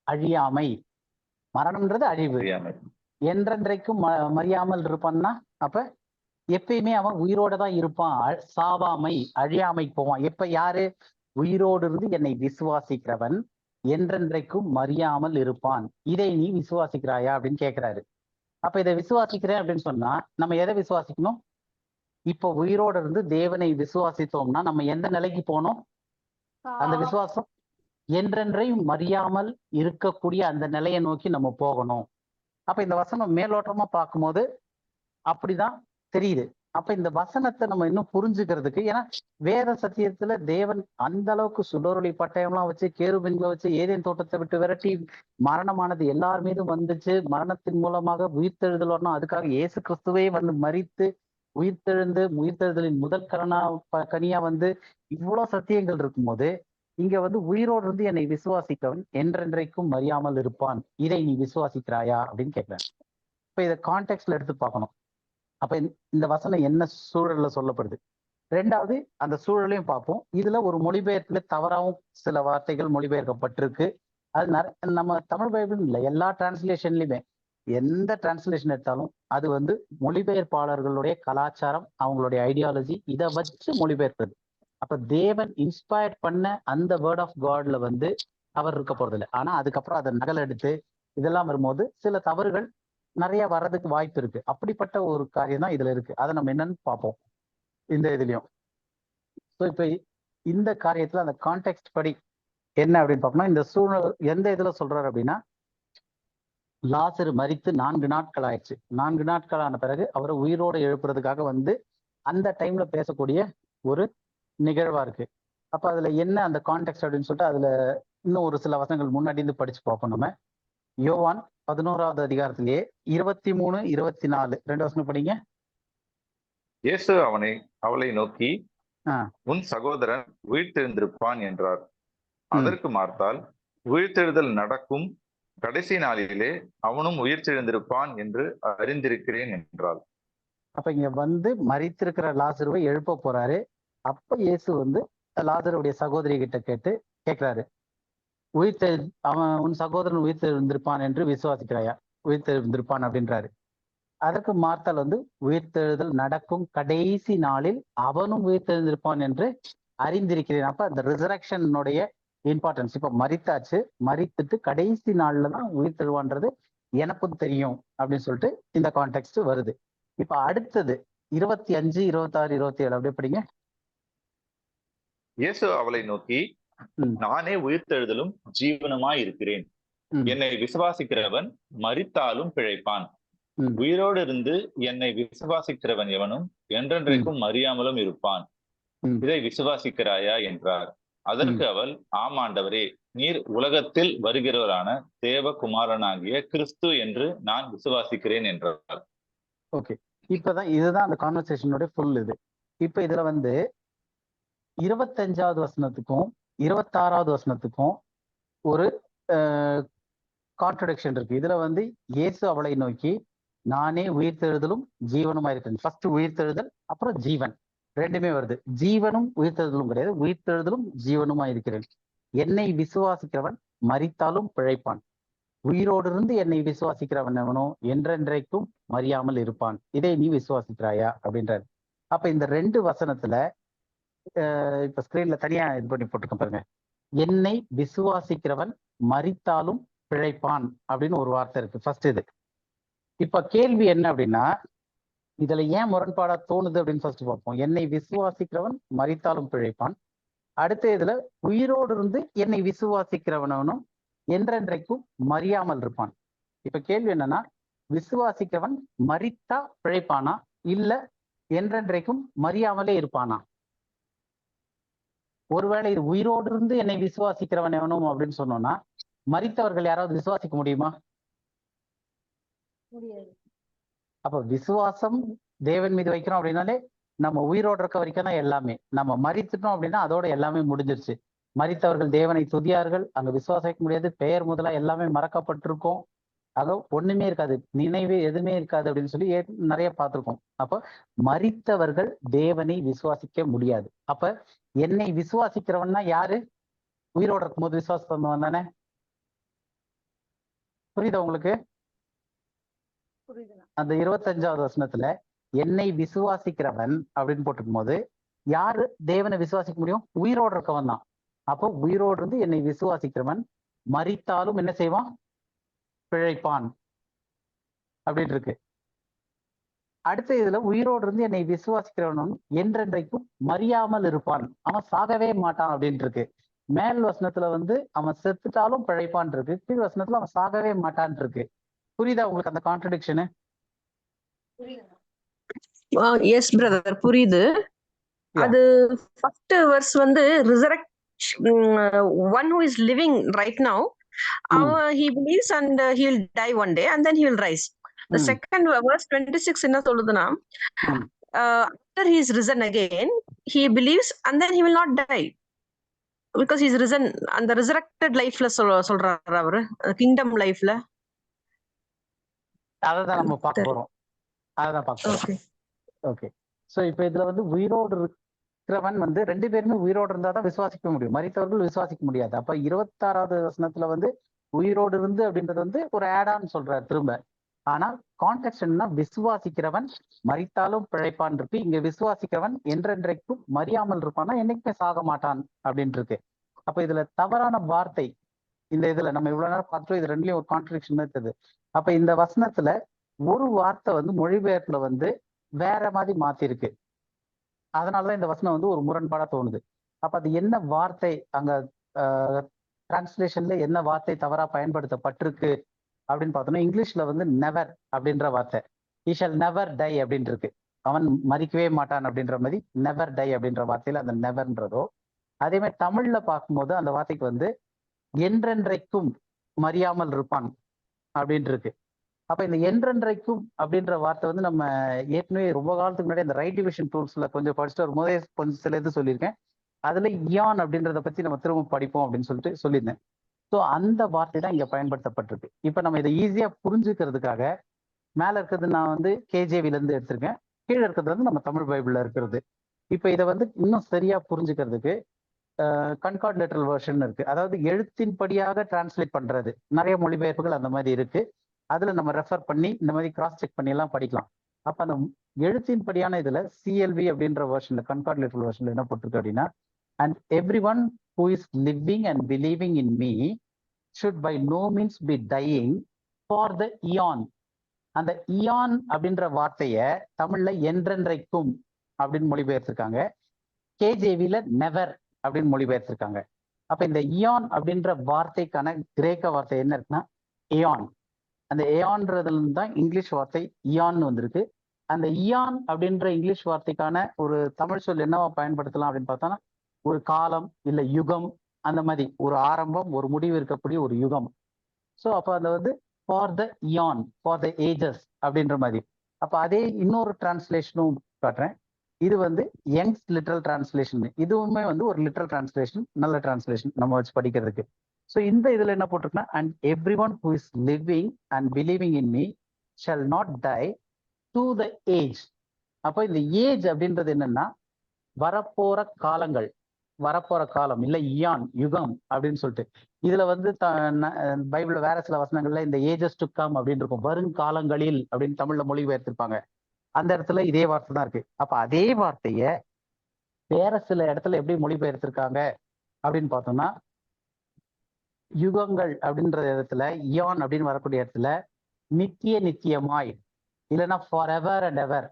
அழியாமை. மரணம்ன்றது அழிவு. அறியாமை. என்றென்றைக்கும் மறியாமல் இருப்பான்னா அப்ப எப்பயுமே அவன் உயிரோட தான் இருப்பான், சாவாமை அழியாமை போவான். எப்ப? யாரு? உயிரோடு இருந்து என்னை விசுவாசிக்கிறவன் என்றென்றைக்கும் மறியாமல் இருப்பான், இதை நீ விசுவாசிக்கிறாயா அப்படின்னு கேட்கிறாரு. அப்ப இதை விசுவாசிக்கிறேன் அப்படின்னு சொன்னா நம்ம எதை விசுவாசிக்கணும்? இப்போ உயிரோடு இருந்து தேவனை விசுவாசித்தோம்னா நம்ம எந்த நிலைக்கு போனோம்? அந்த விசுவாசம் என்றென்றையும் மறியாமல் இருக்கக்கூடிய அந்த நிலையை நோக்கி நம்ம போகணும். அப்ப இந்த வசனம் மேலோட்டமா பார்க்கும்போது அப்படிதான் தெரியுது. அப்ப இந்த வசனத்தை நம்ம இன்னும் புரிஞ்சுக்கிறதுக்கு, ஏன்னா வேத சத்தியத்துல தேவன் அந்த அளவுக்கு சுடரொளி பட்டயம்லாம் வச்சு கேருபீன்களை வச்சு ஏதேன் தோட்டத்தை விட்டு விரட்டி மரணமானது எல்லார் மீதும் வந்துச்சு, மரணத்தின் மூலமாக உயிர்த்தெழுதல் வரணும், அதுக்காக இயேசு கிறிஸ்துவே வந்து மரித்து உயிர்த்தெழுந்து உயிர்த்தெழுதலின் முதல் கனியா வந்து இவ்வளவு சத்தியங்கள் இருக்கும்போது இங்க வந்து உயிரோடு இருந்து என்னை விசுவாசிக்கிறவன் என்றென்றைக்கும் மறியாமல் இருப்பான், இதை நீ விசுவாசிக்கிறாயா அப்படின்னு கேட்கிறேன். இப்ப இதை கான்டெக்ட்ல எடுத்து பார்க்கணும். அப்ப இந்த வசனம் என்ன சூழல்ல சொல்லப்படுது, ரெண்டாவது அந்த சூழலையும் பார்ப்போம். இதுல ஒரு மொழிபெயர்ப்புல தவறாகவும் சில வார்த்தைகள் மொழிபெயர்க்கப்பட்டிருக்கு. அது நம்ம தமிழ் பைபிள் இல்லை, எல்லா டிரான்ஸ்லேஷன்லயுமே எந்த டிரான்ஸ்லேஷன் எடுத்தாலும் அது வந்து மொழிபெயர்ப்பாளர்களுடைய கலாச்சாரம், அவங்களுடைய ஐடியாலஜி, இதை வச்சு மொழிபெயர்ப்பது. அப்ப தேவன் இன்ஸ்பயர் பண்ண அந்த வேர்ட் ஆஃப் காட்ல வந்து அவர் இருக்க போறது இல்லை. ஆனா அதுக்கப்புறம் அதை நகல் எடுத்து இதெல்லாம் வரும்போது சில தவறுகள் நிறைய வர்றதுக்கு வாய்ப்பு இருக்கு. அப்படிப்பட்ட ஒரு காரியம் தான் இதுல இருக்கு. அதை நம்ம என்னன்னு பார்ப்போம் இந்த இதுலயும். ஸோ இப்ப இந்த காரியத்துல அந்த கான்டெக்ட் படி என்ன அப்படின்னு பார்க்கணும். இந்த சூழல் எந்த இதுல சொல்றாரு அப்படின்னா, லாசரு மரித்து 4 நாட்கள் ஆயிடுச்சு. 4 நாட்கள் ஆன பிறகு அவரை உயிரோடு எழுப்புறதுக்காக வந்து அந்த டைம்ல பேசக்கூடிய ஒரு நிகழ்வா இருக்கு. அப்ப அதுல என்ன அந்த கான்டெக்ட் அப்படின்னு சொல்லிட்டு அதுல இன்னும் ஒரு சில வசனங்கள் முன்னாடி இருந்து படிச்சு பார்ப்போம். நம்ம யோவான் 11வது அதிகாரத்திலேயே 23, 24 2 வசனம் படிங்க. இயேசு அவளை நோக்கி, உன் சகோதரன் உயிர்த்தெழுந்திருப்பான் என்றார். அதற்கு மார்த்தாள், உயிர்த்தெழுதல் நடக்கும் கடைசி நாளிலே அவனும் உயிர்த்தெழுந்திருப்பான் என்று அறிந்திருக்கிறேன் என்றாள். அப்ப இங்க வந்து மரித்திருக்கிற லாசருவை எழுப்ப போறாரு. அப்ப இயேசு வந்து லாசருடைய சகோதரி கிட்ட கேட்கிறாரு, அவன் உன் சகோதரன் உயிர்த்தெழுந்திருப்பான் என்று விசுவாசிக்கிறாயா, உயிர்த்தெழுந்திருப்பான் அப்படின்றாரு. அதற்கு மார்த்தாள் வந்து உயிர்த்தெழுதல் நடக்கும் கடைசி நாளில் அவனும் உயிர்த்தெழுந்திருப்பான் என்று அறிந்திருக்கிறேன். அப்ப அந்த ரிசரக்ஷனுடைய இம்பார்ட்டன்ஸ், இப்ப மரித்தாச்சு, மரித்துட்டு கடைசி நாள்ல தான் உயிர்த்தெழுவான்றது எனக்கும் தெரியும் அப்படின்னு சொல்லிட்டு இந்த கான்டெக்ட் வருது. இப்ப அடுத்தது 25, 26, 27 அப்படி படிங்க. இயேசு அவளை நோக்கி, நானே உயிர்த்தெழுதலும் ஜீவனுமாய் இருக்கிறேன். என்னை விசுவாசிக்கிறவன் மரித்தாலும் பிழைப்பான். உயிரோடு இருந்து என்னை விசுவாசிக்கிறவன் எவனும் என்றென்றைக்கும் மறியாமலும் இருப்பான். இதை விசுவாசிக்கிறாயா என்றார். அதற்கு அவள், ஆமாண்டவரே, நீர் உலகத்தில் வருகிறவரான தேவகுமாரனாகிய கிறிஸ்து என்று நான் விசுவாசிக்கிறேன் என்றார். ஓகே, இப்பதான் இதுதான் அந்த கான்வர்சேஷனோட ஃபுல் இது. இப்ப இதுல வந்து 25வது வசனத்துக்கும் 26வது வசனத்துக்கும் ஒரு கான்ட்ரடிக்ஷன் இருக்கு. இதுல வந்து இயேசு அவளை நோக்கி, நானே உயிர்த்தெழுதலும் ஜீவனுமா இருக்கிறேன். ஃபர்ஸ்ட் உயிர்த்தெழுதல், அப்புறம் ஜீவன், ரெண்டுமே வருது. ஜீவனும் உயிர்த்தெழுதலும் கிடையாது, உயிர்த்தெழுதலும் ஜீவனுமா இருக்கிறேன். என்னை விசுவாசிக்கிறவன் மரித்தாலும் பிழைப்பான், உயிரோடு இருந்து என்னை விசுவாசிக்கிறவன் எவனோ என்றென்றைக்கும் மறியாமல் இருப்பான். இதை நீ விசுவாசிக்கிறாயா அப்படின்றாரு. அப்ப இந்த 2 வசனத்துல இப்ப ஸ்கிரீன்ல தனியா இது பண்ணி போட்டிருக்கேன் பாருங்க. என்னை விசுவாசிக்கிறவன் மரித்தாலும் பிழைப்பான் அப்படின்னு ஒரு வார்த்தை இருக்கு ஃபர்ஸ்ட் இது. இப்ப கேள்வி என்ன அப்படின்னா, இதுல ஏன் முரண்பாடா தோணுது அப்படின்னு ஃபர்ஸ்ட் பார்ப்போம். என்னை விசுவாசிக்கிறவன் மரித்தாலும் பிழைப்பான், அடுத்த இதுல உயிரோடு இருந்து என்னை விசுவாசிக்கிறவனும் என்றென்றைக்கும் மறியாமல் இருப்பான். இப்ப கேள்வி என்னன்னா, விசுவாசிக்கிறவன் மரித்தா பிழைப்பானா, இல்ல என்றென்றைக்கும் மறியாமலே இருப்பானா? ஒருவேளை இது உயிரோடு இருந்து என்னை விசுவாசிக்கிறவன் எவனும் அப்படின்னு சொன்னோம்னா, மரித்தவர்கள் யாராவது விசுவாசிக்க முடியுமா? முடியாது. அப்ப விசுவாசம் தேவன் மீது வைக்கிறோம் அப்படின்னாலே நம்ம உயிரோடு இருக்க வரைக்கும் தான் எல்லாமே. நம்ம மரித்துட்டோம் அப்படின்னா அதோட எல்லாமே முடிஞ்சிருச்சு. மரித்தவர்கள் தேவனை துதியார்கள், அங்க விசுவாசிக்க முடியாது, பெயர் முதலா எல்லாமே மறக்கப்பட்டிருக்கும், ஆக ஒண்ணுமே இருக்காது, நினைவு எதுவுமே இருக்காது அப்படின்னு சொல்லி நிறைய பார்த்திருக்கோம். அப்ப மரித்தவர்கள் தேவனை விசுவாசிக்க முடியாது. அப்ப என்னை விசுவாசிக்கிறவன்னா யாரு? உயிரோடு இருக்கும் போது விசுவாசம் வந்தவன் தானே. புரியுதா உங்களுக்கு? அந்த 25வது வசனத்துல என்னை விசுவாசிக்கிறவன் அப்படின்னு போட்டிருக்கும் போது யாரு தேவனை விசுவாசிக்க முடியும்? உயிரோடு இருக்கவன் தான். அப்போ உயிரோடு இருந்து என்னை விசுவாசிக்கிறவன் மரித்தாலும் என்ன செய்வான்? பிழைப்பான் அப்படின்னு இருக்கு. அடுத்த இதுல உயிரோடு இருந்து என்னை விசுவாசிக்கிறவனும் என்றென்றைக்கும் மறியாமல் இருப்பான், அவன் சாகவே மாட்டான் அப்படின்னு இருக்கு. மேல் வசனத்துல வந்து அவன் செத்துட்டாலும் பிழைப்பான் இருக்கு, கீழ் வசனத்துல அவன் சாகவே மாட்டான் இருக்கு. புரியுதா உங்களுக்கு அந்த கான்ட்ரடிக்ஷனு? எஸ் பிரதர், புரியுது. அது ஃபர்ஸ்ட் வெர்ஸ் வந்து resurrect one who is living right now, he believes and he will die one day and then he will rise. The second verse 26 என்ன சொல்லுதுன்னா, after he is risen again he believes and then he will not die because he is risen. அந்த resurrected lifeல சொல்றாரு அவரு, kingdom lifeல. அதான் நம்ம பார்க்க போறோம். அதான் பார்க்க போறோம். ஓகே, சோ இப்போ இதுல வந்து உயிரோடு இருக்கிறவன் வந்து 2 பேருமே உயிரோடு இருந்தாதான் விசுவாசிக்க முடியும், மரித்தவர்கள் விசுவாசிக்க முடியாது. அப்ப 26வது வசனத்துல வந்து உயிரோடு இருந்து அப்படின்றது வந்து ஒரு ஆடான்னு சொல்றாரு திரும்ப. ஆனா கான்டெக்ஸ்ட் என்ன, விசுவாசிக்கிறவன் மரித்தாலும் பிழைப்பான் இருக்கு. இங்க விசுவாசிக்கிறவன் என்றென்றைக்கும் மறியாமல் இருப்பான்னா என்னைக்குமே சாக மாட்டான் அப்படின்னு இருக்கு. அப்ப இதுல தவறான வார்த்தை, இந்த இதுல நம்ம இவ்வளவு நேரம் பார்த்தோம், இது ரெண்டுலயும் ஒரு கான்ட்ரடிக்ஷன் இருக்குது. அப்ப இந்த வசனத்துல ஒரு வார்த்தை வந்து மொழிபெயர்ப்புல வந்து வேற மாதிரி மாத்திருக்கு, அதனாலதான் இந்த வசனம் வந்து ஒரு முரண்பாடா தோணுது. அப்ப அது என்ன வார்த்தை, அங்க டிரான்ஸ்லேஷன்ல என்ன வார்த்தை தவறா பயன்படுத்தப்பட்டிருக்கு அப்படின்னு பார்த்தோம்னா, இங்கிலீஷ்ல வந்து நெவர் அப்படின்ற வார்த்தை, he shall never die அப்படின்னு இருக்கு, அவன் மறிக்கவே மாட்டான் அப்படின்ற மாதிரி நெவர் டை அப்படின்ற வார்த்தையில அந்த நெவர்ன்றதோ, அதே மாதிரி தமிழ்ல பார்க்கும்போது அந்த வார்த்தைக்கு வந்து என்றென்றைக்கும் மறியாமல் இருப்பான் அப்படின்னு இருக்கு. அப்ப இந்த என்றென்றைக்கும் அப்படின்ற வார்த்தை வந்து நம்ம ஏற்கனவே ரொம்ப காலத்துக்கு முன்னாடி இந்த ரைட் டிவிஷன் டூல்ஸ்ல கொஞ்சம் படிச்சுட்டு வரும்போதே கொஞ்சம் சில இது சொல்லியிருக்கேன். அதுல இயான் அப்படின்றத பத்தி நம்ம திரும்ப படிப்போம் அப்படின்னு சொல்லிட்டு சொல்லியிருந்தேன். ஸோ அந்த வார்த்தை தான் இங்க பயன்படுத்தப்பட்டிருக்கு. இப்ப நம்ம இதை ஈஸியா புரிஞ்சுக்கிறதுக்காக மேல இருக்கிறது நான் வந்து கேஜேவில இருந்து எடுத்திருக்கேன், கீழே இருக்கிறது வந்து நம்ம தமிழ் பைபிள்ல இருக்கிறது. இப்ப இதை வந்து இன்னும் சரியா புரிஞ்சுக்கிறதுக்கு கன்கார்ட் லிட்டரல் வெர்ஷன் இருக்கு, அதாவது எழுத்தின்படியாக டிரான்ஸ்லேட் பண்றது. நிறைய மொழிபெயர்ப்புகள் அந்த மாதிரி இருக்கு, அதுல நம்ம ரெஃபர் பண்ணி இந்த மாதிரி கிராஸ் செக் பண்ணி எல்லாம் படிக்கலாம். அப்ப அந்த எழுத்தின்படியான இதுல சிஎல்வி அப்படின்ற வெர்ஷன்ல, கன்கார்ட் லிட்டரல் வெர்ஷன்ல என்ன போட்டிருக்கு அப்படின்னா, and everyone who is living and believing in me should by no means be dying for the eon. அந்த இயான் அப்படின்ற வார்த்தைய தமிழ்ல என்றென்றைக்கும் அப்படின்னு மொழிபெயர்த்திருக்காங்க, கேஜேவில நெவர் அப்படின்னு மொழிபெயர்த்திருக்காங்க. அப்ப இந்த இயான் அப்படின்ற வார்த்தைக்கான கிரேக்க வார்த்தை என்ன இருக்குன்னா ஏயான். அந்த ஏயான்றதுல இருந்து தான் இங்கிலீஷ் வார்த்தை இயான் வந்திருக்கு. அந்த இயான் அப்படின்ற இங்கிலீஷ் வார்த்தைக்கான ஒரு தமிழ் சொல் என்னவா பயன்படுத்தலாம் அப்படின்னு பார்த்தோம்னா, ஒரு காலம் இல்ல யுகம் அந்த மாதிரி ஒரு ஆரம்பம் ஒரு முடிவு இருக்கக்கூடிய ஒரு யுகம். ஸோ அப்போ அந்த வந்து for the aeon, for the ages அப்படின்ற மாதிரி. அப்போ அதே இன்னொரு டிரான்ஸ்லேஷனும் காட்டுறேன். இது வந்து யங்ஸ் லிட்ரல் டிரான்ஸ்லேஷன். இதுவுமே வந்து ஒரு லிட்ரல் டிரான்ஸ்லேஷன், நல்ல டிரான்ஸ்லேஷன் நம்ம வச்சு படிக்கிறதுக்கு. ஸோ இந்த இதுல என்ன போட்டிருக்குன்னா, and every one who is living and believing in me shall not die to the age. அப்போ இந்த ஏஜ் அப்படின்றது என்னன்னா வரப்போற காலங்கள், வரப்போற காலம் இல்ல இயான், யுகம் அப்படின்னு சொல்லிட்டு. இதுல வந்து பைபிள்ல வேற சில வசனங்கள்ல இந்த ஏஜஸ் டு கம் அப்படின்னு இருக்கும், வருங்காலங்களில் அப்படின்னு தமிழ்ல மொழிபெயர்த்திருப்பாங்க. அந்த இடத்துல இதே வார்த்தை தான் இருக்கு. அப்ப அதே வார்த்தைய வேற சில இடத்துல எப்படி மொழிபெயர்த்திருக்காங்க அப்படின்னு பார்த்தோம்னா, யுகங்கள் அப்படின்ற இடத்துல இயான் அப்படின்னு வரக்கூடிய இடத்துல நித்திய நித்தியமாய் இல்லைன்னா ஃபார் எவர் அண்ட் எவர்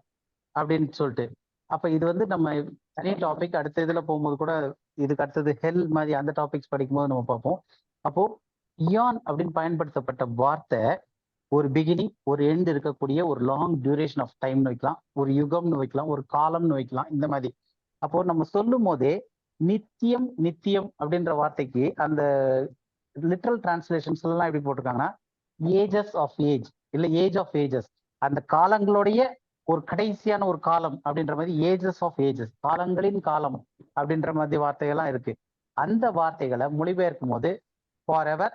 அப்படின்னு சொல்லிட்டு. அப்ப இது வந்து நம்ம தனி டாபிக் அடுத்த இதுல போகும்போது கூட, இதுக்கு அடுத்தது ஹெல் மாதிரி அந்த டாபிக்ஸ் படிக்கும்போது நம்ம பார்ப்போம். அப்போ இயான் அப்படின்னு பயன்படுத்தப்பட்ட வார்த்தை ஒரு பிகினிங் ஒரு எண்ட் இருக்கக்கூடிய ஒரு லாங் டியூரேஷன் ஆஃப் டைம்னு வைக்கலாம், ஒரு யுகம்னு வைக்கலாம், ஒரு காலம்னு வைக்கலாம், இந்த மாதிரி. அப்போ நம்ம சொல்லும் போதே நித்தியம் நித்தியம் அப்படின்ற வார்த்தைக்கு அந்த லிட்ரல் டிரான்ஸ்லேஷன்ஸ் எல்லாம் எப்படி போட்டிருக்காங்கன்னா ஏஜஸ் ஆஃப் ஏஜ் இல்ல ஏஜ் ஆஃப் ஏஜஸ், அந்த காலங்களுடைய ஒரு கடைசியான ஒரு காலம் அப்படின்ற மாதிரி ஏஜஸ் ஆஃப் ஏஜஸ், காலங்களின் காலம் அப்படின்ற மாதிரி வார்த்தைகள்லாம் இருக்கு. அந்த வார்த்தைகளை மொழிபெயர்க்கும் போது ஃபார் எவர்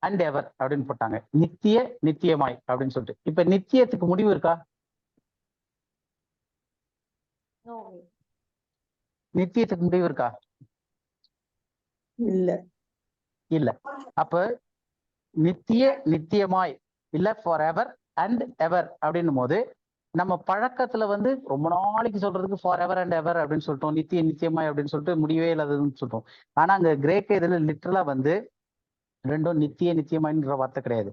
அண்ட் எவர் அப்படின்னு போட்டாங்க, நித்திய நித்தியமாய் அப்படின்னு சொல்லிட்டு. இப்ப நித்தியத்துக்கு முடிவு இருக்கா? நித்தியத்துக்கு முடிவு இருக்கா? இல்ல இல்ல. அப்ப நித்திய நித்தியமாய் இல்ல ஃபார் எவர் அண்ட் எவர் அப்படின்னும் போது நம்ம பழக்கத்துல வந்து ரொம்ப நாளைக்கு சொல்றதுக்கு ஃபார் எவர் அண்ட் எவர் அப்படின்னு சொல்லிட்டோம், நித்திய நித்தியமாய் அப்படின்னு சொல்லிட்டு முடியவே இல்லாததுன்னு சொல்லிட்டோம். ஆனா அங்க கிரேக்க இதுல லிட்டரலா வந்து ரெண்டும் நித்திய நித்தியமாய்ன்ற வார்த்தை கிடையாது,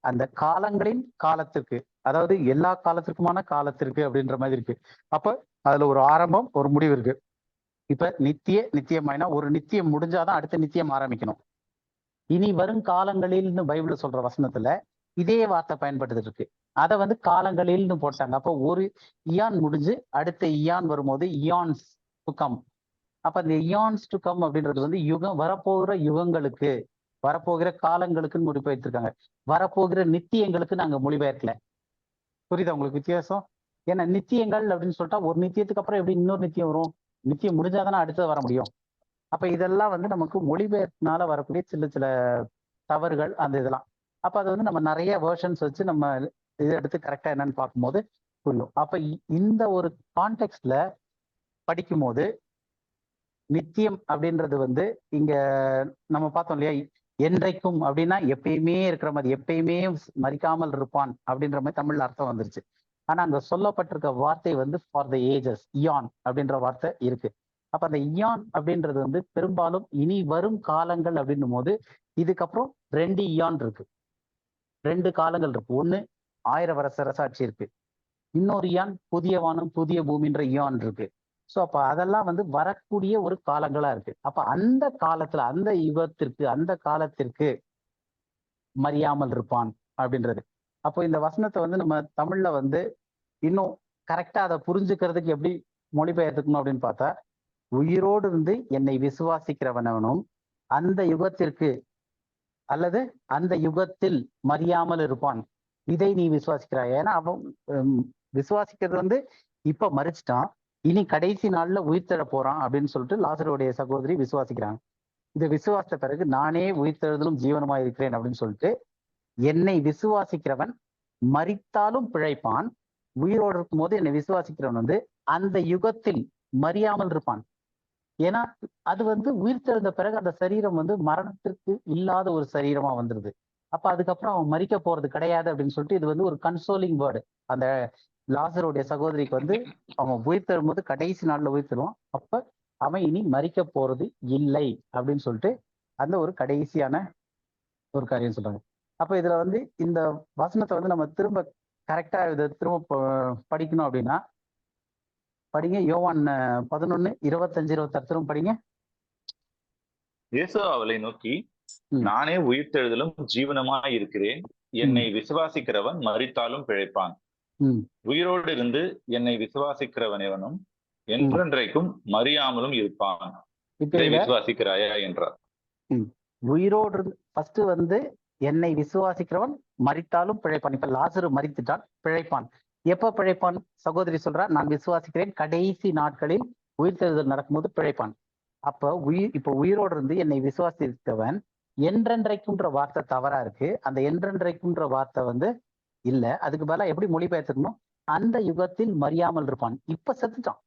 அந்த காலங்களின் காலத்திற்கு, அதாவது எல்லா காலத்திற்குமான காலத்திற்கு அப்படின்ற மாதிரி இருக்கு. அப்ப அதுல ஒரு ஆரம்பம் ஒரு முடிவு இருக்கு. இப்ப நித்திய நித்தியமாய்னா ஒரு நித்தியம் முடிஞ்சாதான் அடுத்த நித்தியம் ஆரம்பிக்கணும். இனி வரும் காலங்களில்னு பைபிள்ல சொல்ற வசனத்துல இதே வார்த்தை பயன்படுத்திட்டு இருக்கு. அதை வந்து காலங்களில்னு போட்டாங்க. அப்போ ஒரு இயான் முடிஞ்சு அடுத்த இயான் வரும்போது இயான்ஸ் டு கம். அப்ப இந்த இயான்ஸ் டு கம் அப்படின்றது வந்து யுகம், வரப்போகிற யுகங்களுக்கு, வரப்போகிற காலங்களுக்குன்னு மொழிபெயர்த்திருக்காங்க. வரப்போகிற நித்தியங்களுக்கு நாங்க மொழிபெயர்க்கல. புரியுதா உங்களுக்கு வித்தியாசம்? ஏன்னா நித்தியங்கள் அப்படின்னு சொல்லிட்டா ஒரு நித்தியத்துக்கு அப்புறம் எப்படி இன்னொரு நித்தியம் வரும்? நித்தியம் முடிஞ்சாதானே அடுத்தது வர முடியும். அப்ப இதெல்லாம் வந்து நமக்கு மொழிபெயர்ப்பினால வரக்கூடிய சில சில தவறுகள் அந்த இதெல்லாம். அப்ப அது வந்து நம்ம நிறைய வேர்ஷன்ஸ் வச்சு நம்ம இதை எடுத்து கரெக்டா என்னன்னு பார்க்கும்போது புரியும். அப்ப இந்த ஒரு கான்டெக்ட்ல படிக்கும் போது நித்தியம் அப்படின்றது வந்து இங்க நம்ம பார்த்தோம் இல்லையா, என்றைக்கும் அப்படின்னா எப்பயுமே இருக்கிற மாதிரி, எப்பயுமே மறிக்காமல் இருப்பான் அப்படின்ற மாதிரி தமிழ்ல அர்த்தம் வந்துருச்சு. ஆனா அங்க சொல்லப்பட்டிருக்க வார்த்தை வந்து ஃபார் த ஏஜஸ், இயான் அப்படின்ற வார்த்தை இருக்கு. அப்ப அந்த இயான் அப்படின்றது வந்து பெரும்பாலும் இனி வரும் காலங்கள் அப்படின்னும் போது இதுக்கப்புறம் 2 இயான் இருக்கு, 2 காலங்கள் இருக்கு. ஒண்ணு 1000 வருஷ அரசாட்சி இருக்கு, இன்னொரு இயான் புதிய வானம் புதிய பூமின்ற இயான் இருக்கு. ஸோ அப்ப அதெல்லாம் வந்து வரக்கூடிய ஒரு காலங்களா இருக்கு. அப்ப அந்த காலத்துல அந்த யுகத்திற்கு அந்த காலத்திற்கு மறியாமல் இருப்பான் அப்படின்றது. அப்போ இந்த வசனத்தை வந்து நம்ம தமிழ்ல வந்து இன்னும் கரெக்டா அதை புரிஞ்சுக்கிறதுக்கு எப்படி மொழிபெயர்த்துக்கணும் அப்படின்னு பார்த்தா, உயிரோடு இருந்து என்னை விசுவாசிக்கிறவனவனும் அந்த யுகத்திற்கு அல்லது அந்த யுகத்தில் மறியாமல் இருப்பான், இதை நீ விசுவாசிக்கிறாய். ஏன்னா அவன் விசுவாசிக்கிறது வந்து இப்ப மறிச்சிட்டான், இனி கடைசி நாள்ல உயிர்த்தெழ போறான் அப்படின்னு சொல்லிட்டு லாசருடைய சகோதரி விசுவாசிக்கிறாங்க. இதை விசுவாசித்த பிறகு நானே உயிர்த்தெழுதலும் ஜீவனமா இருக்கிறேன் அப்படின்னு சொல்லிட்டு என்னை விசுவாசிக்கிறவன் மரித்தாலும் பிழைப்பான், உயிரோடு இருக்கும் போது என்னை விசுவாசிக்கிறவன் வந்து அந்த யுகத்தில் மறியாமல் இருப்பான். ஏன்னா அது வந்து உயிர்த்தெழுந்த பிறகு அந்த சரீரம் வந்து மரணத்திற்கு இல்லாத ஒரு சரீரமா வந்துருது. அப்ப அதுக்கப்புறம் அவன் மறிக்க போறது கிடையாது அப்படின்னு சொல்லிட்டு இது வந்து ஒரு கன்சோலிங் வேர்டு. அந்த லாசருடைய சகோதரிக்கு வந்து அவன் உயிர்த்தெழும் போது கடைசி நாள்ல உயிர்த்தெழுவான், அப்ப அவன் இனி மறிக்க போறது இல்லை அப்படின்னு சொல்லிட்டு அந்த ஒரு கடைசியான ஒரு காரியம் சொல்றாங்க. அப்ப இதுல வந்து இந்த வசனத்தை வந்து நம்ம திரும்ப கரெக்டா இதை திரும்ப படிக்கணும் அப்படின்னா படிங்க, யோவான் 11:25-26 திரும்ப படிங்க. இயேசு அவளை நோக்கி, நானே உயிர்த்தெழுதலும் ஜீவனமாய் இருக்கிறேன், என்னை விசுவாசிக்கிறவன் மரித்தாலும் பிழைப்பான், உயிரோடு இருந்து என்னை விசுவாசிக்கிறவனவனும் என்றென்றைக்கும் மறியாமலும் இருப்பான், இதை விசுவாசிக்கிறாயா என்றார். உயிரோடு ஃபர்ஸ்ட் வந்து என்னை விசுவாசிக்கிறவன் மரித்தாலும் பிழைப்பான். இப்ப லாசரு மரித்துட்டான், பிழைப்பான். எப்ப பிழைப்பான்? சகோதரி சொல்றா, நான் விசுவாசிக்கிறேன் கடைசி நாட்களில் உயிர்த்தெழுதல் நடக்கும்போது பிழைப்பான். அப்ப இப்ப உயிரோடு இருந்து என்னை விசுவாசித்தவன் என்றென்றைக்கும்ன்ற வார்த்தை தவறா இருக்கு. அந்த என்றென்றைக்கும்ன்ற வார்த்தை வந்து இல்ல. அதுக்கு பதிலா எப்படி மொழிபெயர்த்துக்கணும்? அந்த யுகத்தில் மறியாமல் இருப்பான். இப்ப செத்துட்டான்.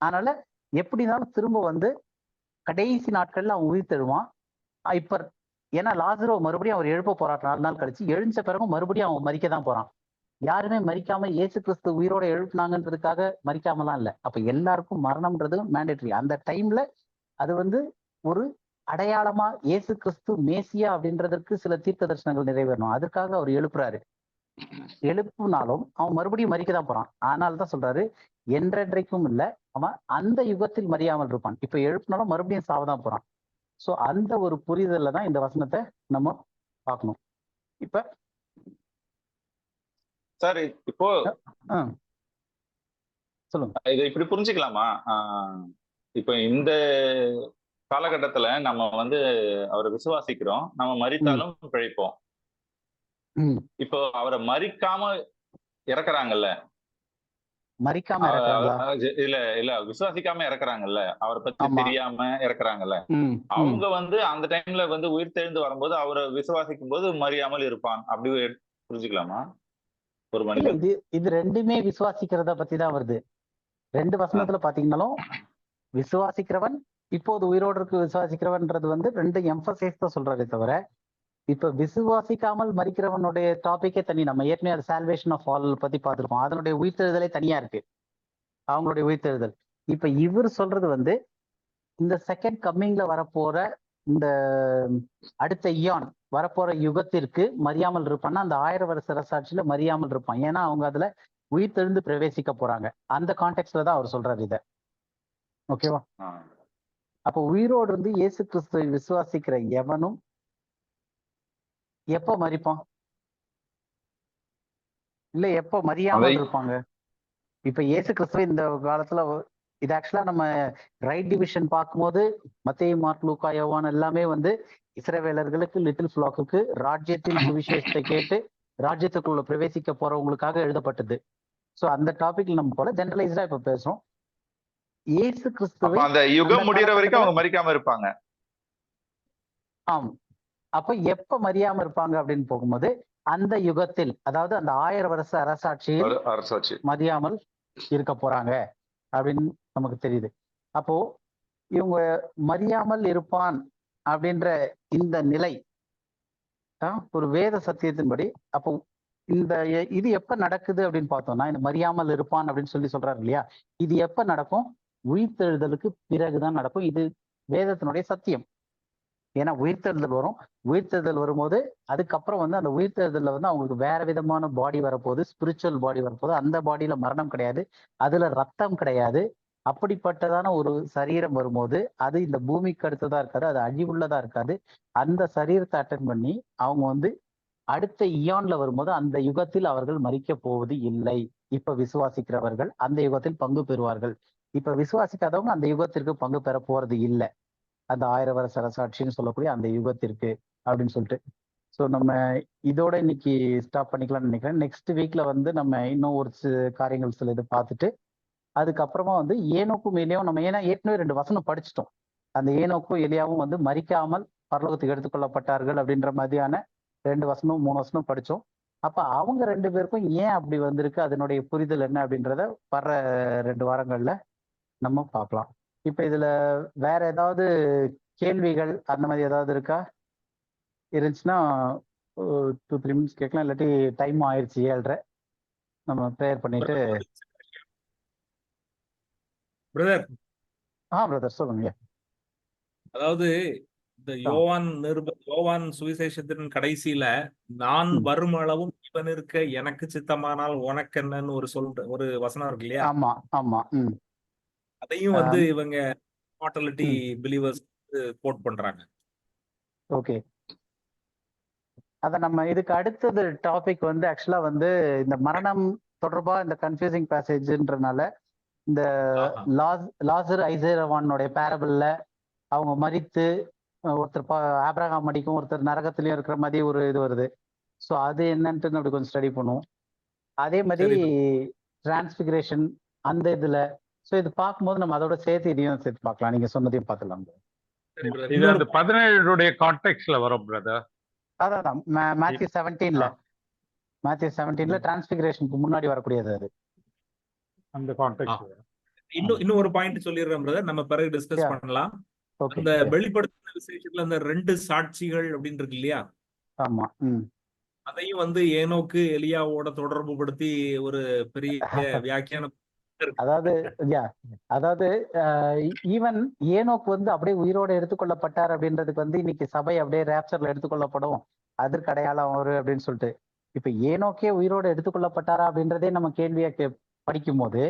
அதனால எப்படினாலும் திரும்ப வந்து கடைசி நாட்கள்ல அவன் உயிர் தருவான். இப்ப ஏன்னா லாசரோ மறுபடியும் அவர் எழுப்ப போறான் 4 நாள் கழிச்சு. எழுந்த பிறகும் மறுபடியும் அவன் மறிக்க தான் போறான். யாருமே மறிக்காம இயேசு கிறிஸ்து உயிரோட எழுப்புனாங்கன்றதுக்காக மறிக்காமலாம் இல்லை. அப்ப எல்லாருக்கும் மரணம்ன்றது மேண்டேட்டரி. அந்த டைம்ல அது வந்து ஒரு அடையாளமா இயேசு கிறிஸ்து மேசியா அப்படின்றதற்கு சில தீர்க்க தரிசனங்கள் நிறைவேறணும். அதுக்காக அவர் எழுப்புறாரு. எழுப்புனாலும் அவன் மறுபடியும் மறிக்க தான் போறான். ஆனால் தான் சொல்றாரு, என்றென்றைக்கும் இல்லை, அவன் அந்த யுகத்தில் மறியாமல் இருப்பான். இப்ப எழுப்புனாலும் மறுபடியும் சாவதான் போறான். சோ அந்த ஒரு புரிதல்ல தான் இந்த வசனத்தை நம்ம பார்க்கணும். இப்ப சார் இப்போ சொல்லுங்க. இதை இப்படி புரிஞ்சுக்கலாமா? இப்ப இந்த காலகட்டத்துல நம்ம வந்து அவரை விசுவாசிக்கிறோம், நம்ம மரித்தாலும் பிழைப்போம். இப்போ அவரை மறிக்காம இறக்குறாங்கல்ல, மறிக்காம இறக்குறாங்களா? இல்ல விசுவாசிக்காம இறக்குறாங்கல்ல, அவரை பத்தி தெரியாம இறக்குறாங்கல்ல, அவங்க வந்து அந்த டைம்ல வந்து உயிர் தெழுந்து வரும்போது அவரை விசுவாசிக்கும் போது மறியாமல் இருப்பான், அப்படி புரிஞ்சுக்கலாமா? ஒரு மனிதன் இது ரெண்டுமே விசுவாசிக்கிறத பத்தி தான் வருது. 2 வசனத்துல பாத்தீங்கன்னாலும் விசுவாசிக்கிறவன் இப்போது உயிரோடு இருக்கு விசுவாசிக்கிறவன்றது வந்து 2 எம்பசைஸ் தான் சொல்றதே தவிர, இப்ப விசுவாசிக்காமல் மறிக்கிறவனுடைய டாபிக்கே தனி. நம்ம ஏற்கனவே அது சால்வேஷன் ஆஃப் ஆல் பத்தி பார்த்திருக்கோம். அதனுடைய உயிர்த்தெழுதலே தனியா இருக்கு, அவங்களுடைய உயிர்த்தெழுதல். இப்ப இவர் சொல்றது வந்து இந்த செகண்ட் கம்மிங்ல வரப்போற இந்த அடுத்த இயான் வரப்போற யுகத்திற்கு மறியாமல் இருப்பான்னா அந்த 1000 வருஷ அரசாட்சியில மறியாமல் இருப்பான். ஏன்னா அவங்க அதுல உயிர்த்தெழுந்து பிரவேசிக்க போறாங்க. அந்த கான்டெக்ட்ல தான் அவர் சொல்றாரு இத. ஓகேவா? அப்ப உயிரோடு இருந்து இயேசு கிறிஸ்துவை விசுவாசிக்கிற எவனும் எப்ப மறிப்பான்? இல்ல எப்ப மறியாமல் இருப்பாங்க? இப்ப இயேசு கிறிஸ்துவ இந்த காலத்துல இது ஆக்சுவலா நம்ம ரைட் டிவிஷன் பார்க்கும்போது மத்தேயு, மார்க், லூக்கா, யோவான் எல்லாமே வந்து இஸ்ரவேலர்களுக்கு, லிட்டில் ஃபிளாக்குக்கு ராஜ்யத்தின் சுவிசேஷத்தை கேட்டு ராஜ்யத்துக்குள்ள பிரவேசிக்க போறவங்களுக்காக எழுதப்பட்டது. சோ அந்த டாபிக்ல நம்ம போல ஜெனரலைஸ்டா இப்ப பேசுறோம். இயேசு கிறிஸ்துவை அந்த யுகம் முடியற வரைக்கும் அவங்க மறிக்காம இருப்பாங்க. ஆம். அப்ப எப்ப மறியாம இருப்பாங்க அப்படின்னு போகும்போது அந்த யுகத்தில், அதாவது அந்த 1000 வருஷ அரசாட்சி மறியாமல் இருக்க போறாங்க அப்படின்னு நமக்கு தெரியுது. அப்போ இவங்க மறியாமல் இருப்பான் அப்படின்ற இந்த நிலை ஒரு வேத சத்தியத்தின்படி, அப்போ இந்த இது எப்ப நடக்குது அப்படின்னு பார்த்தோம்னா, இந்த மறியாமல் இருப்பான் அப்படின்னு சொல்றாரு இல்லையா, இது எப்ப நடக்கும்? உயிர்த்தெழுதலுக்கு பிறகுதான் நடக்கும். இது வேதத்தினுடைய சத்தியம். ஏன்னா உயிர்த்தெழுதல் வரும். உயிர்த்தெழுதல் வரும்போது அதுக்கப்புறம் வந்து அந்த உயிர்த்தெழுதல்ல வந்து அவங்களுக்கு வேற விதமான பாடி வரப்போகுது, ஸ்பிரிச்சுவல் பாடி வரப்போகுது. அந்த பாடியில மரணம் கிடையாது, அதுல ரத்தம் கிடையாது. அப்படிப்பட்டதான ஒரு சரீரம் வரும்போது அது இந்த பூமிக்கு அடுத்ததா இருக்காது, அது அழிவுள்ளதா இருக்காது. அந்த சரீரத்தை அட்டன் பண்ணி அவங்க வந்து அடுத்த இயான்ல வரும்போது அந்த யுகத்தில் அவர்கள் மறிக்க போவது இல்லை. இப்ப விசுவாசிக்கிறவர்கள் அந்த யுகத்தில் பங்கு பெறுவார்கள். இப்ப விசுவாசிக்காதவங்க அந்த யுகத்திற்கு பங்கு பெற போறது இல்லை, அந்த 1000 வருஷ அரசாட்சின்னு சொல்லக்கூடிய அந்த யுகத்திற்கு அப்படின்னு சொல்லிட்டு. ஸோ நம்ம இதோட இன்னைக்கு ஸ்டாப் பண்ணிக்கலாம்னு நினைக்கிறேன். நெக்ஸ்ட் வீக்ல வந்து நம்ம இன்னும் ஒரு காரியங்கள் சில இது பார்த்துட்டு அதுக்கப்புறமா வந்து ஏனோக்கும் எலியாவும் நம்ம ஏற்கனவே 2 வசனம் படிச்சுட்டோம். அந்த ஏனோக்கும் எலியாவும் வந்து மறிக்காமல் பரலோகத்துக்கு எடுத்துக்கொள்ளப்பட்டார்கள் அப்படின்ற மாதிரியான 2 வசனம் 3 வசனம் படிச்சோம். அப்ப அவங்க 2 பேருக்கும் ஏன் அப்படி வந்திருக்கு, அதனுடைய புரிதல் என்ன அப்படின்றத வர்ற 2 வாரங்கள்ல நம்ம பார்க்கலாம். இப்ப இதுல வேற ஏதாவது கேள்விகள் அந்த மாதிரி ஏதாவது இருக்கா? இருந்துச்சுன்னா 2-3 மினிட்ஸ் கேட்கலாம், இல்லாட்டி டைம் ஆயிடுச்சு 7:30. நம்ம ப்ரேயர் பண்ணிட்டு பிரதர். பிரதர் சொல்லுங்க. அதாவது இந்த யோவான் சுவிசேஷத்தின் கடைசியில நான் வரும் அளவும் இவன் இருக்க எனக்கு சித்தமானால் உனக்கு என்னன்னு ஒரு வசனம் இருக்கு இல்லையா? ஆமா ஆமா. அதையும் வந்து இவங்க மார்டாலிட்டி பிலீவர்ஸ் கோட் பண்றாங்க. ஓகே, அத நம்ம இதுக்கு அடுத்தது டாபிக் வந்து ஆக்சுவலா வந்து இந்த மரணம் தொடர்பா இந்த கன்ஃபியூசிங் பேசேஜ்ன்றனால இந்த லாசர் ஐசேரவானுடைய பேரபிள்ல அவங்க மரித்து ஒருத்தர் ஆபிரகாம் அடிக்கும், ஒருத்தர் நரகத்திலயும் இருக்கிற மாதிரி ஒரு இது வருது. ஸோ அது என்னன்ட்டு அப்படி கொஞ்சம் ஸ்டடி பண்ணுவோம். அதே மாதிரி டிரான்ஸ்பிகரேஷன் அந்த இதுல. ஸோ இது பார்க்கும்போது நம்ம அதோட சேர்த்து இதையும் சேர்த்து பார்க்கலாம். நீங்க சொன்னதையும் பார்த்துக்கலாம். இது அந்த 17 கான்டெக்ட்ல வரும் பிரதர். அதான் மேத்யூ 17ல மேத்யூ 17ல டிரான்ஸ்பிகரேஷனுக்கு முன்னாடி வரக்கூடியது அது. அந்த கான்டெக்ட். இன்னும் ஒரு பாயிண்ட் சொல்லிடுறேன் பிரதர், நம்ம பிறகு டிஸ்கஸ் பண்ணலாம். அந்த வெளிப்படுத்தின விசேஷத்துல அந்த 2 சாட்சிகள் அப்படின்னு இருக்கு இல்லையா? ஆமா. அதையும் வந்து ஏனோக்கு எலியாவோட தொடர்பு படுத்தி ஒரு பெரிய வியாக்கியானம். அதாவது ஈவன் ஏனோக்கு வந்து அப்படியே உயிரோட எடுத்துக்கொள்ளப்பட்டார் அப்படின்றதுக்கு வந்து இன்னைக்கு சபை அப்படியே ரேப்சர்ல எடுத்துக்கொள்ளப்படும், அதற்கு அடையாளம் அவரு அப்படின்னு சொல்லிட்டு. இப்ப ஏனோக்கே உயிரோட எடுத்துக்கொள்ளப்பட்டாரா அப்படின்றதே நம்ம கேள்வியா படிக்கும் போது,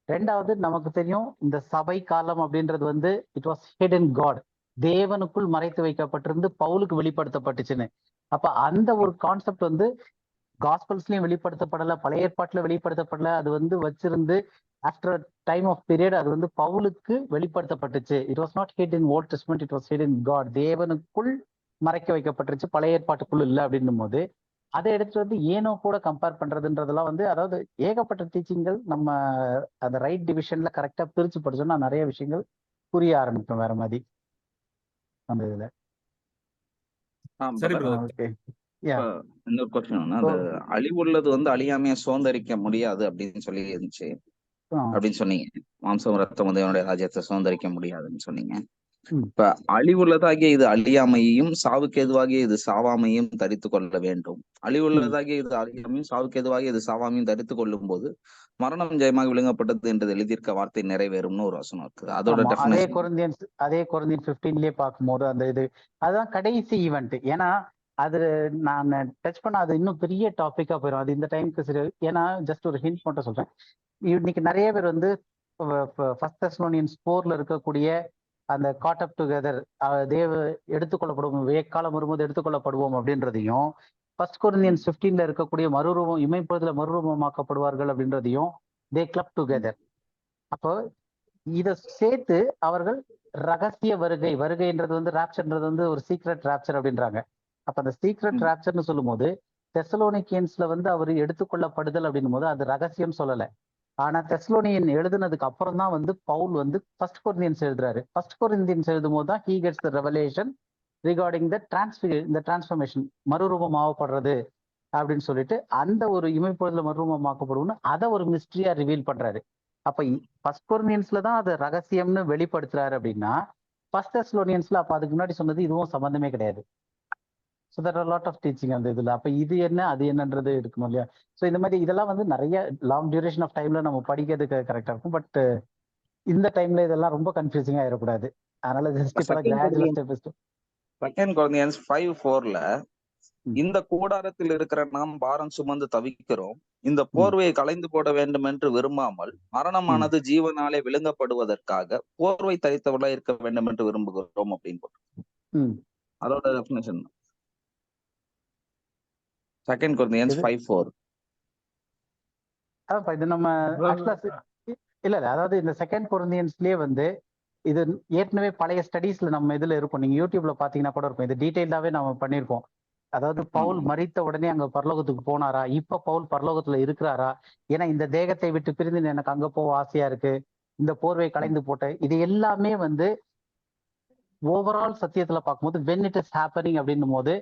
ரெண்டாவது நமக்கு தெரியும் இந்த சபை காலம் அப்படின்றது வந்து இட் வாஸ் ஹிடன் காட், தேவனுக்குள் மறைத்து வைக்கப்பட்டிருந்து பவுலுக்கு வெளிப்படுத்தப்பட்டுச்சுன்னு. அப்ப அந்த ஒரு கான்செப்ட் வந்து காஸ்பல்ஸ்லயும் வெளிப்படுத்தப்படல, பழைய ஏற்பாட்டுல வெளிப்படுத்தப்படல. அது வந்து வச்சிருந்து ஆஃப்டர் டைம் ஆஃப் பீரியட் அது வந்து பவுலுக்கு வெளிப்படுத்தப்பட்டுச்சு. It was not hid in Old Testament, it was hid in God, தேவனுக்குள் மறைக்க வைக்கப்பட்டுருச்சு, பழைய ஏற்பாட்டுக்குள் இல்லை அப்படின்னும் போது அதை எடுத்து வந்து ஏனோ கூட கம்பேர் பண்றதுன்றதெல்லாம் வந்து, அதாவது ஏகப்பட்ட டீச்சிங்கள் நம்ம அந்த ரைட் டிவிஷன்ல கரெக்டா பிரிச்சு படிச்சோம்னா நிறைய விஷயங்கள் புரிய ஆரம்பிக்கும் வேற மாதிரி அந்த இதுல. இன்னொரு கொஸ்டின், அந்த அழிவுள்ளது வந்து அழியாமைய சுதந்திரிக்க முடியாது அப்படின்னு சொல்லி இருந்துச்சு அப்படின்னு சொன்னீங்க. மாம்சம் ரத்தம் வந்து என்னுடைய ராஜ்யத்தை சுதந்திரிக்க முடியாதுன்னு சொன்னீங்க. இப்ப அழிவுள்ளதாகிய இது அழியாமையையும் சாவுக்கு எதுவாகிய இது சாவாமையும் தரித்து கொள்ள வேண்டும். அழிவுள்ளதாகிய இது அழியாமையும் சாவுக்கு எதுவாகிய இது சாவாமையும் தரித்து கொள்ளும் போது மரணம் ஜெயமாக விழுங்கப்பட்டது என்றது எழுதியிருக்க வார்த்தை நிறைவேறும்னு ஒரு வசனம் இருக்குது. அதோட அதே கொரிந்தியன் 15லயே பார்க்கும்போது அந்த இது அதுதான் கடைசி ஈவெண்ட். ஏன்னா அது நான் டச் பண்ண அது இன்னும் பெரிய டாபிக்கா போயிடும், அது இந்த டைமுக்கு சரி. ஏன்னா ஜஸ்ட் ஒரு ஹிண்ட் மட்டும் சொல்றேன். இன்னைக்கு நிறைய பேர் வந்து ஃபர்ஸ்ட் தெசலோனியன்ஸ் 4ல இருக்கக்கூடிய அந்த காட் அப் டுகெதர், எடுத்துக்கொள்ளப்படுவோம், வேக்காலம் வரும்போது எடுத்துக்கொள்ளப்படுவோம் அப்படின்றதையும், ஃபர்ஸ்ட் கொரிந்தியன்ஸ் 15ல இருக்கக்கூடிய மறுரூபம், இமைப்பொழுதுல மறுரூபமாக்கப்படுவார்கள் அப்படின்றதையும் தே கிளப் டுகெதர். அப்போ இதை சேர்த்து அவர்கள் ரகசிய வருகைன்றது வந்து ராப்சர்ன்றது வந்து ஒரு சீக்ரெட் ராப்சர் அப்படின்றாங்க. அப்ப அந்த சீக்ரெட் ராப்சர்னு சொல்லும் போது தெசலோனிக்கேன்ஸ்ல வந்து அவர் எடுத்துக்கொள்ளப்படுதல் அப்படின்னும் போது அது ரகசியம் சொல்லலை. ஆனா தெசலோனியன் எழுதுனதுக்கு அப்புறம் தான் வந்து பவுல் வந்து ஃபர்ஸ்ட் கொரிந்தியன்ஸ் எழுதுறாரு. ஃபர்ஸ்ட் கொரிந்தியன்ஸ் எழுதும் போது தான் he gets the revelation regarding the transformation, மறுரூபம் ஆகப்படுறது அப்படின்னு சொல்லிட்டு அந்த ஒரு இமைப்பொழுதுல மறுரூபமாக்கப்படும்னு அதை ஒரு மிஸ்ட்ரியா ரிவீல் பண்றாரு. அப்ப ஃபர்ஸ்ட் கொரிந்தியன்ஸ்ல தான் அது ரகசியம்னு வெளிப்படுத்துறாரு அப்படின்னா ஃபர்ஸ்ட் தெசலோனியன்ஸ்ல அப்ப அதுக்கு முன்னாடி சொன்னது இதுவும் சம்பந்தமே கிடையாது. So that are lot of teaching அந்த இதுல. அப்ப இது என்ன அது என்னன்றது எடுக்கணும் இல்லையா? ஸோ இந்த மாதிரி இதெல்லாம் வந்து நிறைய லாங் டியூரேஷன் ஆஃப் டைம்ல நம்ம படிக்கிறதுக்கு கரெக்டா இருக்கும். பட் இந்த டைம்ல இதெல்லாம் ரொம்ப கன்ஃபியூசிங் ஆயிடக்கூடாது. அதனால செகண்ட் கொரிந்தியன்ஸ் 5:4ல இந்த கூடாரத்தில் இருக்கிற நாம் பாரம் சுமந்து தவிக்கிறோம், இந்த போர்வையை களைந்து போட வேண்டும் என்று விரும்பாமல் மரணமானது ஜீவனாலே விழுங்கப்படுவதற்காக போர்வை தரித்தவர்களா இருக்க வேண்டும் என்று விரும்புகிறோம் அப்படின்னு போட்டு அதோட டெஃபினிஷன் செகண்ட் கொரிந்தியன்ஸ் 5:4. இது நம்ம இல்ல அதாவது இந்த செகண்ட் கொரிந்தியன்ஸ்லயே வந்து இது ஏற்கனவே பழைய ஸ்டடீஸ்ல நம்ம இதுல இருக்கும், நீங்க யூடியூப்ல பாத்தீங்கன்னா கூட இருக்கும், இது டீடைல்டாவே நம்ம பண்ணிருக்கோம். அதாவது பவுல் மரித்த உடனே அங்க பரலோகத்துக்கு போனாரா, இப்ப பவுல் பரலோகத்துல இருக்கிறாரா, ஏன்னா இந்த தேகத்தை விட்டு பிரிந்து எனக்கு அங்க போக ஆசையா இருக்கு, இந்த போர்வை கலைந்து போட்ட, இது எல்லாமே வந்து ஓவரால் சத்தியத்துல பார்க்கும்போது வென் இட் இஸ் ஹேப்பனிங் அப்படின்னும் போது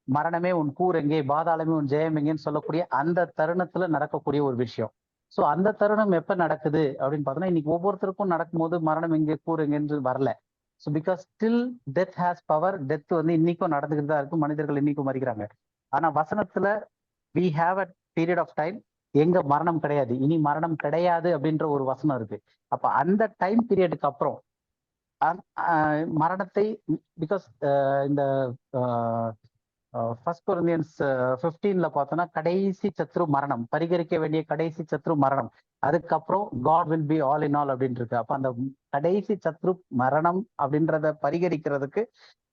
மரணமே உன் கூர் எங்கே, பாதாளமே உன் ஜெயம் எங்கேன்னு சொல்லக்கூடிய அந்த தருணத்துல நடக்கக்கூடிய ஒரு விஷயம். ஸோ அந்த தருணம் எப்ப நடக்குது அப்படின்னு பார்த்தோம்னா இன்னைக்கு ஒவ்வொருத்தருக்கும் நடக்கும்போது மரணம் எங்கே கூர் எங்கேன்னு வரல. So because still death has power, death வந்து இன்னைக்கும் நடந்துகிட்டு தான் இருக்கு, மனிதர்கள் இன்னைக்கும் மறிக்கிறாங்க. ஆனா வசனத்துல we have a period of time எங்க மரணம் கிடையாது, இனி மரணம் கிடையாது அப்படின்ற ஒரு வசனம் இருக்கு. அப்ப அந்த டைம் பீரியடுக்கு அப்புறம் மரணத்தை, பிகாஸ் இந்த ஃபர்ஸ்ட் கொரிந்தியன்ஸ் 15ல பார்த்தோம்னா கடைசி சத்ரு மரணம், பரிகரிக்க வேண்டிய கடைசி சத்ரு மரணம், அதுக்கப்புறம் God will be all in all அப்படின்னு இருக்கு. அப்ப அந்த கடைசி சத்ரு மரணம் அப்படின்றத பரிகரிக்கிறதுக்கு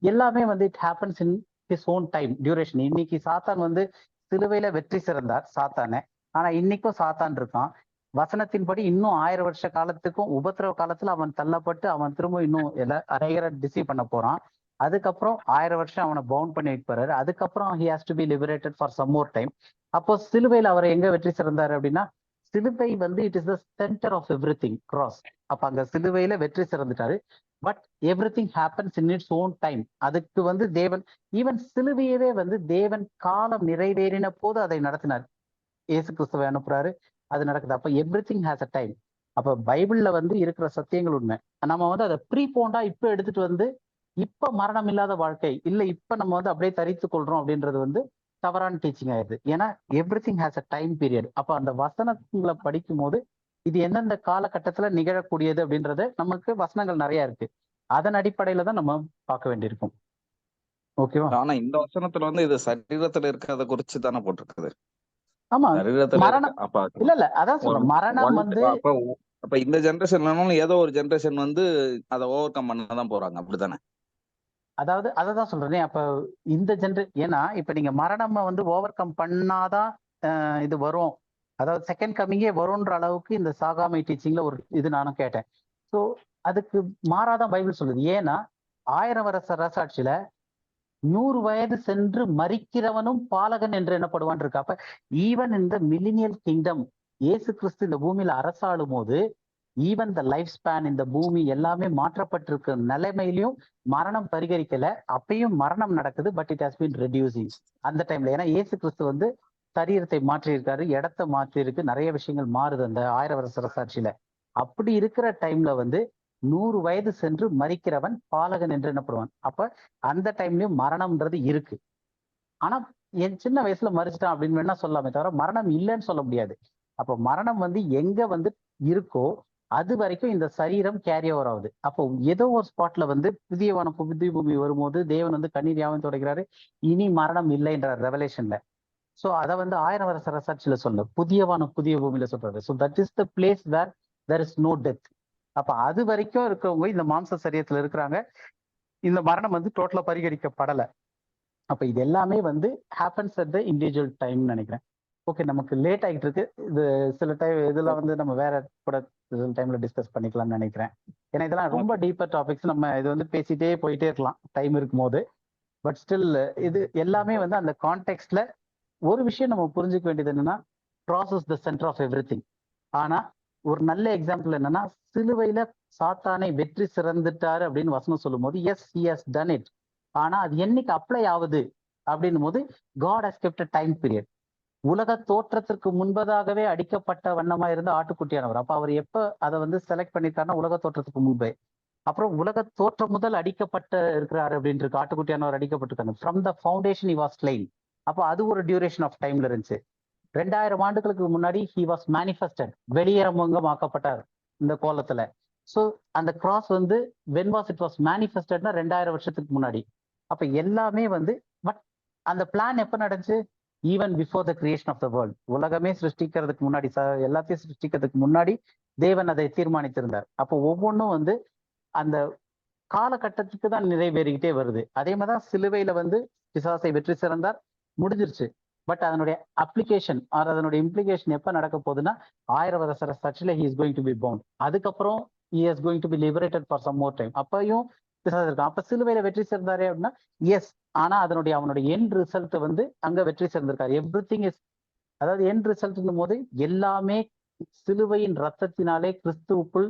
எல்லாமே வந்து it happens in his own time duration. இன்னைக்கு சாத்தான் வந்து சிலுவையில வெற்றி சிறந்தார் சாத்தானே, ஆனா இன்னைக்கும் சாத்தான் இருக்கான். வசனத்தின்படி இன்னும் 1000 வருஷ காலத்துக்கும் உபத்திரவ காலத்துல அவன் தள்ளப்பட்டு அவன் திரும்ப இன்னும் அநேகரை டிசீவ் பண்ண போறான். அதுக்கப்புறம் 1000 வருஷம் அவனை பவுண்ட் பண்ணி வைப்பாரு. அதுக்கப்புறம் he has to be liberated for some more time. அப்போ சிலுவையில் அவரை எங்க வெற்றி சிறந்தாரு அப்படின்னா, சிலுவை வந்து it is the centre of every thing, cross. அப்ப அங்க சிலுவையில வெற்றி சிறந்துட்டாரு. But every thing happens in its own time. அதுக்கு வந்து தேவன் ஈவன் சிலுவையவே வந்து தேவன் காலம் நிறைவேறின போது அதை நடத்தினார். இயேசு கிறிஸ்துவை அனுப்புறாரு, அது நடக்குது. அப்ப every thing has a time. அப்ப பைபிள்ல வந்து இருக்கிற சத்தியங்கள் உண்மை. நம்ம வந்து அதை ப்ரீபோண்டா இப்ப எடுத்துட்டு வந்து இப்ப மரணம் இல்லாத வாழ்க்கை இல்ல, இப்ப நம்ம வந்து அப்படியே தரித்து கொள்றோம் அப்படின்றது வந்து தவறான டீச்சிங் ஆயிடுது. ஏன்னா every thing has a time period. அப்ப அந்த வசனங்களை படிக்கும் போது இது எந்தெந்த காலகட்டத்துல நிகழக்கூடியது அப்படின்றது நமக்கு வசனங்கள் நிறைய இருக்கு. அதன் அடிப்படையில தான் நம்ம பார்க்க வேண்டியிருக்கும். ஓகேவா? ஆனா இந்த வசனத்துல வந்து இது சரீரத்துல இருக்கிறத குறிச்சு தானே போட்டிருக்குது. ஆமா, சரீரத்துல மரணம் அப்ப இல்ல அதான் சொல்றேன், மரணம் வந்து அப்ப இந்த ஜெனரேஷன்ல ஏதோ ஒரு ஜெனரேஷன் வந்து அதை ஓவர் கம் பண்ணதான் போறாங்க, அப்படித்தானே? அதாவது அததான் சொல்றேனே. அப்ப இந்த ஏன்னா இப்ப நீங்க மரணம் வந்து ஓவர் கம் பண்ணாதான் இது வரும், அதாவது செகண்ட் கம்மிங்கே வரும்ன்ற அளவுக்கு இந்த சாகாமை டீச்சிங்ல ஒரு இது நானும் கேட்டேன். ஸோ அதுக்கு மாறாதான் பைபிள் சொல்லுது. ஏன்னா 1000 வருஷ அரசாட்சியில 100 வயது சென்று மரிக்கிறவனும் பாலகன் என்று எண்ணப்படுவான் இருக்கு. அப்ப ஈவன் இந்த மில்லினியல் கிங்டம் இயேசு கிறிஸ்து இந்த பூமியில அரசாளும் போது ஈவன் த லைஃப் ஸ்பேன், இந்த பூமி எல்லாமே மாற்றப்பட்டிருக்க நிலைமையிலையும் மரணம் பரிகரிக்கல. அப்பயும் மரணம் நடக்குது, but it has been reducing அந்த டைம்ல. ஏன்னா இயேசு கிறிஸ்து வந்து சரீரத்தை மாற்றியிருக்காரு, இடத்தை மாற்றி இருக்கு, நிறைய விஷயங்கள் மாறுது அந்த 1000 வருஷ அரசாட்சியில. அப்படி இருக்கிற டைம்ல வந்து 100 வயது சென்று மரிக்கிறவன் பாலகன் என்று எண்ணப்படுவான். அப்ப அந்த டைம்லயும் மரணம்ன்றது இருக்கு. ஆனா என் சின்ன வயசுல மறிச்சிட்டான் அப்படின்னு வேணா சொல்லாமே தவிர மரணம் இல்லைன்னு சொல்ல முடியாது. அப்ப மரணம் வந்து எங்க வந்து இருக்கோ அது வரைக்கும் இந்த சரீரம் கேரி ஓவர் ஆகுது. அப்போ ஏதோ ஒரு ஸ்பாட்ல வந்து புதிய வானம் புதிய பூமி வரும்போது தேவன் வந்து கண்ணீர் யாவும் தொடங்கிறாரு, இனி மரணம் இல்லைன்ற ரெவலேஷன்ல. சோ அதை வந்து 1000 வருஷ அரசாட்சியில சொல்ல புதிய வானம் புதிய பூமியில சொல்றாரு. So that is the place where there is no death. அப்ப அது வரைக்கும் இருக்கிறவங்க இந்த மாம்ச சரீரத்துல இருக்கிறாங்க, இந்த மரணம் வந்து டோட்டலா பரிகரிக்கப்படலை. அப்ப இது எல்லாமே வந்து happens at the individual time நினைக்கிறேன். ஓகே, நமக்கு லேட் ஆகிட்டு இருக்கு. இது சில டைம் இதெல்லாம் வந்து நம்ம வேற கூட டைம்ல டிஸ்கஸ் பண்ணிக்கலாம்னு நினைக்கிறேன். ஏன்னா இதெல்லாம் ரொம்ப டீப்பர் டாபிக்ஸ், நம்ம இது வந்து பேசிட்டே போயிட்டே இருக்கலாம் டைம் இருக்கும் போது. பட் ஸ்டில் இது எல்லாமே வந்து அந்த கான்டெக்ட்ல ஒரு விஷயம் நம்ம புரிஞ்சுக்க வேண்டியது என்னன்னா, cross is the centre of every thing. ஆனா ஒரு நல்ல எக்ஸாம்பிள் என்னன்னா, சிலுவையில சாத்தானை வெற்றி சிறந்துட்டாரு அப்படின்னு வசனம் சொல்லும் போது yes he has done it. ஆனா அது என்னைக்கு அப்ளை ஆகுது அப்படின்னும் போது God has kept a time period. உலக தோற்றத்திற்கு முன்பதாகவே அடிக்கப்பட்ட வண்ணமா இருந்த ஆட்டுக்குட்டியானவர். அப்ப அவர் எப்ப அதை வந்து செலக்ட் பண்ணிருக்காருன்னா உலக தோற்றத்துக்கு முன்பே. அப்புறம் உலக தோற்றம் முதல் அடிக்கப்பட்ட இருக்கிறாரு அப்படின்ட்டு இருக்கு, ஆட்டுக்குட்டியானவர் அடிக்கப்பட்டிருக்காங்க. From the foundation he was slain. அப்போ அது ஒரு டியூரேஷன் ஆஃப் டைம்ல இருந்துச்சு. 2000 ஆண்டுகளுக்கு முன்னாடி ஹி வாஸ் மேனிஃபெஸ்டட், வெளியரங்கமாக்கப்பட்டார் இந்த கோலத்துல. ஸோ அந்த கிராஸ் வந்து வென் வாஸ் இட் வாஸ் மேனிஃபெஸ்டட்னா 2000 வருஷத்துக்கு முன்னாடி. அப்ப எல்லாமே வந்து பட் அந்த பிளான் எப்ப நடந்துச்சு? Even before the creation of the world. உலகமே சிருஷ்டிக்கிறதுக்கு முன்னாடி, எல்லாத்தையும் சிருஷ்டிக்கிறதுக்கு முன்னாடி தேவன் அதை தீர்மானித்திருந்தார். அப்போ ஒவ்வொன்றும் வந்து அந்த காலகட்டத்துக்கு தான் நிறைவேறிக்கிட்டே வருது. அதே மாதிரிதான் சிலுவையில வந்து பிசாசை வெற்றி சிறந்தார், முடிஞ்சிருச்சு. பட் அதனுடைய அப்ளிகேஷன் ஆர் அதனுடைய இம்ப்ளிகேஷன் எப்ப நடக்க போகுதுன்னா 1000 வருஷ அரசாட்சியில he is going to be bound. அதுக்கப்புறம் he is going to be liberated for some more time. அப்பயும் பிசாசு இருக்கான். அப்ப சிலுவையில வெற்றி சிறந்தாரே அப்படின்னா எஸ், ஆனா அவனுடைய எண்ட் ரிசல்ட் வந்து அங்க வெற்றி சேர்ந்திருக்காரு. எவ்ரி திங் இஸ், அதாவது எண்ட் ரிசல்ட் போது எல்லாமே சிலுவையின் ரத்தத்தினாலே கிறிஸ்துவுக்குள்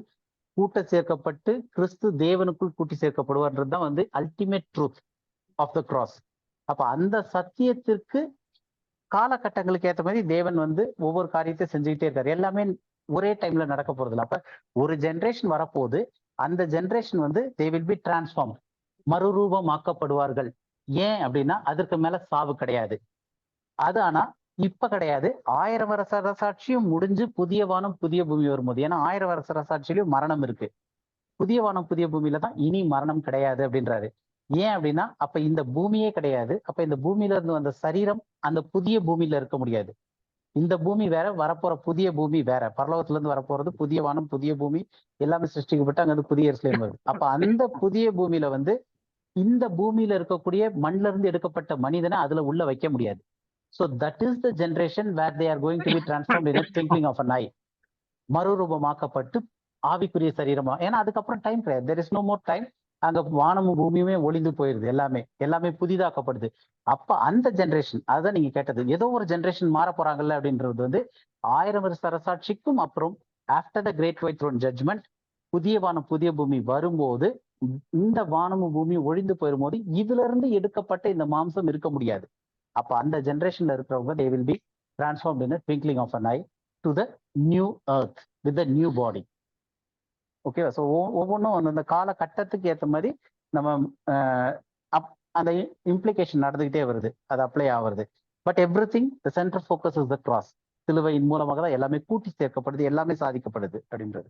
கூட்ட சேர்க்கப்பட்டு கிறிஸ்து தேவனுக்குள் கூட்டி சேர்க்கப்படுவார்ன்றதுதான் வந்து ultimate truth of the cross. அப்ப அந்த சத்தியத்திற்கு காலகட்டங்களுக்கு ஏற்ற மாதிரி தேவன் வந்து ஒவ்வொரு காரியத்தை செஞ்சுக்கிட்டே இருக்காரு. எல்லாமே ஒரே டைம்ல நடக்க போறது இல்லை. அப்ப ஒரு ஜென்ரேஷன் வரப்போகுது, அந்த ஜென்ரேஷன் வந்து தே வில் பி டிரான்ஸ்ஃபார்ம், மறுரூபமாக்கப்படுவார்கள். ஏன் அப்படின்னா அதற்கு மேல சாவு கிடையாது. அது ஆனா இப்ப கிடையாது. 1000 வருஷ அரசாட்சியும் முடிஞ்சு புதிய வானம் புதிய பூமி வரும்போது, ஏன்னா 1000 வருஷ அரசாட்சியிலும் மரணம் இருக்கு, புதிய வானம் புதிய பூமியில தான் இனி மரணம் கிடையாது அப்படின்றாரு. ஏன் அப்படின்னா அப்ப இந்த பூமியே கிடையாது. அப்ப இந்த பூமியில இருந்து வந்த சரீரம் அந்த புதிய பூமியில இருக்க முடியாது. இந்த பூமி வேற, வரப்போற புதிய பூமி வேற. பரலோகத்துல இருந்து வரப்போறது புதிய வானம் புதிய பூமி, எல்லாமே சிருஷ்டிக்கப்பட்டு அங்க வந்து புதிய எருசலேம் வருது. அப்ப அந்த புதிய பூமியில வந்து இந்த பூமியில இருக்கக்கூடிய மண்ணில இருந்து எடுக்கப்பட்ட மனிதனை அதுல உள்ள வைக்க முடியாது. So that is the generation where they are going to be transformed in a twinkling of an eye. மறுரூபமாக்கப்பட்டு ஆவிக்குரிய சரீரமா. ஏன்னா அதுக்கப்புறம் டைம் கிடையாது. there is no more time. அங்க வானமும் பூமியுமே ஒளிந்து போயிருது, எல்லாமே புதிதாக்கப்படுது. அப்ப அந்த ஜெனரேஷன், அதான் நீங்க கேட்டது, ஏதோ ஒரு ஜெனரேஷன் மாற போறாங்கல்ல அப்படின்றது வந்து 1000 வருஷ அரசாட்சிக்கும் அப்புறம் after the great white throne judgement, புதிய வானம் புதிய பூமி வரும்போது இந்த வானமும் பூமியும் ஒழிந்து போயிரும்போது இதுல இருந்து எடுக்கப்பட்ட இந்த மாம்சம் இருக்க முடியாது. அப்ப அந்த ஜெனரேஷன்ல இருக்கிறவங்க they will be transformed in a twinkling of an eye to the new earth with the new body. ஓகேவா? ஸோ ஒவ்வொன்றும் அந்த காலகட்டத்துக்கு ஏற்ற மாதிரி நம்ம அந்த இம்ப்ளிகேஷன் நடந்துகிட்டே வருது, அது அப்ளை ஆகுறது. But every thing the centre focus is the cross. சிலுவையின் மூலமாக தான் எல்லாமே கூட்டி சேர்க்கப்படுது, எல்லாமே சாதிக்கப்படுது அப்படின்றது.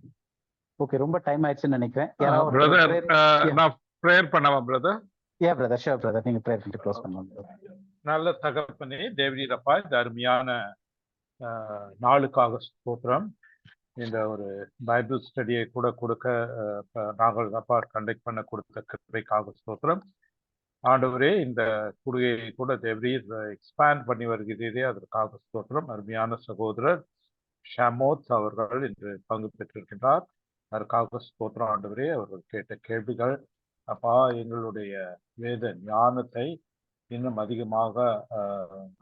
ஓகே, ரொம்ப டைம் ஆயிடுச்சுன்னு நினைக்கிறேன். நான் ப்ரேயர் பண்ணவா பிரதர்? பிரதர், ஷூர் பிரதர், நீங்க ப்ரேயர் பண்ணிட்டு க்ளோஸ் பண்ணுங்க. நல்ல தகப்பனே தேவரீரப்பா, இந்த அருமையான நாளுக்காக ஸ்தோத்திரம். இந்த ஒரு பைபிள் ஸ்டடியை கூட கொடுக்க நாங்கள் அப்பா கண்டக்ட் பண்ண கொடுத்த கிருபைக்காக ஸ்தோத்திரம். ஆண்டவரே, இந்த கூடுகையை கூட தேவரீர் எக்ஸ்பேண்ட் பண்ணி வருகிறதே, அதற்காக ஸ்தோத்திரம். அருமையான சகோதரர் ஷமோத் அவர்கள் இன்று பங்கு பெற்றிருக்கின்றார், அதற்காக ஸ்தோத்திரம். ஆண்டவரே, அவர்கள் கேட்ட கேள்விகள் அப்பா எங்களுடைய வேத ஞானத்தை இன்னும் அதிகமாக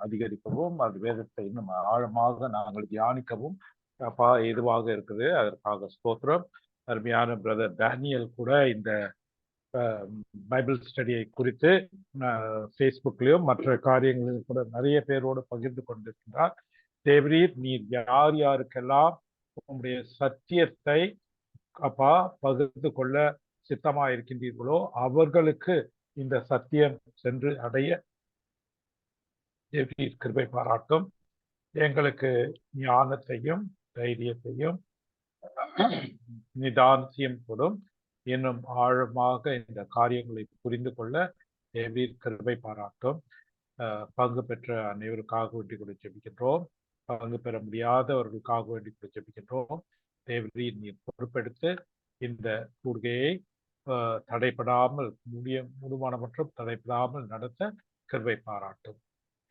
அதிகரிக்கவும், அது வேதத்தை இன்னும் ஆழமாக நாங்கள் தியானிக்கவும் அப்பா எதுவாக இருக்குது, அதற்காக ஸ்தோத்திரம். அருமையான பிரதர் டேனியல் கூட இந்த பைபிள் ஸ்டடியை குறித்து ஃபேஸ்புக்லயும் மற்ற காரியங்களிலும் கூட நிறைய பேரோடு பகிர்ந்து கொண்டிருக்கின்றார். தேவரீர், நீர் யார் யாருக்கெல்லாம் உங்களுடைய சத்தியத்தை அப்பா பகிர்ந்து கொள்ள சித்தமா இருக்கின்றீர்களோ அவர்களுக்கு இந்த சத்தியம் சென்று அடைய தேவரீர் கிருபை பாராட்டும். எங்களுக்கு ஞானத்தையும் தைரியத்தையும் நிதானத்தையும் கொடும். இன்னும் ஆழமாக இந்த காரியங்களை புரிந்து கொள்ள தேவரீர் கிருபை பாராட்டும். பங்கு பெற்ற அனைவருக்காக வேண்டி கூட ஜெபிக்கின்றோம். பங்கு பெற முடியாதவர்களுக்காக வேண்டி கூட ஜெபிக்கின்றோம். தேவரீர் நீர் பொறுப்பெடுத்து இந்த கூடுகையை தடைப்படாமல் முழுமானமற்றும் தடைப்படாமல் நடத்த கிருபை பாராட்டும்.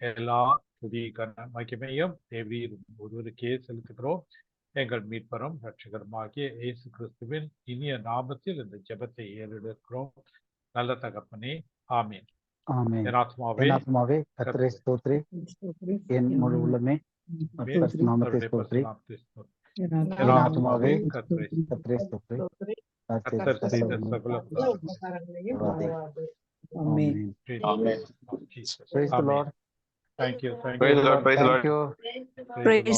எல்லா புதிய மகிமையும் தேவரீர் ஒருவருக்கே செலுத்துகிறோம். எங்கள் மீட்பரும் ரட்சகருமாகிய இயேசு கிறிஸ்துவின் இனிய நாமத்தில் இந்த ஜெபத்தை ஏறெடுக்கிறோம். நல்ல தகப்பனே, ஆமீன். என் ஆத்மாவே கர்த்தரை ஸ்தோத்திரி, என் முழு உள்ளமே நாமத்தை ஸ்தோத்திரி. என் ஆத்மாவே கர்த்தரை ஸ்தோத்திரி, கர்த்தர் செய்த சகல உபகாரங்களையும் மறவாதே. ஆமென். Praise the Lord. Thank you. Praise the Lord. Thank you. Praise the